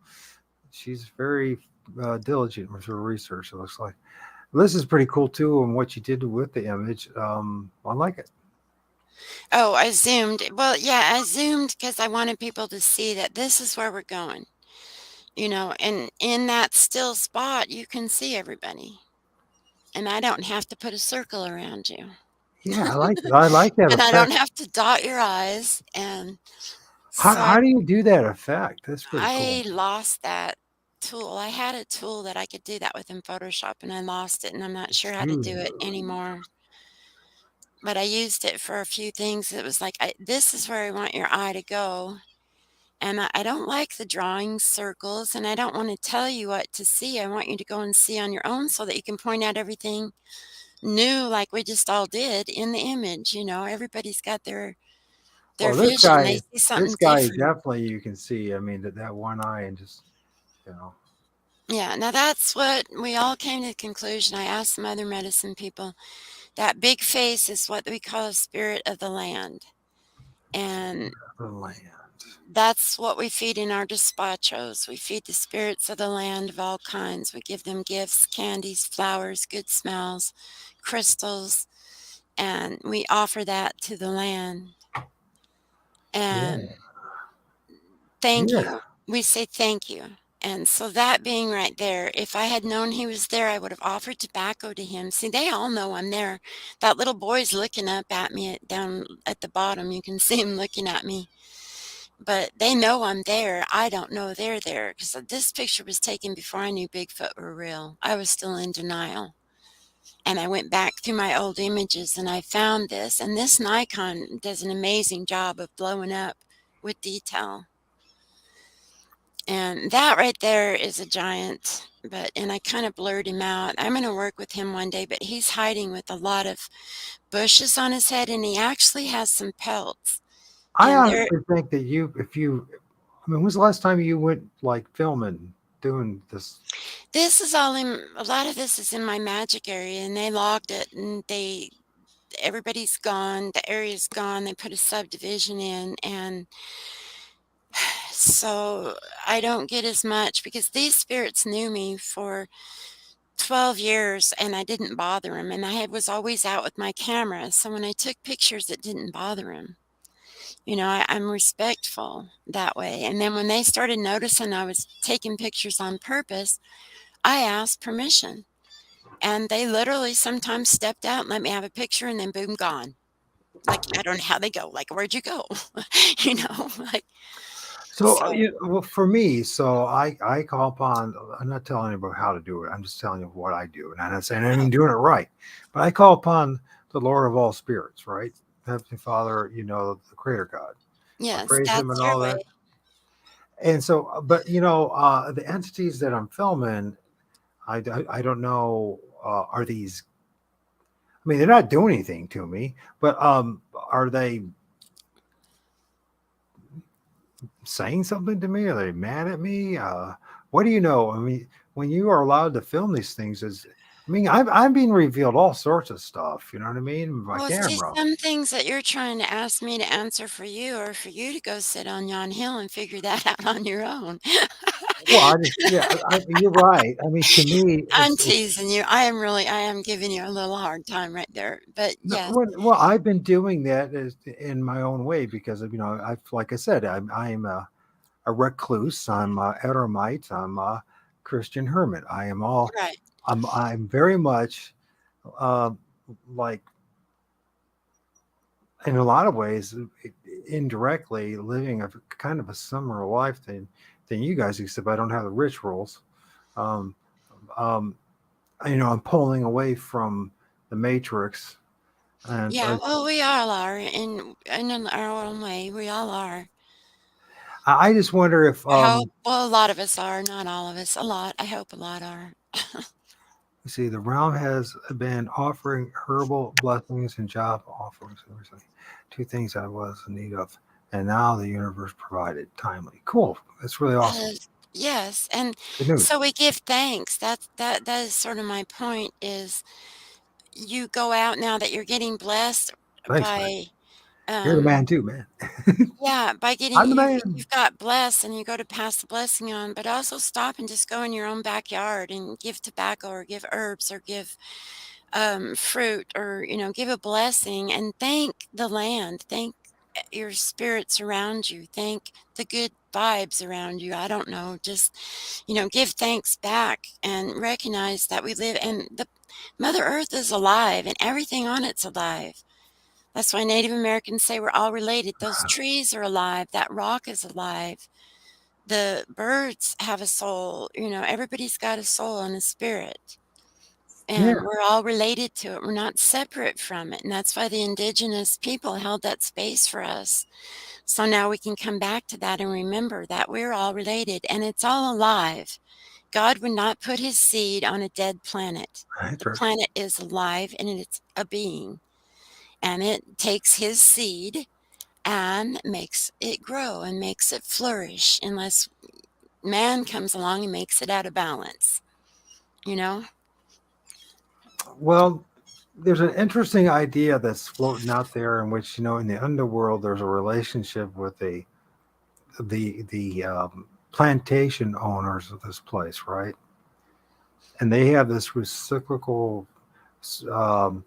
Speaker 1: she's very diligent with her research. It looks like this is pretty cool too, and what you did with the image. I like it.
Speaker 2: Oh, I zoomed. Well, yeah, I zoomed because I wanted people to see that this is where we're going, and in that still spot, you can see everybody. And I don't have to put a circle around you.
Speaker 1: Yeah, I like it. I like that
Speaker 2: And I
Speaker 1: effect.
Speaker 2: don't have to dot your I's. And so
Speaker 1: How do you do that effect? That's pretty cool.
Speaker 2: I lost that. tool. I had a tool that I could do that with in Photoshop, and I lost it, and I'm not sure how to do it
Speaker 1: Phew.
Speaker 2: anymore. But I used it for a few things. It was like, this is where I want your eye to go. And I don't like the drawing circles, and I don't want to tell you what to see. I want you to go and see on your own so that you can point out everything new, like we just all did in the image. Everybody's got their
Speaker 1: Well, this
Speaker 2: vision. They
Speaker 1: guy,
Speaker 2: see
Speaker 1: this
Speaker 2: something
Speaker 1: guy
Speaker 2: different.
Speaker 1: definitely you can see. I mean, that one eye and just you know.
Speaker 2: Yeah, now that's what we all came to the conclusion. I asked some other medicine people. That big face is what we call a spirit of the land. And
Speaker 1: The land.
Speaker 2: that's what we feed in our despachos. We feed the spirits of the land of all kinds. We give them gifts, candies, flowers, good smells, crystals, and we offer that to the land. And
Speaker 1: Yeah.
Speaker 2: thank
Speaker 1: Yeah.
Speaker 2: you. We say thank you. And so that being right there, if I had known he was there, I would have offered tobacco to him. See, they all know I'm there. That little boy's looking up at me down at the bottom. You can see him looking at me. But they know I'm there. I don't know they're there because this picture was taken before I knew Bigfoot were real. I was still in denial. And I went back through my old images and I found this. And this Nikon does an amazing job of blowing up with detail. And that right there is a giant. And I kind of blurred him out. I'm going to work with him one day, but he's hiding with a lot of bushes on his head and he actually has some pelts.
Speaker 1: I
Speaker 2: And they're
Speaker 1: honestly think that if you, I mean, when's the last time you went like filming, doing this?
Speaker 2: This is all in a lot of this is in my magic area, and they logged it, and everybody's gone, the area's gone, they put a subdivision in, and so I don't get as much because these spirits knew me for 12 years, and I didn't bother them, and was always out with my camera, so when I took pictures, it didn't bother them. I'm respectful that way, and then when they started noticing I was taking pictures on purpose, I asked permission. And they literally sometimes stepped out and let me have a picture and then boom, gone. Like, I don't know how they go. Like, where'd you go? you know, like,
Speaker 1: So,
Speaker 2: so
Speaker 1: well, for me, so I call upon. I'm not telling anybody how to do it. I'm just telling you what I do, and I'm not saying I'm
Speaker 2: oh,
Speaker 1: even doing it right. But I call upon the Lord of all spirits, right? Heavenly Father, the Creator God. I
Speaker 2: yes,
Speaker 1: praise Him
Speaker 2: that's
Speaker 1: and
Speaker 2: your
Speaker 1: all
Speaker 2: way.
Speaker 1: that. And so, but the entities that I'm filming, I don't know. Are these? I mean, they're not doing anything to me, but are they saying something to me? Are they mad at me? What do you know? I mean, when you are allowed to film these things, I mean, I'm being revealed all sorts of stuff. You know what I mean? By
Speaker 2: Well, see,
Speaker 1: camera.
Speaker 2: some things that you're trying to ask me to answer for you or for you to go sit on yon hill and figure that out on your own.
Speaker 1: Well, I just yeah, you're right. I mean, to me,
Speaker 2: I'm
Speaker 1: it's
Speaker 2: teasing you. I am giving you a little hard time right there. But
Speaker 1: no,
Speaker 2: yes,
Speaker 1: well, I've been doing that in my own way because of I like I said, I'm a recluse. I'm a eremite. I'm a Christian hermit. I am all.
Speaker 2: right.
Speaker 1: I'm very much uh, like in a lot of ways indirectly living a kind of a similar life than you guys, except I don't have the rituals. Um, um, I'm pulling away from the matrix, and
Speaker 2: Yeah, well, we all are in our own way. We all are.
Speaker 1: I just wonder if
Speaker 2: I hope well, a lot of us are, not all of us. A lot. I hope a lot are.
Speaker 1: you see the realm has been offering herbal blessings and job offerings recently, two things I was in need of, and now the universe provided timely. Cool, that's really
Speaker 2: That
Speaker 1: awesome.
Speaker 2: is yes, and
Speaker 1: Good news.
Speaker 2: so we give thanks. That is sort of my point is you go out now that you're getting blessed
Speaker 1: Thanks, man.
Speaker 2: by,
Speaker 1: You're the
Speaker 2: um
Speaker 1: man too, man.
Speaker 2: yeah, by getting
Speaker 1: I'm the man.
Speaker 2: you've got blessed and you go to pass the blessing on, but also stop and just go in your own backyard and give tobacco or give herbs or give fruit or give a blessing and thank the land, thank your spirits around you, thank the good vibes around you. I don't know, just give thanks back and recognize that we live and the Mother Earth is alive and everything on it's alive. That's why Native Americans say we're all related. Those trees are alive, that rock is alive, The birds have a soul. Everybody's got a soul and a spirit,
Speaker 1: Yeah,
Speaker 2: and we're all related to it. We're not separate from it, and that's why the indigenous people held that space for us. So now we can come back to that and remember that we're all related and it's all alive. God would not put his seed on a dead planet.
Speaker 1: that's
Speaker 2: The
Speaker 1: right.
Speaker 2: planet is alive and it's a being, and it takes his seed and makes it grow and makes it flourish unless man comes along and makes it out of balance, you know?
Speaker 1: Well, there's an interesting idea that's floating out there in which, in the underworld, there's a relationship with the plantation owners of this place, right? And they have this reciprocal, um,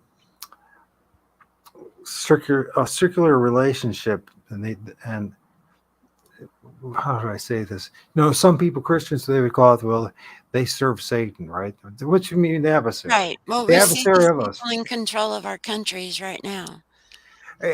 Speaker 1: circular relationship, and how do I say this? Some people, Christians, they would call it, well, they serve Satan, right? Which you mean the adversary,
Speaker 2: Right. Well,
Speaker 1: the
Speaker 2: we see these
Speaker 1: adversary of us.
Speaker 2: people in control of our countries right now.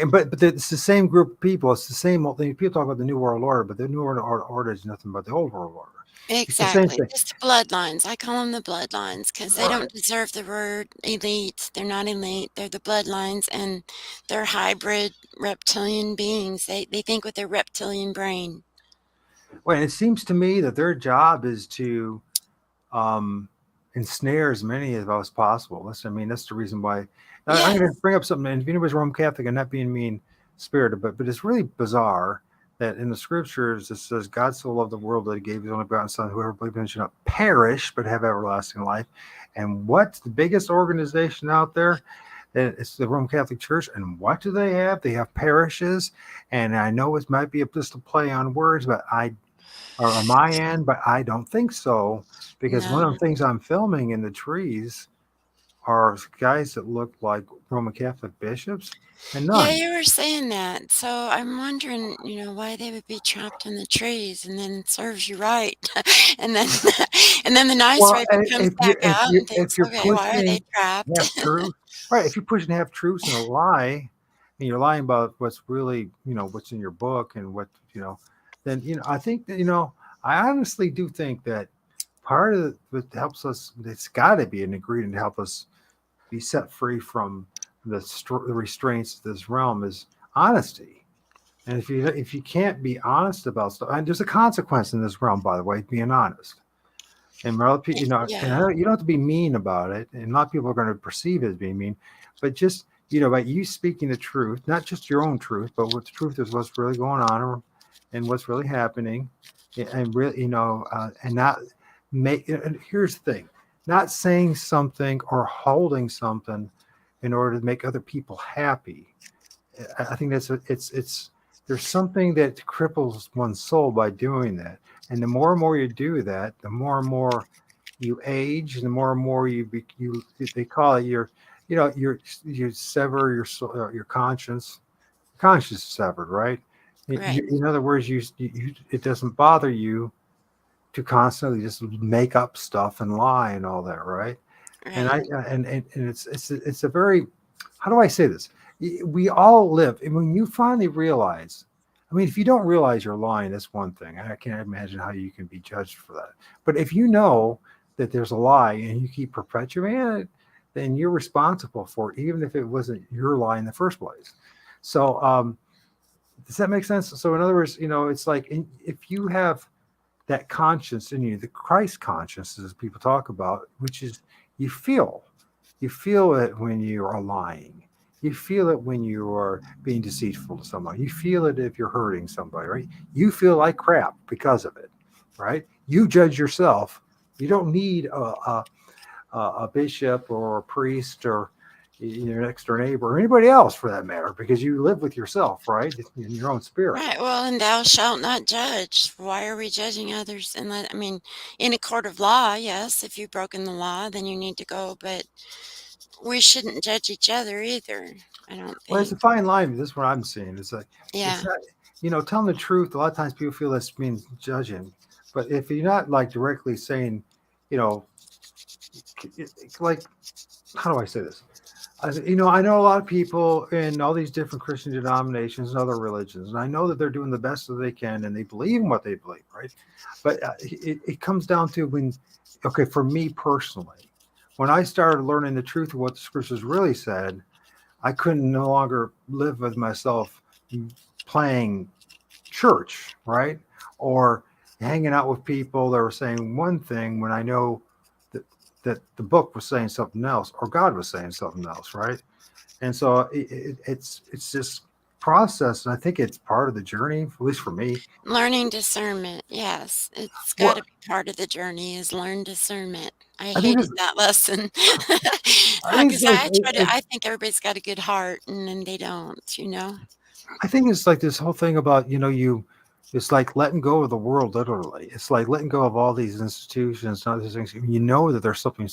Speaker 1: But it's the same group of people. It's the same old thing. People talk about the New World Order, but the New World Order is nothing but the Old World Order. It's the same
Speaker 2: Exactly.
Speaker 1: thing.
Speaker 2: Just the bloodlines. I call them the bloodlines because they
Speaker 1: Right.
Speaker 2: don't deserve the word elite. They're not elite. They're the bloodlines, and they're hybrid reptilian beings. They think with their reptilian brain.
Speaker 1: Well, it seems to me that their job is to um, ensnare as many of us as possible. That's the reason why. I'm going to
Speaker 2: Yes.
Speaker 1: bring up something. And if anybody's Roman Catholic and not being mean spirited, but it's really bizarre that in the scriptures it says God so loved the world that He gave His only begotten Son, whoever believes in Him should not perish but have everlasting life. And what's the biggest organization out there? It's the Roman Catholic Church. And what do they have? They have parishes. And I know it might be just a play on words, but I or on my end, but I don't think so because one of
Speaker 2: No.
Speaker 1: the things I'm filming in the trees are guys that look like Roman Catholic bishops and
Speaker 2: Yeah,
Speaker 1: nuns.
Speaker 2: you were saying that. So I'm wondering, why they would be trapped in the trees, and then it serves you right. and then and then the nice
Speaker 1: Well,
Speaker 2: raven comes back out and
Speaker 1: if
Speaker 2: thinks,
Speaker 1: you're
Speaker 2: okay, why are they
Speaker 1: pushing half
Speaker 2: trapped?
Speaker 1: truth, right? If you're pushing half truths and a lie, and you're lying about what's really what's in your book and then I think that I honestly do think that part of what helps us, it's got to be an ingredient to help us be set free from the restraints of this realm is honesty. And if you can't be honest about stuff, and there's a consequence in this realm, by the way, being honest. And and
Speaker 2: Yeah,
Speaker 1: you don't have to be mean about it. And a lot of people are going to perceive it as being mean, but just by you speaking the truth, not just your own truth, but what the truth is, what's really going on, and what's really happening, and really, and not make. And here's the thing: not saying something or holding something in order to make other people happy. I think it's there's something that cripples one's soul by doing that. And the more and more you do that, the more and more you age, and the more and more you they call it you sever your soul, your conscience. Conscience is severed, right?
Speaker 2: right,
Speaker 1: In other words, it doesn't bother you to constantly just make up stuff and lie and all that, right? And
Speaker 2: right.
Speaker 1: I and it's a very, how do I say this? We all live, and when you finally realize, if you don't realize you're lying, that's one thing. I can't imagine how you can be judged for that. But if you know that there's a lie and you keep perpetuating it, then you're responsible for it, even if it wasn't your lie in the first place. So, does that make sense? So, in other words, it's like if you have that conscience in you, the Christ conscience, as people talk about, which is you feel, you feel it when you are lying. You feel it when you are being deceitful to someone. You feel it if you're hurting somebody, right? You feel like crap because of it, right? You judge yourself. You don't need a bishop or a priest or your next door neighbor or anybody else for that matter, because you live with yourself, right? In your own spirit.
Speaker 2: Right. Well, and thou shalt not judge. Why are we judging others? In a court of law, yes, if you've broken the law, then you need to go, but we shouldn't judge each other either, I don't
Speaker 1: Well, it's a
Speaker 2: think.
Speaker 1: fine line. This is what I'm seeing. It's like it's
Speaker 2: Yeah,
Speaker 1: not, telling the truth. A lot of times people feel this means judging, but if you're not like directly saying, you know, like how do I say this? I know a lot of people in all these different Christian denominations and other religions, and I know that they're doing the best that they can, and they believe in what they believe, right? But it comes down to when, okay, for me personally, when I started learning the truth of what the scriptures really said, I couldn't no longer live with myself playing church, right? Or hanging out with people that were saying one thing when I know that the book was saying something else, or God was saying something else, right? And so it's this process, and I think it's part of the journey, at least for me.
Speaker 2: Learning discernment, yes, it's
Speaker 1: Well,
Speaker 2: gotta be part of the journey is learn discernment. I
Speaker 1: I think
Speaker 2: hated
Speaker 1: it's
Speaker 2: that lesson.
Speaker 1: I think it's
Speaker 2: Because
Speaker 1: like
Speaker 2: I think everybody's got a good heart, and then they don't, you know?
Speaker 1: I think it's like this whole thing about, it's like letting go of the world, literally. It's like letting go of all these institutions and other things. You know that there's something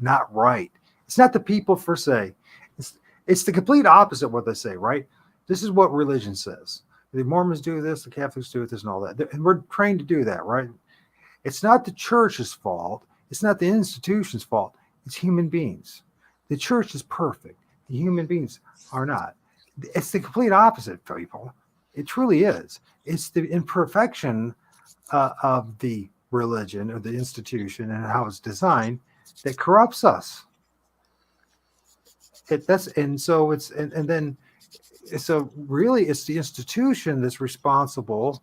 Speaker 1: not right. It's not the people per se. It's it's the complete opposite of what they say, right? This is what religion says. The Mormons do this, the Catholics do this, and all that. And we're trained to do that, right? It's not the church's fault. It's not the institution's fault. It's human beings. The church is perfect. The human beings are not. It's the complete opposite, people. It truly is. It's the imperfection of the religion or the institution and how it's designed that corrupts us. And then so really it's the institution that's responsible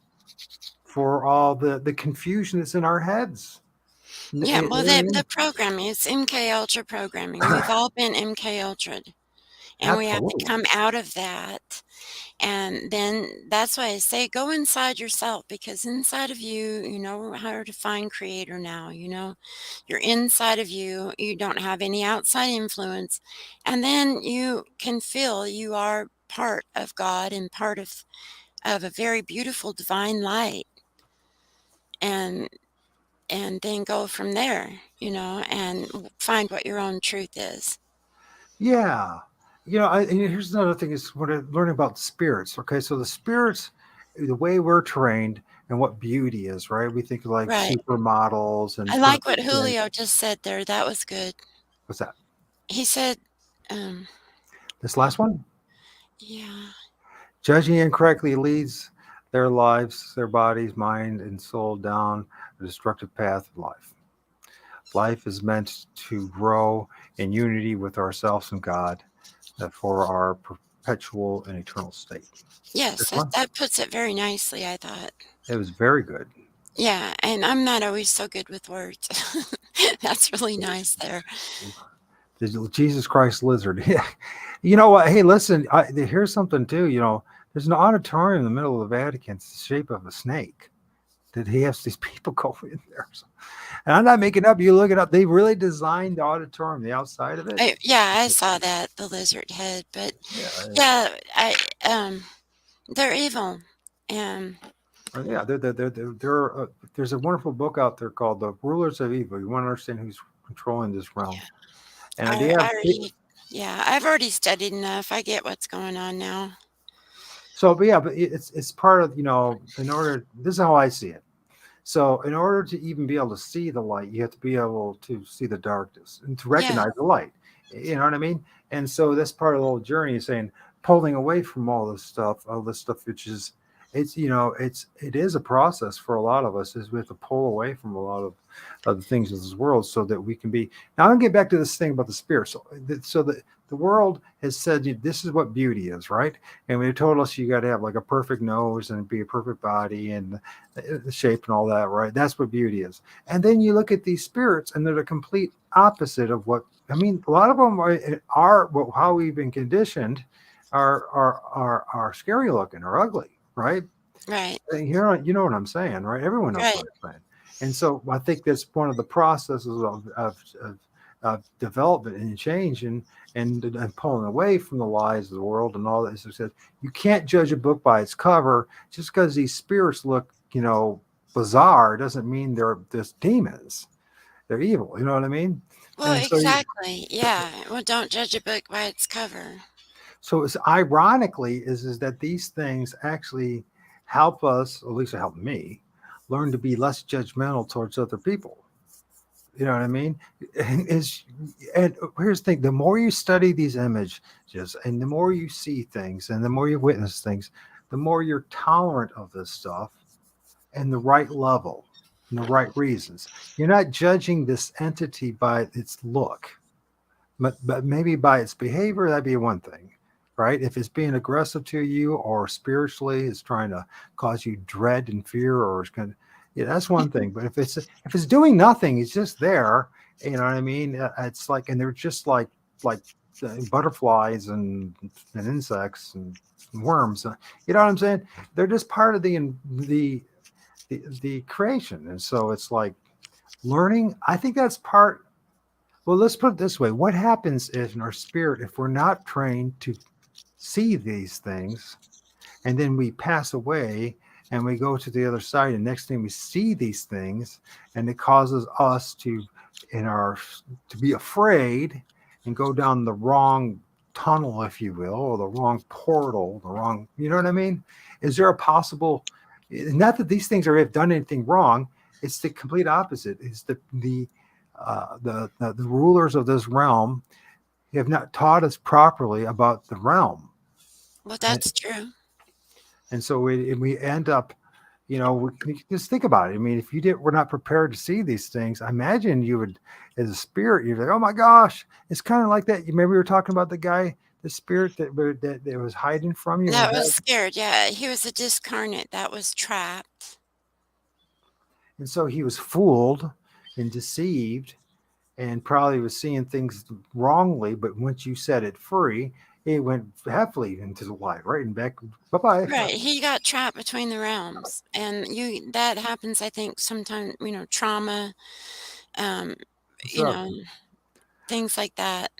Speaker 1: for all the confusion that's in our heads.
Speaker 2: Yeah,
Speaker 1: You
Speaker 2: well,
Speaker 1: know what I
Speaker 2: the
Speaker 1: mean?
Speaker 2: programming, it's MK Ultra programming. We've all been MK Ultra'd, and we have to
Speaker 1: Absolutely.
Speaker 2: come out of that. And then that's why I say go inside yourself because inside of you, you know how to find creator now, you know. You're inside of you. You don't have any outside influence. And then you can feel you are part of God and part of a very beautiful divine light. And then go from there, you know, and find what your own truth is.
Speaker 1: Yeah. And here's another thing is when I learning about spirits. Okay, so the spirits, the way we're trained and what beauty is, right? We think of like
Speaker 2: Right.
Speaker 1: supermodels and
Speaker 2: I like
Speaker 1: perfect
Speaker 2: what
Speaker 1: things.
Speaker 2: Julio just said there. That was good.
Speaker 1: What's that?
Speaker 2: He said, um,
Speaker 1: This last one?
Speaker 2: yeah.
Speaker 1: Judging incorrectly leads their lives, their bodies, mind, and soul down a destructive path of life. Life is meant to grow in unity with ourselves and God for our perpetual and eternal state.
Speaker 2: Yes,
Speaker 1: This one?
Speaker 2: that puts it very nicely, I thought.
Speaker 1: It was very good.
Speaker 2: Yeah, and I'm not always so good with words. That's really nice there.
Speaker 1: The Jesus Christ lizard. Yeah. You know what? Hey, listen, here's something too. There's an auditorium in the middle of the Vatican. It's the shape of a snake. That he has these people go in there. And I'm not making up. You look it up. They really designed the auditorium, the outside of it.
Speaker 2: Yeah, I saw that, the lizard head, but
Speaker 1: Yeah,
Speaker 2: yeah, they're evil. And
Speaker 1: yeah. There's a wonderful book out there called "The Rulers of Evil." You want to understand who's controlling this realm,
Speaker 2: yeah,
Speaker 1: and they
Speaker 2: I
Speaker 1: have.
Speaker 2: already, yeah, I've already studied enough. I get what's going on now.
Speaker 1: So, but yeah, but it's part of In order, this is how I see it. So, in order to even be able to see the light, you have to be able to see the darkness and to
Speaker 2: Yeah,
Speaker 1: recognize the light. You know what I mean? And so that's part of the whole journey is saying pulling away from all this stuff, which is it is a process for a lot of us. Is we have to pull away from a lot of the things of this world so that we can be. Now, I'm gonna get back to this thing about the spirit. So the world has said this is what beauty is, right? And they told us you got to have like a perfect nose and be a perfect body and the shape and all that, right? That's what beauty is. And then you look at these spirits, and they're the complete opposite of what I mean. A lot of them how we've been conditioned are scary looking or ugly, right?
Speaker 2: right,
Speaker 1: And you know what I'm saying, right? Everyone knows
Speaker 2: right.
Speaker 1: what I'm saying. And so I think that's one of the processes of development and change and pulling away from the lies of the world and all that. As I said, you can't judge a book by its cover. Just because these spirits look, bizarre doesn't mean they're just demons. They're evil. You know what I mean?
Speaker 2: Well,
Speaker 1: And
Speaker 2: exactly. Yeah. Well, don't judge a book by its cover.
Speaker 1: so it's ironically is that these things actually help us, at least it helped me, learn to be less judgmental towards other people. You know what I mean? And is and here's the thing: the more you study these images, and the more you see things, and the more you witness things, the more you're tolerant of this stuff, and the right level, and the right reasons. You're not judging this entity by its look, but maybe by its behavior. That'd be one thing, right? If it's being aggressive to you, or spiritually it's trying to cause you dread and fear, or it's going to, yeah, that's one thing. But if it's doing nothing, it's just there. You know what I mean? It's like, and they're just like butterflies and insects and worms. You know what I'm saying? They're just part of the creation, and so it's like learning. I think that's part. Well, let's put it this way: what happens in our spirit if we're not trained to see these things, and then we pass away and we go to the other side, and next thing we see these things, and it causes us to, in our, to be afraid and go down the wrong tunnel, if you will, or the wrong portal, the wrong, you know what I mean? Is there a possible, not that these things are have done anything wrong, it's the complete opposite. It's the rulers of this realm have not taught us properly about the realm.
Speaker 2: Well,
Speaker 1: And,
Speaker 2: that's true.
Speaker 1: and so we end up, just think about it. I mean, if you were not prepared to see these things, I imagine you would, as a spirit, you're like, oh my gosh, it's kind of like that. You remember we were talking about the guy, the spirit that was hiding from you.
Speaker 2: That was scared. Yeah, he was a discarnate that was trapped.
Speaker 1: And so he was fooled and deceived, and probably was seeing things wrongly. But once you set it free, it went happily into the light, right? And back, bye bye.
Speaker 2: Right, he got trapped between the realms, and you that happens, I think, sometimes, trauma, um,
Speaker 1: What's
Speaker 2: you
Speaker 1: up?
Speaker 2: know, things like that.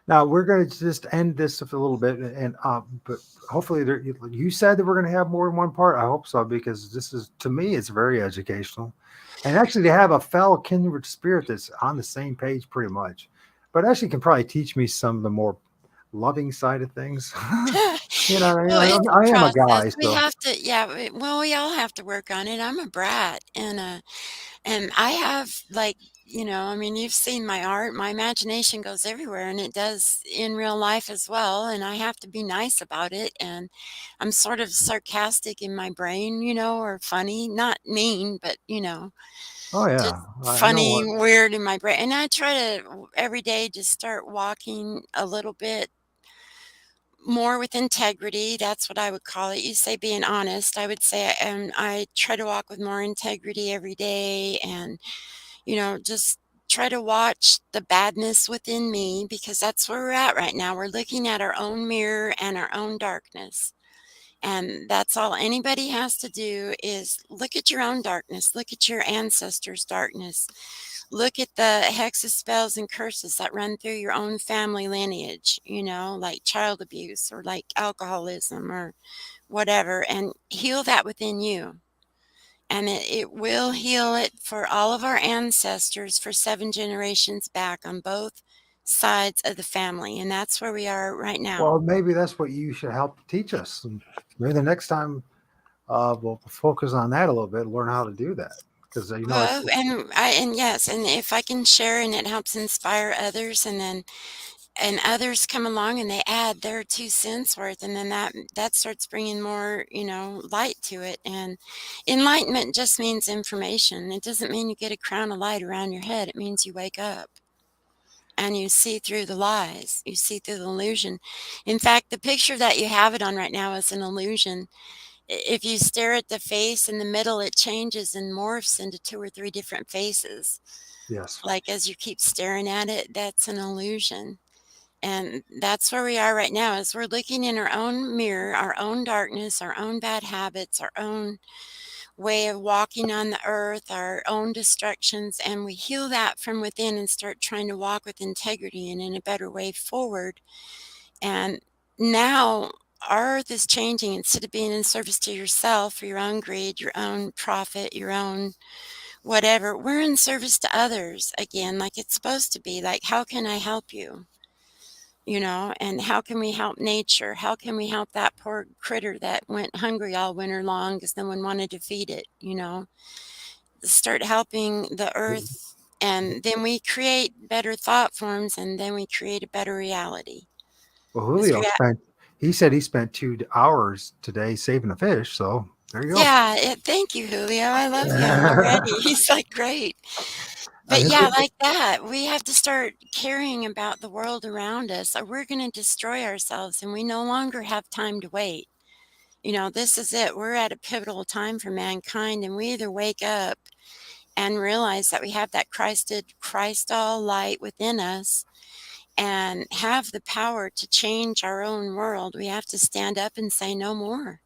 Speaker 1: Now we're going to just end this a little bit, and but hopefully, you said that we're going to have more than one part. I hope so, because this is, to me, it's very educational, and actually to have a fellow kindred spirit that's on the same page, pretty much, but actually can probably teach me some of the more loving side of things. You know what I mean?
Speaker 2: Well, it's a
Speaker 1: I am a
Speaker 2: process.
Speaker 1: guy,
Speaker 2: We
Speaker 1: so
Speaker 2: have to, yeah, well, we all have to work on it. I'm a brat, and I have, like, I mean, you've seen my art. My imagination goes everywhere, and it does in real life as well, and I have to be nice about it, and I'm sort of sarcastic in my brain, or funny, not mean, but,
Speaker 1: oh
Speaker 2: just
Speaker 1: yeah, I know
Speaker 2: funny,
Speaker 1: what.
Speaker 2: weird in my brain, and I try to every day just start walking a little bit more with integrity. That's what I would call it. You say being honest. I would say, I try to walk with more integrity every day, and, just try to watch the badness within me, because that's where we're at right now. We're looking at our own mirror and our own darkness. And that's all anybody has to do is look at your own darkness, look at your ancestors' darkness, look at the hexes, spells, and curses that run through your own family lineage, like child abuse or like alcoholism or whatever, and heal that within you. And it will heal it for all of our ancestors for 7 generations back on both sides of the family. And that's where we are right now.
Speaker 1: Well, maybe that's what you should help teach us, and maybe the next time we'll focus on that a little bit, learn how to do that, because
Speaker 2: Well, and yes, and if I can share and it helps inspire others, and others come along and they add their 2 cents worth, and then that starts bringing more, light to it. And enlightenment just means information. It doesn't mean you get a crown of light around your head. It means you wake up and you see through the lies, you see through the illusion. In fact, the picture that you have it on right now is an illusion. If you stare at the face in the middle, it changes and morphs into 2 or 3 different faces.
Speaker 1: yes.
Speaker 2: Like, as you keep staring at it, that's an illusion. And that's where we are right now, is we're looking in our own mirror, our own darkness, our own bad habits, our own way of walking on the earth, our own destructions, and we heal that from within and start trying to walk with integrity and in a better way forward. And now our earth is changing. Instead of being in service to yourself for your own greed, your own profit, your own whatever, we're in service to others again, like it's supposed to be. Like, how can I help you? And how can we help nature? How can we help that poor critter that went hungry all winter long because no one wanted to feed it? start helping the earth, and then we create better thought forms, and then we create a better reality.
Speaker 1: Well,
Speaker 2: 'Cause
Speaker 1: Julio spent. He said he spent 2 hours today saving a fish. So there you go.
Speaker 2: yeah, thank you, Julio. I love him already. He's like great.
Speaker 1: I
Speaker 2: But
Speaker 1: think
Speaker 2: yeah,
Speaker 1: it,
Speaker 2: like that, we have to start caring about the world around us, or we're going to destroy ourselves, and we no longer have time to wait. This is it. We're at a pivotal time for mankind, and we either wake up and realize that we have that Christ all light within us and have the power to change our own world. We have to stand up and say no more.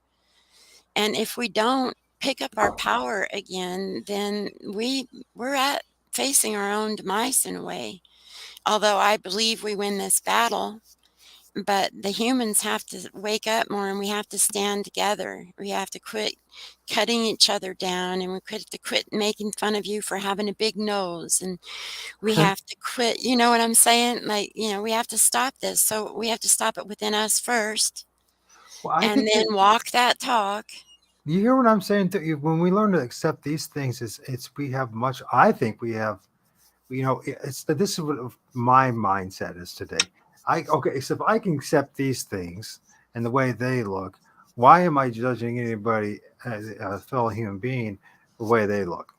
Speaker 2: And if we don't pick up our power again, then we're at facing our own demise in a way. Although I believe we win this battle, but the humans have to wake up more, and we have to stand together. We have to quit cutting each other down, and we quit to quit making fun of you for having a big nose, and we have to quit, you know what I'm saying? Like, we have to stop this. So we have to stop it within us first
Speaker 1: well, I
Speaker 2: and
Speaker 1: think
Speaker 2: then
Speaker 1: that
Speaker 2: walk that talk.
Speaker 1: you hear what I'm saying. When we learn to accept these things, it's we have much. I think we have. It's that this is what my mindset is today. So if I can accept these things and the way they look, why am I judging anybody as a fellow human being the way they look?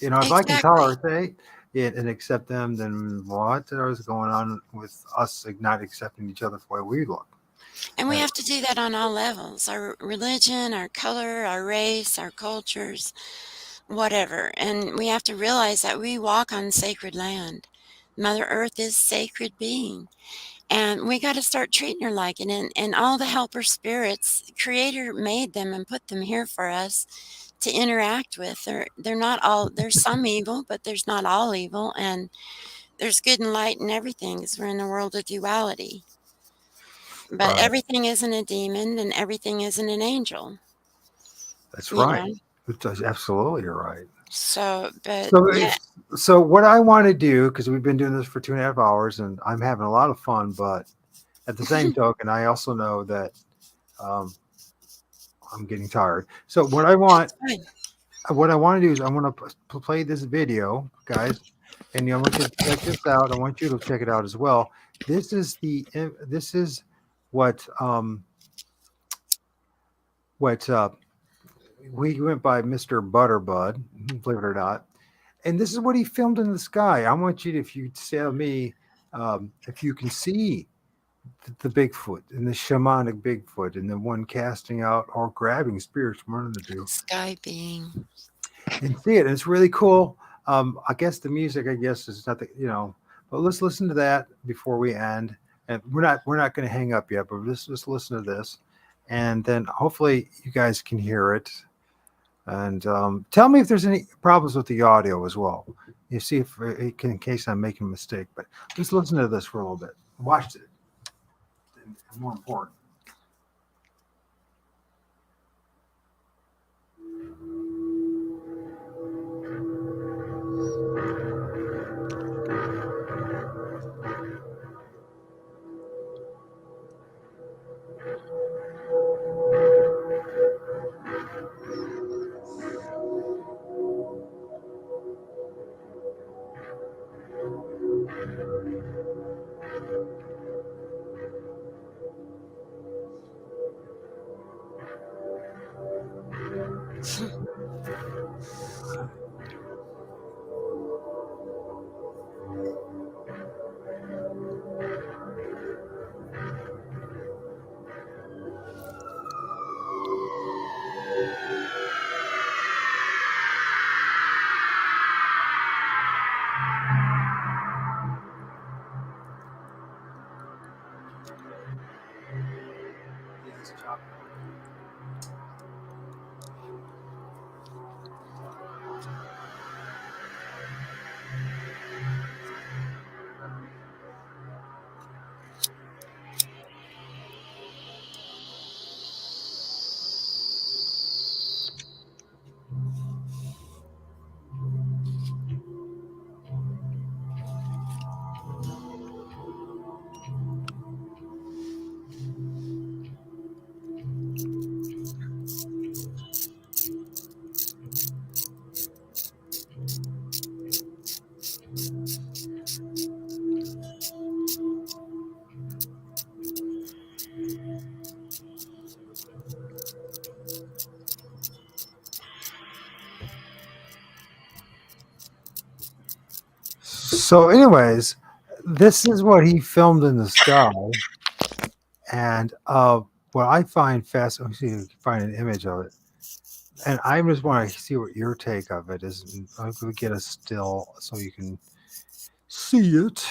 Speaker 1: If I can
Speaker 2: Exactly.
Speaker 1: tolerate it and accept them, then what is going on with us not accepting each other for the way we look?
Speaker 2: And we
Speaker 1: Uh,
Speaker 2: have to do that on all levels, our religion, our color, our race, our cultures, whatever. And we have to realize that we walk on sacred land. Mother Earth is sacred being. And we got to start treating her like it. And all the helper spirits, Creator made them and put them here for us to interact with. They're not all, there's some evil, but there's not all evil. And there's good and light in everything, because we're in a world of duality. But
Speaker 1: right.
Speaker 2: everything isn't a demon and everything isn't an angel,
Speaker 1: That's
Speaker 2: you
Speaker 1: right.
Speaker 2: know?
Speaker 1: That's absolutely right.
Speaker 2: So, but
Speaker 1: So
Speaker 2: yeah,
Speaker 1: if so, what I want to do, because we've been doing this for 2.5 hours, and I'm having a lot of fun, but at the same token, I also know that um, I'm getting tired. So
Speaker 2: that's fine.
Speaker 1: what I want to do is I want to play this video, guys, and I want you to check this out. I want you to check it out as well. This is what um, what we went by Mr. Butterbud, believe it or not. And this is what he filmed in the sky. I want you to, if you tell me, if you can see the Bigfoot and the shamanic Bigfoot and the one casting out or grabbing spirits from under the two
Speaker 2: Sky being.
Speaker 1: and see it. And it's really cool. I guess the music, I guess, is nothing. But let's listen to that before we end. And we're not going to hang up yet, but let's just listen to this, and then hopefully you guys can hear it. And tell me if there's any problems with the audio as well. You see if in case I'm making a mistake. But just listen to this for a little bit. Watch it. And more important. So, anyways, this is what he filmed in the sky, and what I find fascinating. See if you can find an image of it, and I just want to see what your take of it is. I'm going to get a still so you can see it.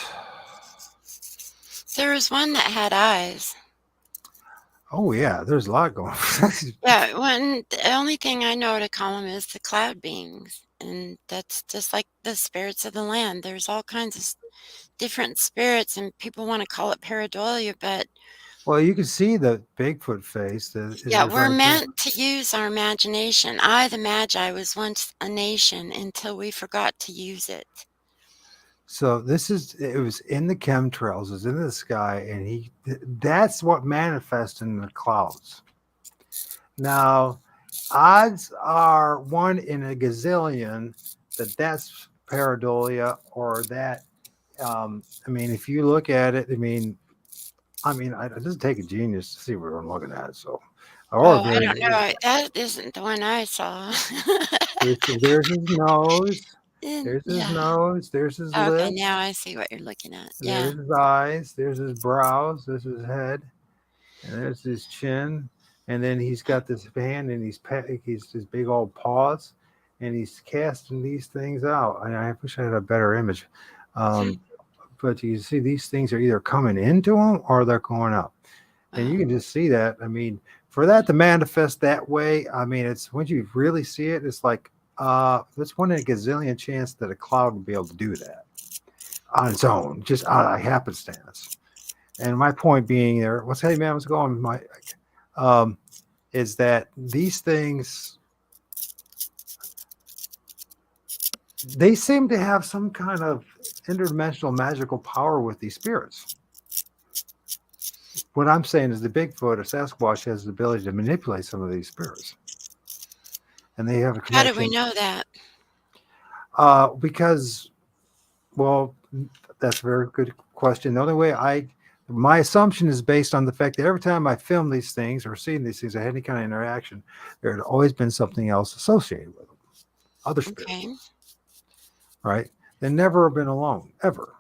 Speaker 2: There was one that had eyes.
Speaker 1: Oh yeah, there's a lot going on.
Speaker 2: Yeah, when the only thing I know to call them is the cloud beings, and that's just like the spirits of the land. There's all kinds of different spirits, and people want to call it pareidolia, but
Speaker 1: Well, you can see the Bigfoot face. Is
Speaker 2: yeah,
Speaker 1: it
Speaker 2: we're
Speaker 1: right there?
Speaker 2: meant to use our imagination. I, the Magi, was once a nation until we forgot to use it.
Speaker 1: So this is it was in the chemtrails, it was in the sky, and that's what manifests in the clouds. Now, odds are one in a gazillion that that's pareidolia or that. I mean, if you look at it, it doesn't take a genius to see what I'm looking at. So, or
Speaker 2: Oh, I
Speaker 1: very
Speaker 2: don't know. That isn't the one I saw.
Speaker 1: there's his nose,
Speaker 2: And
Speaker 1: there's his
Speaker 2: yeah.
Speaker 1: nose, there's his
Speaker 2: Okay,
Speaker 1: lips,
Speaker 2: now I see what you're looking at. Yeah.
Speaker 1: there's his eyes, there's his brows, there's his head, and there's his chin, and then he's got this hand, and he's his big old paws, and he's casting these things out. And I wish I had a better image,
Speaker 2: Hmm.
Speaker 1: um, but you see these things are either coming into him or they're going up, and you
Speaker 2: Oh,
Speaker 1: can just see that. I mean, for that to manifest that way, I mean, it's when you really see it, it's like there's one in a gazillion chance that a cloud would be able to do that on its own, just out of happenstance. And my point being there, what's hey man, what's going on? Um, is that these things they seem to have some kind of interdimensional magical power with these spirits. What I'm saying is the Bigfoot or Sasquatch has the ability to manipulate some of these spirits, and they have a
Speaker 2: how do we
Speaker 1: connection.
Speaker 2: know that?
Speaker 1: Because, well, that's a very good question. The only way my assumption is based on the fact that every time I film these things or seen these things, I had any kind of interaction, there had always been something else associated with them, other spirits,
Speaker 2: Okay.
Speaker 1: right? They never have been alone, ever.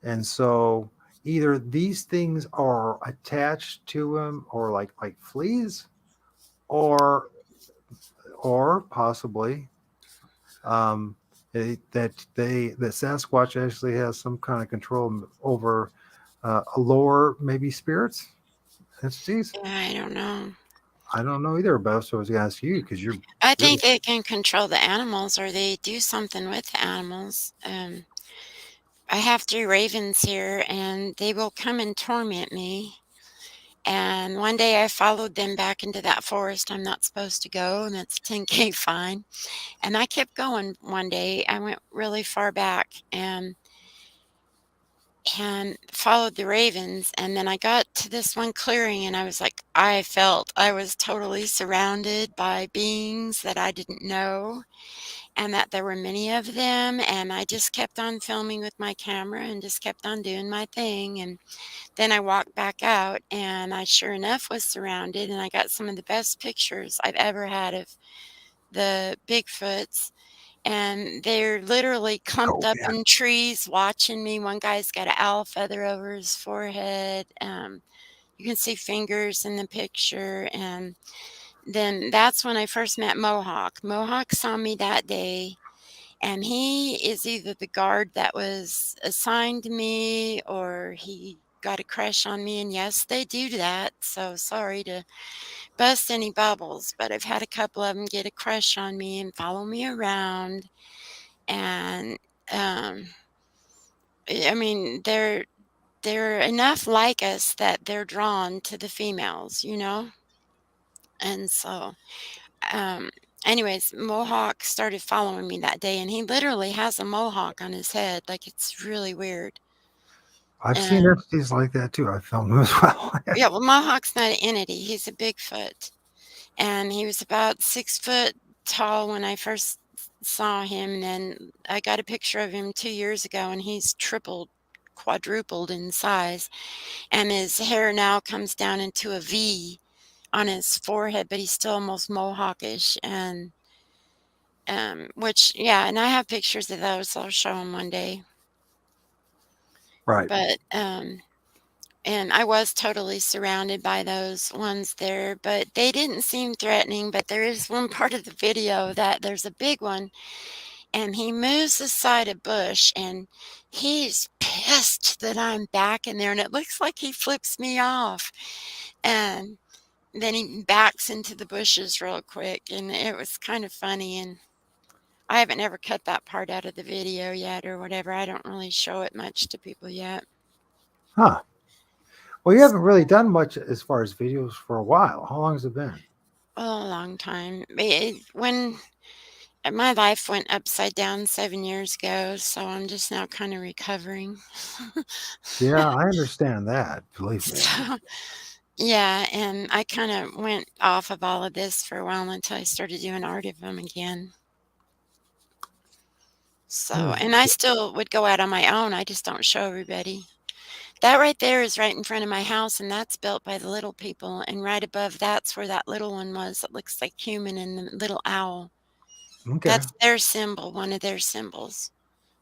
Speaker 1: And so either these things are attached to him or like fleas, or possibly um, that Sasquatch actually has some kind of control over a lower maybe spirits entities.
Speaker 2: Yeah, I don't know.
Speaker 1: I don't know either about. So I was going to ask you because
Speaker 2: I
Speaker 1: you're
Speaker 2: think they can control the animals or they do something with the animals. I have three ravens here and they will come and torment me. And one day I followed them back into that forest I'm not supposed to go, and that's a 10K fine. And I kept going one day. I went really far back and followed the ravens. And then I got to this one clearing and I was like, I felt I was totally surrounded by beings that I didn't know and that there were many of them. And I just kept on filming with my camera and just kept on doing my thing. And then I walked back out and I sure enough was surrounded and I got some of the best pictures I've ever had of the Bigfoots, and they're literally clumped
Speaker 1: oh
Speaker 2: up
Speaker 1: man,
Speaker 2: in trees watching me. One guy's got an owl feather over his forehead. You can see fingers in the picture. And then that's when I first met Mohawk. Mohawk saw me that day, and he is either the guard that was assigned to me or he got a crush on me. And yes, they do that. So sorry to bust any bubbles, but I've had a couple of them get a crush on me and follow me around. And um, I mean, they're enough like us that they're drawn to the females, you know. And so, um, anyways, Mohawk started following me that day, and he literally has a mohawk on his head, like it's really weird.
Speaker 1: I've seen
Speaker 2: And
Speaker 1: entities like that too. I filmed them as well.
Speaker 2: yeah, well, Mohawk's not an entity; he's a Bigfoot, and he was about 6 foot tall when I first saw him. And then I got a picture of him 2 years ago, and he's tripled, quadrupled in size. And his hair now comes down into a V on his forehead, but he's still almost mohawkish. And Which, yeah, and I have pictures of those. I'll show them one day.
Speaker 1: Right.
Speaker 2: But and I was totally surrounded by those ones there, but they didn't seem threatening. But there is one part of the video that there's a big one, and he moves aside a bush, and he's pissed that I'm back in there, and it looks like he flips me off. And then he backs into the bushes real quick, and it was kind of funny. And I haven't ever cut that part out of the video yet or whatever. I don't really show it much to people yet.
Speaker 1: Huh. Well, you haven't really done much as far as videos for a while. How long has it been?
Speaker 2: A long time. When my life went upside down 7 years ago, so I'm just now kind of recovering.
Speaker 1: Yeah, I understand that. Believe me.
Speaker 2: So, yeah, and I kind of went off of all of this for a while until I started doing art of them again. So,
Speaker 1: Hmm.
Speaker 2: and I still would go out on my own. I just don't show everybody. That right there is right in front of my house, and that's built by the little people. And right above that's where that little one was that looks like human and the little owl.
Speaker 1: Okay.
Speaker 2: That's their symbol, one of their symbols,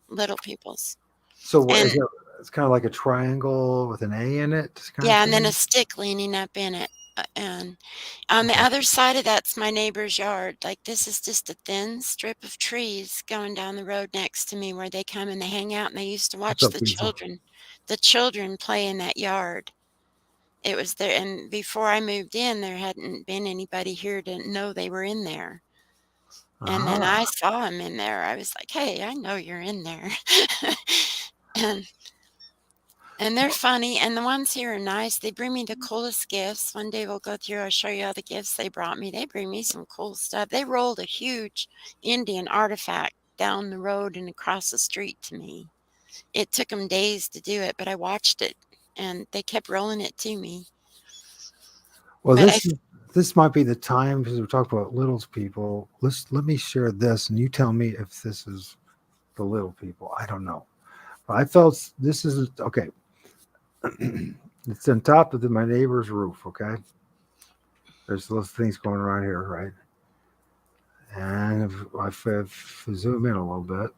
Speaker 2: little people's.
Speaker 1: So what is
Speaker 2: And
Speaker 1: it? It's kind of like a triangle with an A in it, kind of
Speaker 2: yeah, and then a
Speaker 1: thing.
Speaker 2: stick leaning up in it. And on the
Speaker 1: Okay.
Speaker 2: other side of that's my neighbor's yard. Like this is just a thin strip of trees going down the road next to me where they come and they hang out and they used to
Speaker 1: What's
Speaker 2: watch
Speaker 1: up, Diesel?
Speaker 2: the children play in that yard. It was there, and before I moved in, there hadn't been anybody here to know they were in there. And then I
Speaker 1: Ah.
Speaker 2: saw him in there. I was like, "Hey, I know you're in there." And they're funny, and the ones here are nice. They bring me the coolest gifts. One day we'll go through, I'll show you all the gifts they brought me. They bring me some cool stuff. They rolled a huge Indian artifact down the road and across the street to me. It took them days to do it, but I watched it, and they kept rolling it to me.
Speaker 1: Well,
Speaker 2: But
Speaker 1: this might be the time because we're talking about little people. Let me share this, and you tell me if this is the little people. I don't know. But I felt this is okay. It's on top of my neighbor's roof. Okay, there's those things going around here, right? And if I zoom in a little bit,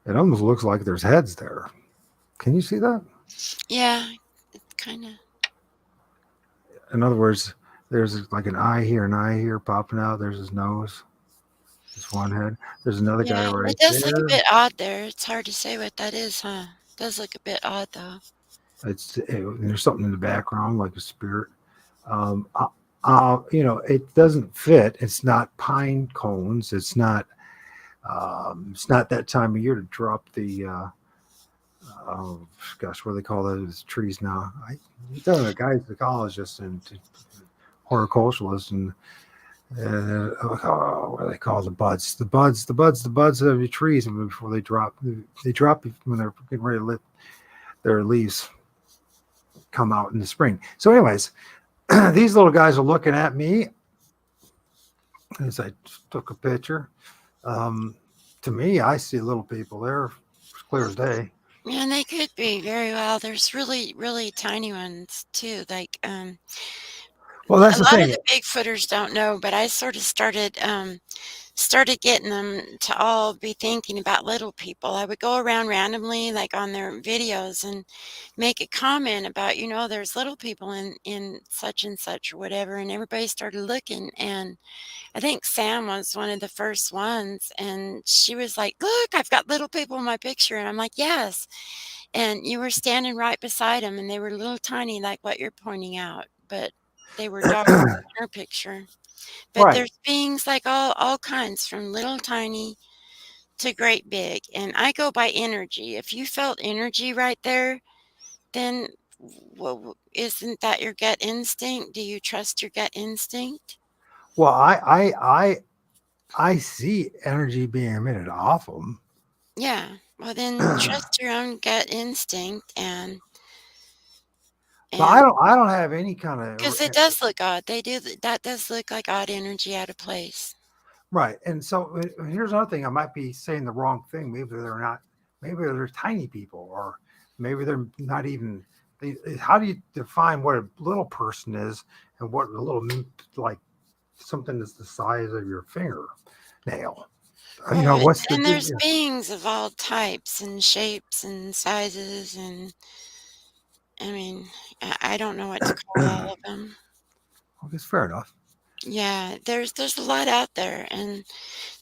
Speaker 1: it almost looks like there's heads there. Can you see that?
Speaker 2: yeah, kind of.
Speaker 1: In other words, there's like an eye here, an eye here popping out. There's his nose, just one head. There's another guy
Speaker 2: Yeah,
Speaker 1: right
Speaker 2: it does look a
Speaker 1: there.
Speaker 2: bit odd there. It's hard to say what that is, huh? Does look a bit odd though.
Speaker 1: There's something in the background like a spirit. Um, uh, it doesn't fit. It's not pine cones. It's not that time of year to drop the. Oh gosh, what do they call those trees now? You're talking to a guy's ecologist and horticulturalist, and what do they call the buds? The buds of your trees before they drop. They drop when they're getting ready to let their leaves come out in the spring. So, anyways, these little guys are looking at me as I took a picture. Um, to me, I see little people there, as clear as day.
Speaker 2: And they could be very well. There's really, really tiny ones too. Like
Speaker 1: Well, that's
Speaker 2: a
Speaker 1: the
Speaker 2: lot of
Speaker 1: thing.
Speaker 2: the Bigfooters don't know, but I sort of started getting them to all be thinking about little people. I would go around randomly, like on their videos, and make a comment about, there's little people in such and such or whatever, and everybody started looking. And I think Sam was one of the first ones, and she was like, "Look, I've got little people in my picture," and I'm like, "Yes." And you were standing right beside them, and they were little tiny, like what you're pointing out, but they were dark in her picture. But
Speaker 1: Right.
Speaker 2: there's beings like all kinds, from little tiny to great big, and I go by energy. If you felt energy right there, then well, isn't that your gut instinct? Do you trust your gut instinct?
Speaker 1: Well, I see energy being emitted off them.
Speaker 2: Yeah. Well, then trust your own gut instinct,
Speaker 1: But
Speaker 2: and
Speaker 1: I don't have any kind of
Speaker 2: because it does look odd. That does look like odd energy out of place.
Speaker 1: right. And so here's another thing. I might be saying the wrong thing. Maybe they're not. Maybe they're tiny people, or maybe they're not even. How do you define what a little person is and what a little like? something that's the size of your fingernail.
Speaker 2: Well,
Speaker 1: What's the
Speaker 2: and
Speaker 1: big?
Speaker 2: there's beings of all types and shapes and sizes, and I mean, I don't know what to call all of them.
Speaker 1: I guess fair enough.
Speaker 2: Yeah, there's a lot out there, and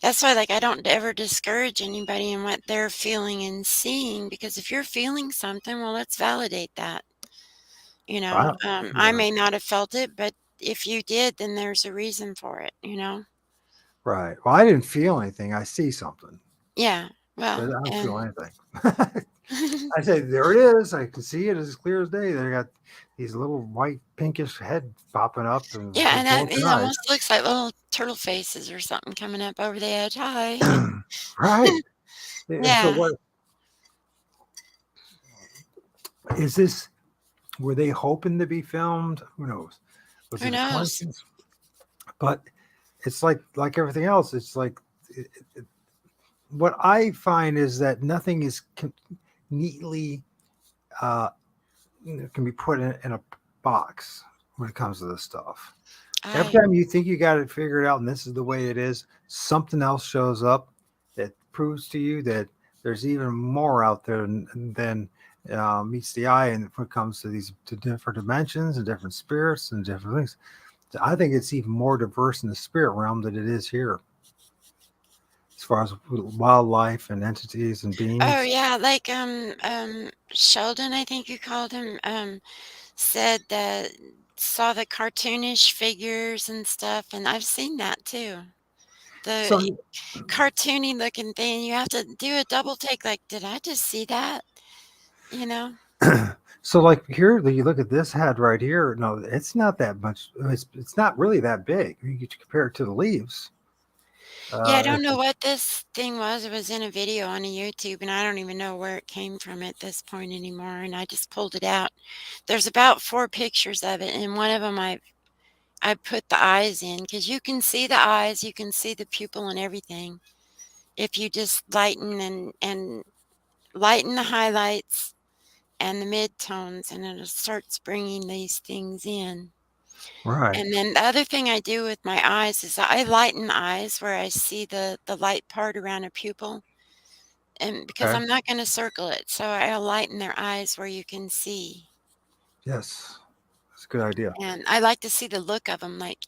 Speaker 2: that's why, like, I don't ever discourage anybody in what they're feeling and seeing, because if you're feeling something, well, let's validate that, you
Speaker 1: I,
Speaker 2: know? I
Speaker 1: yeah,
Speaker 2: may not have felt it, but if you did, then there's a reason for it, you know?
Speaker 1: right. Well, I didn't feel anything. I see something,
Speaker 2: Yeah,
Speaker 1: but
Speaker 2: well,
Speaker 1: I don't feel
Speaker 2: and
Speaker 1: anything. I say, there it is. I can see it as clear as day. They got these little white, pinkish head popping up and
Speaker 2: yeah,
Speaker 1: big
Speaker 2: and that
Speaker 1: bulging
Speaker 2: it
Speaker 1: eyes.
Speaker 2: almost looks like little turtle faces or something coming up over the edge. Hi.
Speaker 1: Right. And so,
Speaker 2: Yeah,
Speaker 1: what is this? Were they hoping to be filmed? Who knows? Was
Speaker 2: who
Speaker 1: it a
Speaker 2: knows?
Speaker 1: coincidence? But it's like everything else. It's like what I find is that nothing is neatly uh, can be put in a box when it comes to this stuff. Every
Speaker 2: I
Speaker 1: time you think you got it figured out and this is the way it is, something else shows up that proves to you that there's even more out there than meets the eye. And when it comes to these to different dimensions and different spirits and different things, I think it's even more diverse in the spirit realm than it is here, as far as wildlife and entities and
Speaker 2: Oh,
Speaker 1: beings.
Speaker 2: yeah, like, Sheldon, I think you called him, said that saw the cartoonish figures and stuff, and I've seen that too. The
Speaker 1: So,
Speaker 2: cartoony looking thing, you have to do a double take, like, "Did I just see that?" You know?
Speaker 1: so like here, you look at this head right here. No, it's not that much. It's not really that big. You could compare it to the leaves.
Speaker 2: Yeah, I
Speaker 1: If
Speaker 2: don't know what this thing was. It was in a video on a YouTube, and I don't even know where it came from at this point anymore, and I just pulled it out. There's about 4 pictures of it, and one of them I put the eyes in because you can see the eyes, you can see the pupil and everything if you just lighten and lighten the highlights and the midtones, and it starts bringing these things in.
Speaker 1: right.
Speaker 2: And then the other thing I do with my eyes is I lighten eyes where I see the light part around a pupil, and because
Speaker 1: Okay.
Speaker 2: I'm not gonna circle it, so I'll lighten their eyes where you can see.
Speaker 1: Yes, that's a good idea.
Speaker 2: And I like to see the look of them, like,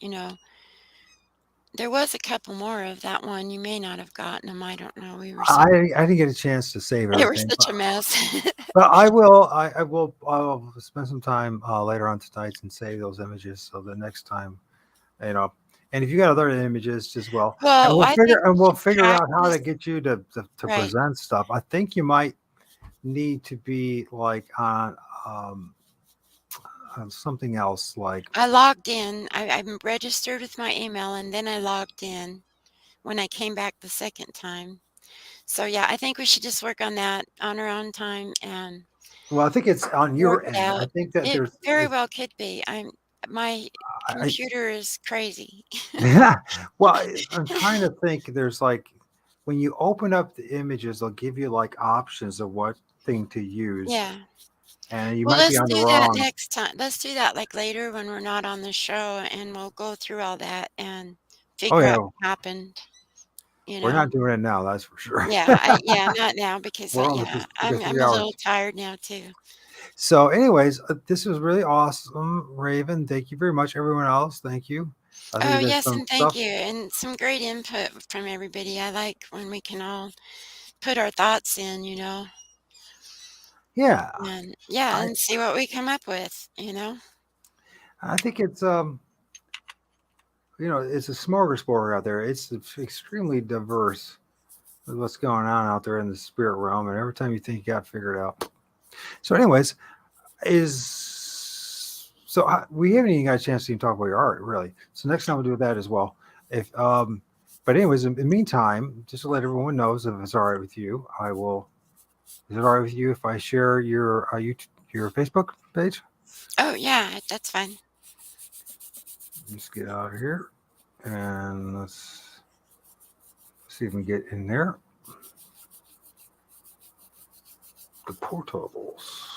Speaker 2: there was a couple more of that one. You may not have gotten them. I don't know. We were so
Speaker 1: I didn't get a chance to save
Speaker 2: they were
Speaker 1: everything,
Speaker 2: such a mess.
Speaker 1: but I will. I'll spend some time later on tonight and save those images so the next time, you know. And if you got other images as well,
Speaker 2: Well, I think we
Speaker 1: and we'll
Speaker 2: should
Speaker 1: figure out how to
Speaker 2: practice.
Speaker 1: get you to
Speaker 2: Right.
Speaker 1: present stuff. I think you might need to be like um, on something else, like
Speaker 2: I logged in. I'm registered with my email, and then I logged in when I came back the second time. So, yeah, I think we should just work on that on our own time and
Speaker 1: well, I think it's on
Speaker 2: work
Speaker 1: your
Speaker 2: it
Speaker 1: end. I
Speaker 2: out.
Speaker 1: think that
Speaker 2: It
Speaker 1: there's
Speaker 2: very well could be. My
Speaker 1: I
Speaker 2: computer is crazy.
Speaker 1: yeah. Well, I'm trying to think. There's like when you open up the images, they'll give you like options of what thing to use,
Speaker 2: Yeah.
Speaker 1: and you
Speaker 2: Well,
Speaker 1: might be
Speaker 2: let's
Speaker 1: on the
Speaker 2: do that
Speaker 1: wrong.
Speaker 2: next time. Let's do that, like, later when we're not on the show, and we'll go through all that and
Speaker 1: Oh
Speaker 2: figure
Speaker 1: yeah,
Speaker 2: out what happened, you
Speaker 1: we're
Speaker 2: know?
Speaker 1: not doing it now. That's for sure.
Speaker 2: Yeah, not now because,
Speaker 1: We're only
Speaker 2: yeah,
Speaker 1: we got
Speaker 2: I'm
Speaker 1: 3
Speaker 2: a
Speaker 1: hours.
Speaker 2: little tired now too.
Speaker 1: So, anyways, this was really awesome, Raven. Thank you very much. Everyone else, thank you. I
Speaker 2: Oh,
Speaker 1: think there's
Speaker 2: yes,
Speaker 1: some
Speaker 2: and thank
Speaker 1: stuff.
Speaker 2: you, and some great input from everybody. I like when we can all put our thoughts in,
Speaker 1: Yeah,
Speaker 2: and yeah,
Speaker 1: I
Speaker 2: and see what we come up with.
Speaker 1: I think it's it's a smorgasbord out there. It's extremely diverse with what's going on out there in the spirit realm, and every time you think you got it figured out. So, anyways, we haven't even got a chance to even talk about your art, really. So next time we'll do that as well. If But anyways, in the meantime, just to let everyone know, if it's all right with you, I will. Is it all right with you if I share your Facebook page?
Speaker 2: Oh, yeah, that's fine.
Speaker 1: Let's get out of here and let's see if we can get in there. The portables.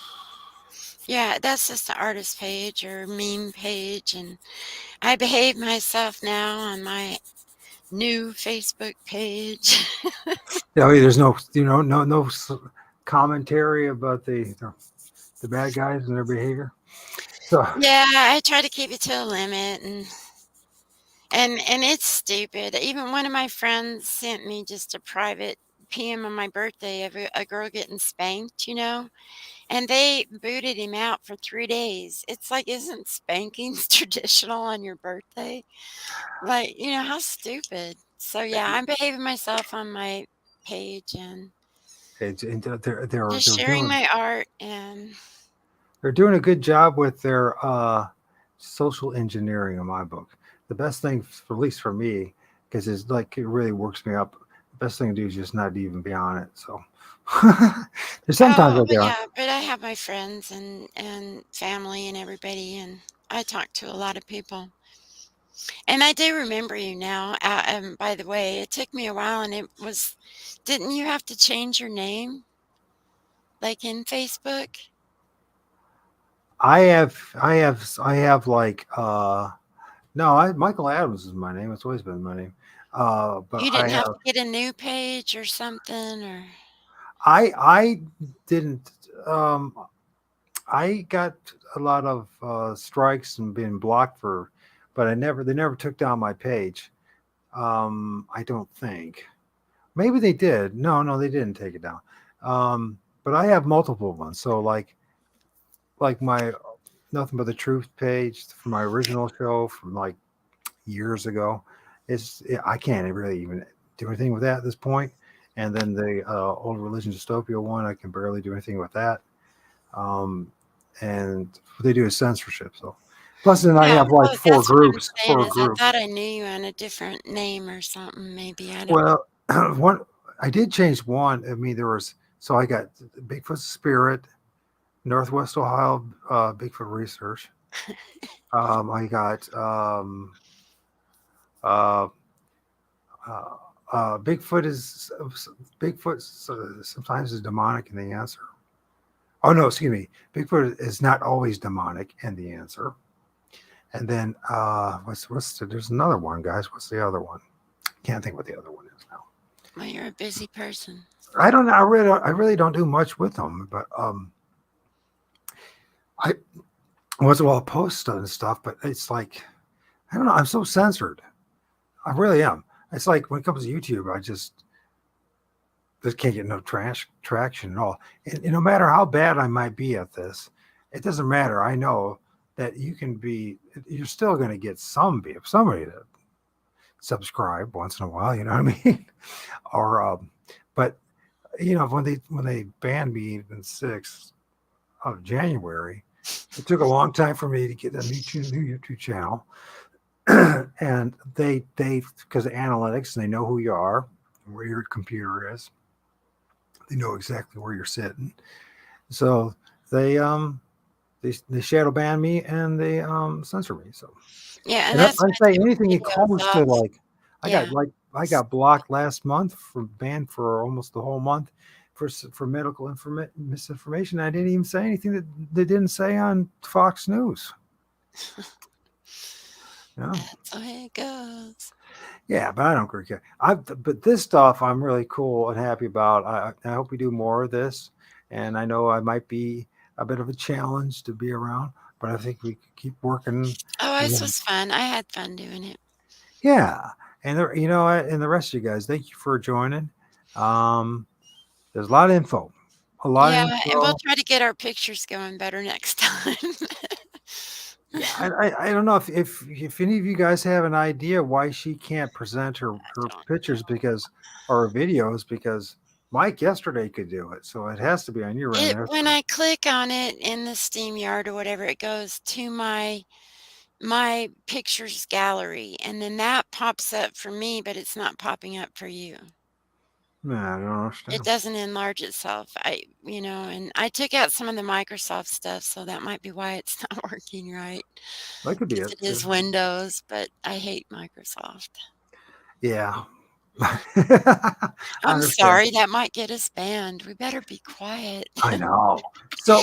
Speaker 2: Yeah, that's just the artist page or meme page, and I behave myself now on my new Facebook page.
Speaker 1: Yeah, there's no, commentary about the bad guys and their behavior. So,
Speaker 2: Yeah, I try to keep it to a limit, and it's stupid. Even one of my friends sent me just a private PM on my birthday of a girl getting spanked, and they booted him out for 3 days. It's like, isn't spankings traditional on your birthday? Like, how stupid. So, yeah, I'm behaving myself on my page and just
Speaker 1: they're
Speaker 2: sharing
Speaker 1: doing
Speaker 2: my art and
Speaker 1: a good job with their social engineering in my book. The best thing, for, at least for me, because it's like it really works me up. The best thing to do is just not even be on it. So there's sometimes
Speaker 2: oh,
Speaker 1: I
Speaker 2: but
Speaker 1: get on.
Speaker 2: yeah, but I have my friends and family and everybody, and I talk to a lot of people. And I do remember you now. By the way, it took me a while, and didn't you have to change your name, like in Facebook?
Speaker 1: I have like no, Michael Adams is my name. It's always been my name. But
Speaker 2: You
Speaker 1: I
Speaker 2: didn't have
Speaker 1: have
Speaker 2: to get a new page or something, or
Speaker 1: I didn't I got a lot of strikes and being blocked for, but I never they never took down my page. I don't think. Maybe they did. No, no, they didn't take it down. But I have multiple ones. So like my Nothing But the Truth page from my original show from like years ago. I can't really even do anything with that at this point. And then the old religion dystopia one, I can barely do anything with that. Um, and what they do is censorship. So plus, then I
Speaker 2: yeah.
Speaker 1: have like
Speaker 2: Oh, that's what I'm saying.
Speaker 1: four
Speaker 2: Is I
Speaker 1: groups.
Speaker 2: thought I knew you on a different name or something. Maybe I don't.
Speaker 1: Well, one I did change one. I mean, there was so I got Bigfoot Spirit, Northwest Ohio Bigfoot Research. I got uh, uh, Bigfoot is Bigfoot sometimes is demonic in the answer. Oh no, excuse me. Bigfoot is not always demonic in the answer. And then there's another one, guys. What's the other one? Can't think what the other one is now.
Speaker 2: Well, you're a busy person.
Speaker 1: I don't know. I really don't do much with them, but I once in a while post and stuff. But it's like I don't know. I'm so censored. I really am. It's like when it comes to YouTube, I just can't get no traction at all. And no matter how bad I might be at this, it doesn't matter. I know that you're still going to get somebody to subscribe once in a while. You know what I mean? or but when they banned me in 6th of January, it took a long time for me to get a new YouTube channel. And they because of analytics, and they know who you are, where your computer is, they know exactly where you're sitting. So they they shadow ban me and they censor me. So
Speaker 2: Yeah, and
Speaker 1: and
Speaker 2: that's
Speaker 1: I
Speaker 2: what I
Speaker 1: say
Speaker 2: took
Speaker 1: anything that
Speaker 2: videos
Speaker 1: comes to
Speaker 2: of. Yeah.
Speaker 1: I got blocked last month for banned for almost the whole month for medical misinformation. I didn't even say anything that they didn't say on Fox News. Yeah,
Speaker 2: That's the way it goes.
Speaker 1: yeah, but I don't really care. But this stuff I'm really cool and happy about. I hope we do more of this, and I know I might be a bit of a challenge to be around, but I think we could keep working.
Speaker 2: Oh, this
Speaker 1: And
Speaker 2: was fun. I had fun doing it.
Speaker 1: yeah, and and the rest of you guys, thank you for joining. Um, there's a lot of info, a lot of
Speaker 2: Yeah, and we'll
Speaker 1: info.
Speaker 2: try to get our pictures going better next time.
Speaker 1: Yeah, I don't know if any of you guys have an idea why she can't present her
Speaker 2: Don't
Speaker 1: pictures
Speaker 2: know.
Speaker 1: because or videos because Mike yesterday could do it, so it has to be on your end
Speaker 2: It
Speaker 1: there.
Speaker 2: when
Speaker 1: So
Speaker 2: I click on it in the SteamYard or whatever, it goes to my pictures gallery, and then that pops up for me, but it's not popping up for you.
Speaker 1: nah, I don't
Speaker 2: It
Speaker 1: understand.
Speaker 2: doesn't enlarge itself. And I took out some of the Microsoft stuff, so that might be why it's not working right.
Speaker 1: That could be
Speaker 2: 'Cause
Speaker 1: it
Speaker 2: it is
Speaker 1: too.
Speaker 2: Windows, but I hate Microsoft.
Speaker 1: Yeah. I
Speaker 2: I'm
Speaker 1: understand.
Speaker 2: sorry, that might get us banned. We better be quiet.
Speaker 1: I know. So,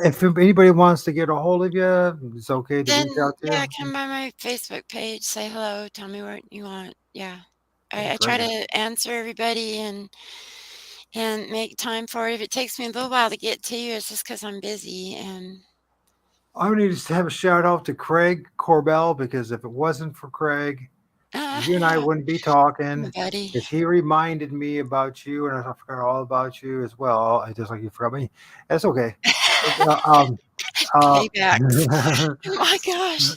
Speaker 1: if anybody wants to get a hold of you, it's okay to
Speaker 2: Then,
Speaker 1: reach out to
Speaker 2: yeah,
Speaker 1: you.
Speaker 2: come by my Facebook page, say hello, tell me what you want. Yeah.
Speaker 1: Yeah,
Speaker 2: I try
Speaker 1: great.
Speaker 2: to answer everybody and make time for it. If it takes me a little while to get to you, it's just because 'cause I'm busy and
Speaker 1: I need to have a shout out to Craig Corbell because if it wasn't for Craig, you and I
Speaker 2: yeah,
Speaker 1: wouldn't be
Speaker 2: my
Speaker 1: talking.
Speaker 2: buddy.
Speaker 1: Because he reminded me about you, and I forgot all about you as well. I just like you forgot me. That's okay. Uh, um, uh,
Speaker 2: Paybacks. Oh my gosh.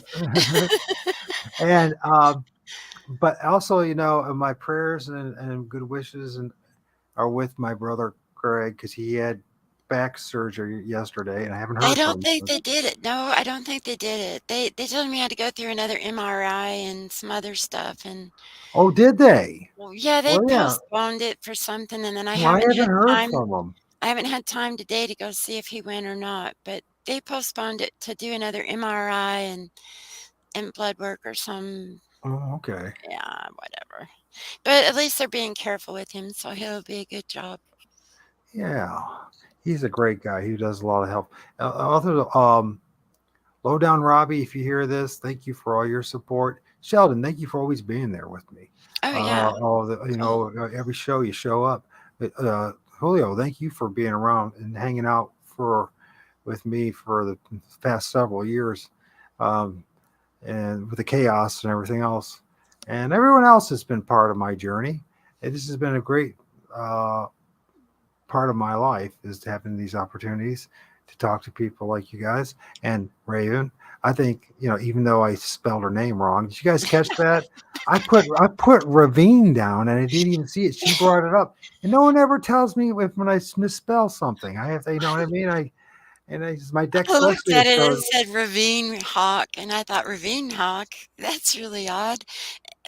Speaker 1: and but also, my prayers and good wishes and are with my brother Greg because he had back surgery yesterday, and I haven't
Speaker 2: I
Speaker 1: heard
Speaker 2: don't
Speaker 1: from him
Speaker 2: think they
Speaker 1: since.
Speaker 2: did it. No, I don't think they did it. They told me I had to go through another MRI and some other stuff, and
Speaker 1: Oh, did they?
Speaker 2: well, yeah, they
Speaker 1: Well, yeah.
Speaker 2: postponed it for something, and then
Speaker 1: Well, I haven't heard from him.
Speaker 2: I haven't had time today to go see if he went or not, but they postponed it to do another MRI and blood work or some
Speaker 1: Oh, okay.
Speaker 2: yeah, whatever. But at least they're being careful with him, so he'll be a good job.
Speaker 1: Yeah, he's a great guy. He does a lot of help. Other Lowdown Robbie, if you hear this, thank you for all your support. Sheldon, thank you for always being there with me.
Speaker 2: Oh, yeah. Cool.
Speaker 1: Every show you show up. Julio, thank you for being around and hanging out for with me for the past several years, um, and with the chaos and everything else. And everyone else has been part of my journey. This has been a great uh, part of my life is having these opportunities to talk to people like you guys and Raven. I think even though I spelled her name wrong, did you guys catch that? I put Ravine down and I didn't even see it. She brought it up, and no one ever tells me if when I misspell something. I have to, you know what I mean? My
Speaker 2: I looked
Speaker 1: dyslexia
Speaker 2: at it and
Speaker 1: shows.
Speaker 2: said Ravine Hawk, and I thought Ravine Hawk, that's really odd.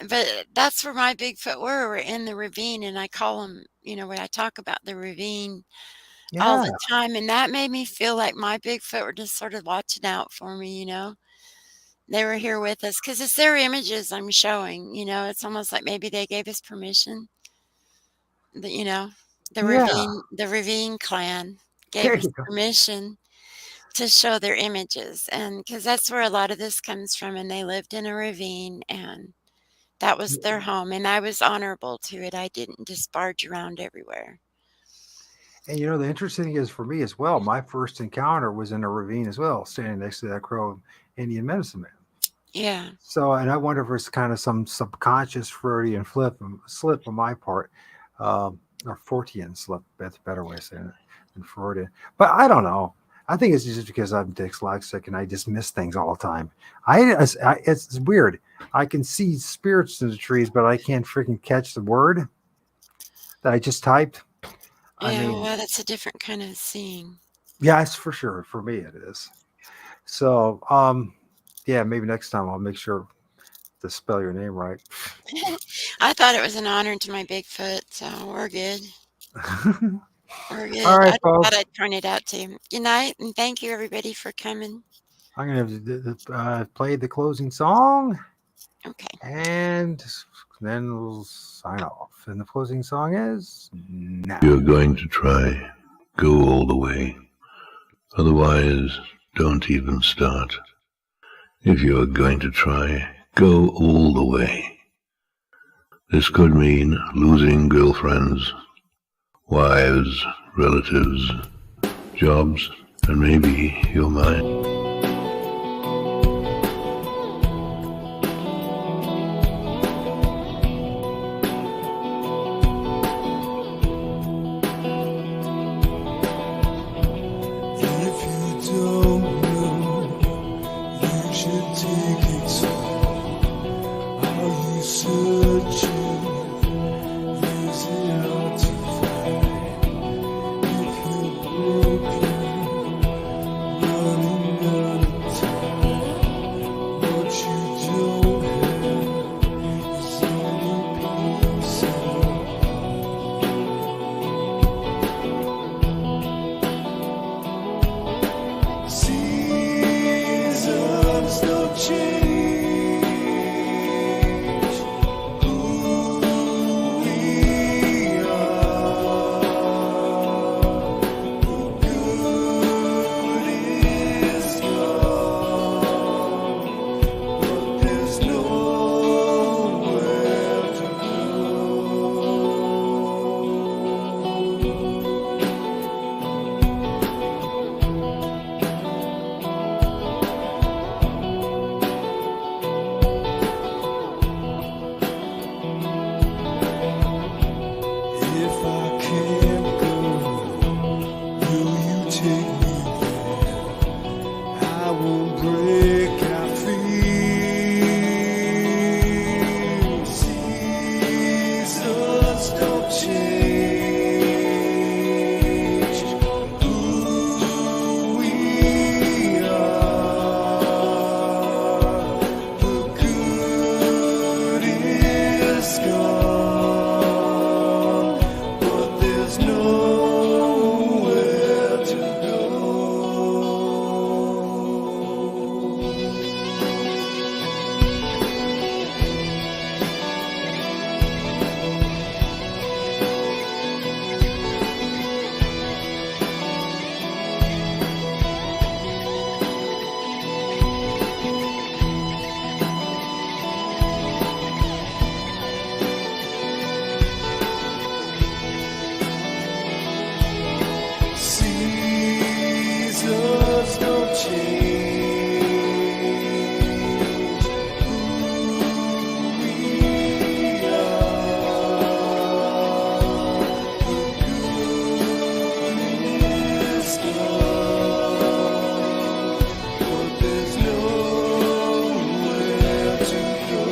Speaker 2: But that's where my Bigfoot were. We're in the ravine, and I call them, when I talk about the ravine all
Speaker 1: Yeah,
Speaker 2: the time, and that made me feel like my Bigfoot were just sort of watching out for me. They were here with us because it's their images I'm showing. It's almost like maybe they gave us permission. The, you know,
Speaker 1: yeah.
Speaker 2: the ravine clan gave
Speaker 1: There
Speaker 2: us
Speaker 1: you go.
Speaker 2: permission to show their images, and because that's where a lot of this comes from, and they lived in a ravine, and that was their home, and I was honorable to it. I didn't just barge around everywhere.
Speaker 1: And the interesting thing is for me as well. My first encounter was in a ravine as well, standing next to that Crow Indian medicine man.
Speaker 2: Yeah.
Speaker 1: So, and I wonder if it's kind of some subconscious Freudian slip on my part, or Fortean slip. That's a better way of saying it than Freudian. But I don't know. I think it's just because I'm dyslexic and I just miss things all the time. It's weird. I can see spirits in the trees, but I can't freaking catch the word that I just typed. I
Speaker 2: Yeah,
Speaker 1: mean,
Speaker 2: well, that's a different kind of seeing.
Speaker 1: yes, for sure. For me, it is. So, yeah, maybe next time I'll make sure to spell your name right.
Speaker 2: I thought it was an honor to my Bigfoot, so we're good. We're
Speaker 1: All
Speaker 2: good.
Speaker 1: right,
Speaker 2: I thought
Speaker 1: folks.
Speaker 2: I'd point it out to you. Good night, and thank you everybody for coming.
Speaker 1: I'm gonna play the closing song,
Speaker 2: Okay.
Speaker 1: and then we'll sign off. And the closing song is now.
Speaker 3: You're going to try, go all the way. Otherwise, don't even start. If you're going to try, go all the way. This could mean losing girlfriends, wives, relatives, jobs, and maybe your mind.
Speaker 4: Running if I can't go, will you take me there? I won't break, I feel. Seasons don't change who we are. The good is gone, but there's nowhere to go. Seasons don't change who we are. The good is gone, but there's nowhere to go.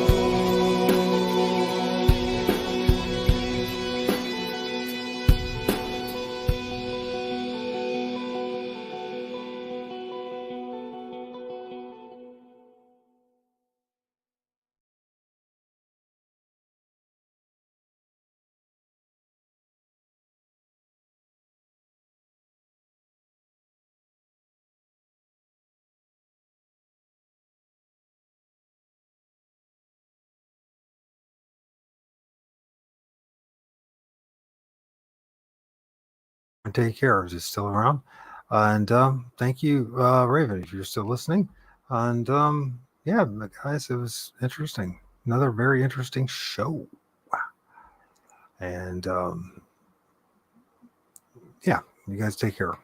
Speaker 1: And take care. Is it still around? And thank you, Raven, if you're still listening. And yeah, guys, it was interesting. Another very interesting show. And yeah, you guys take care.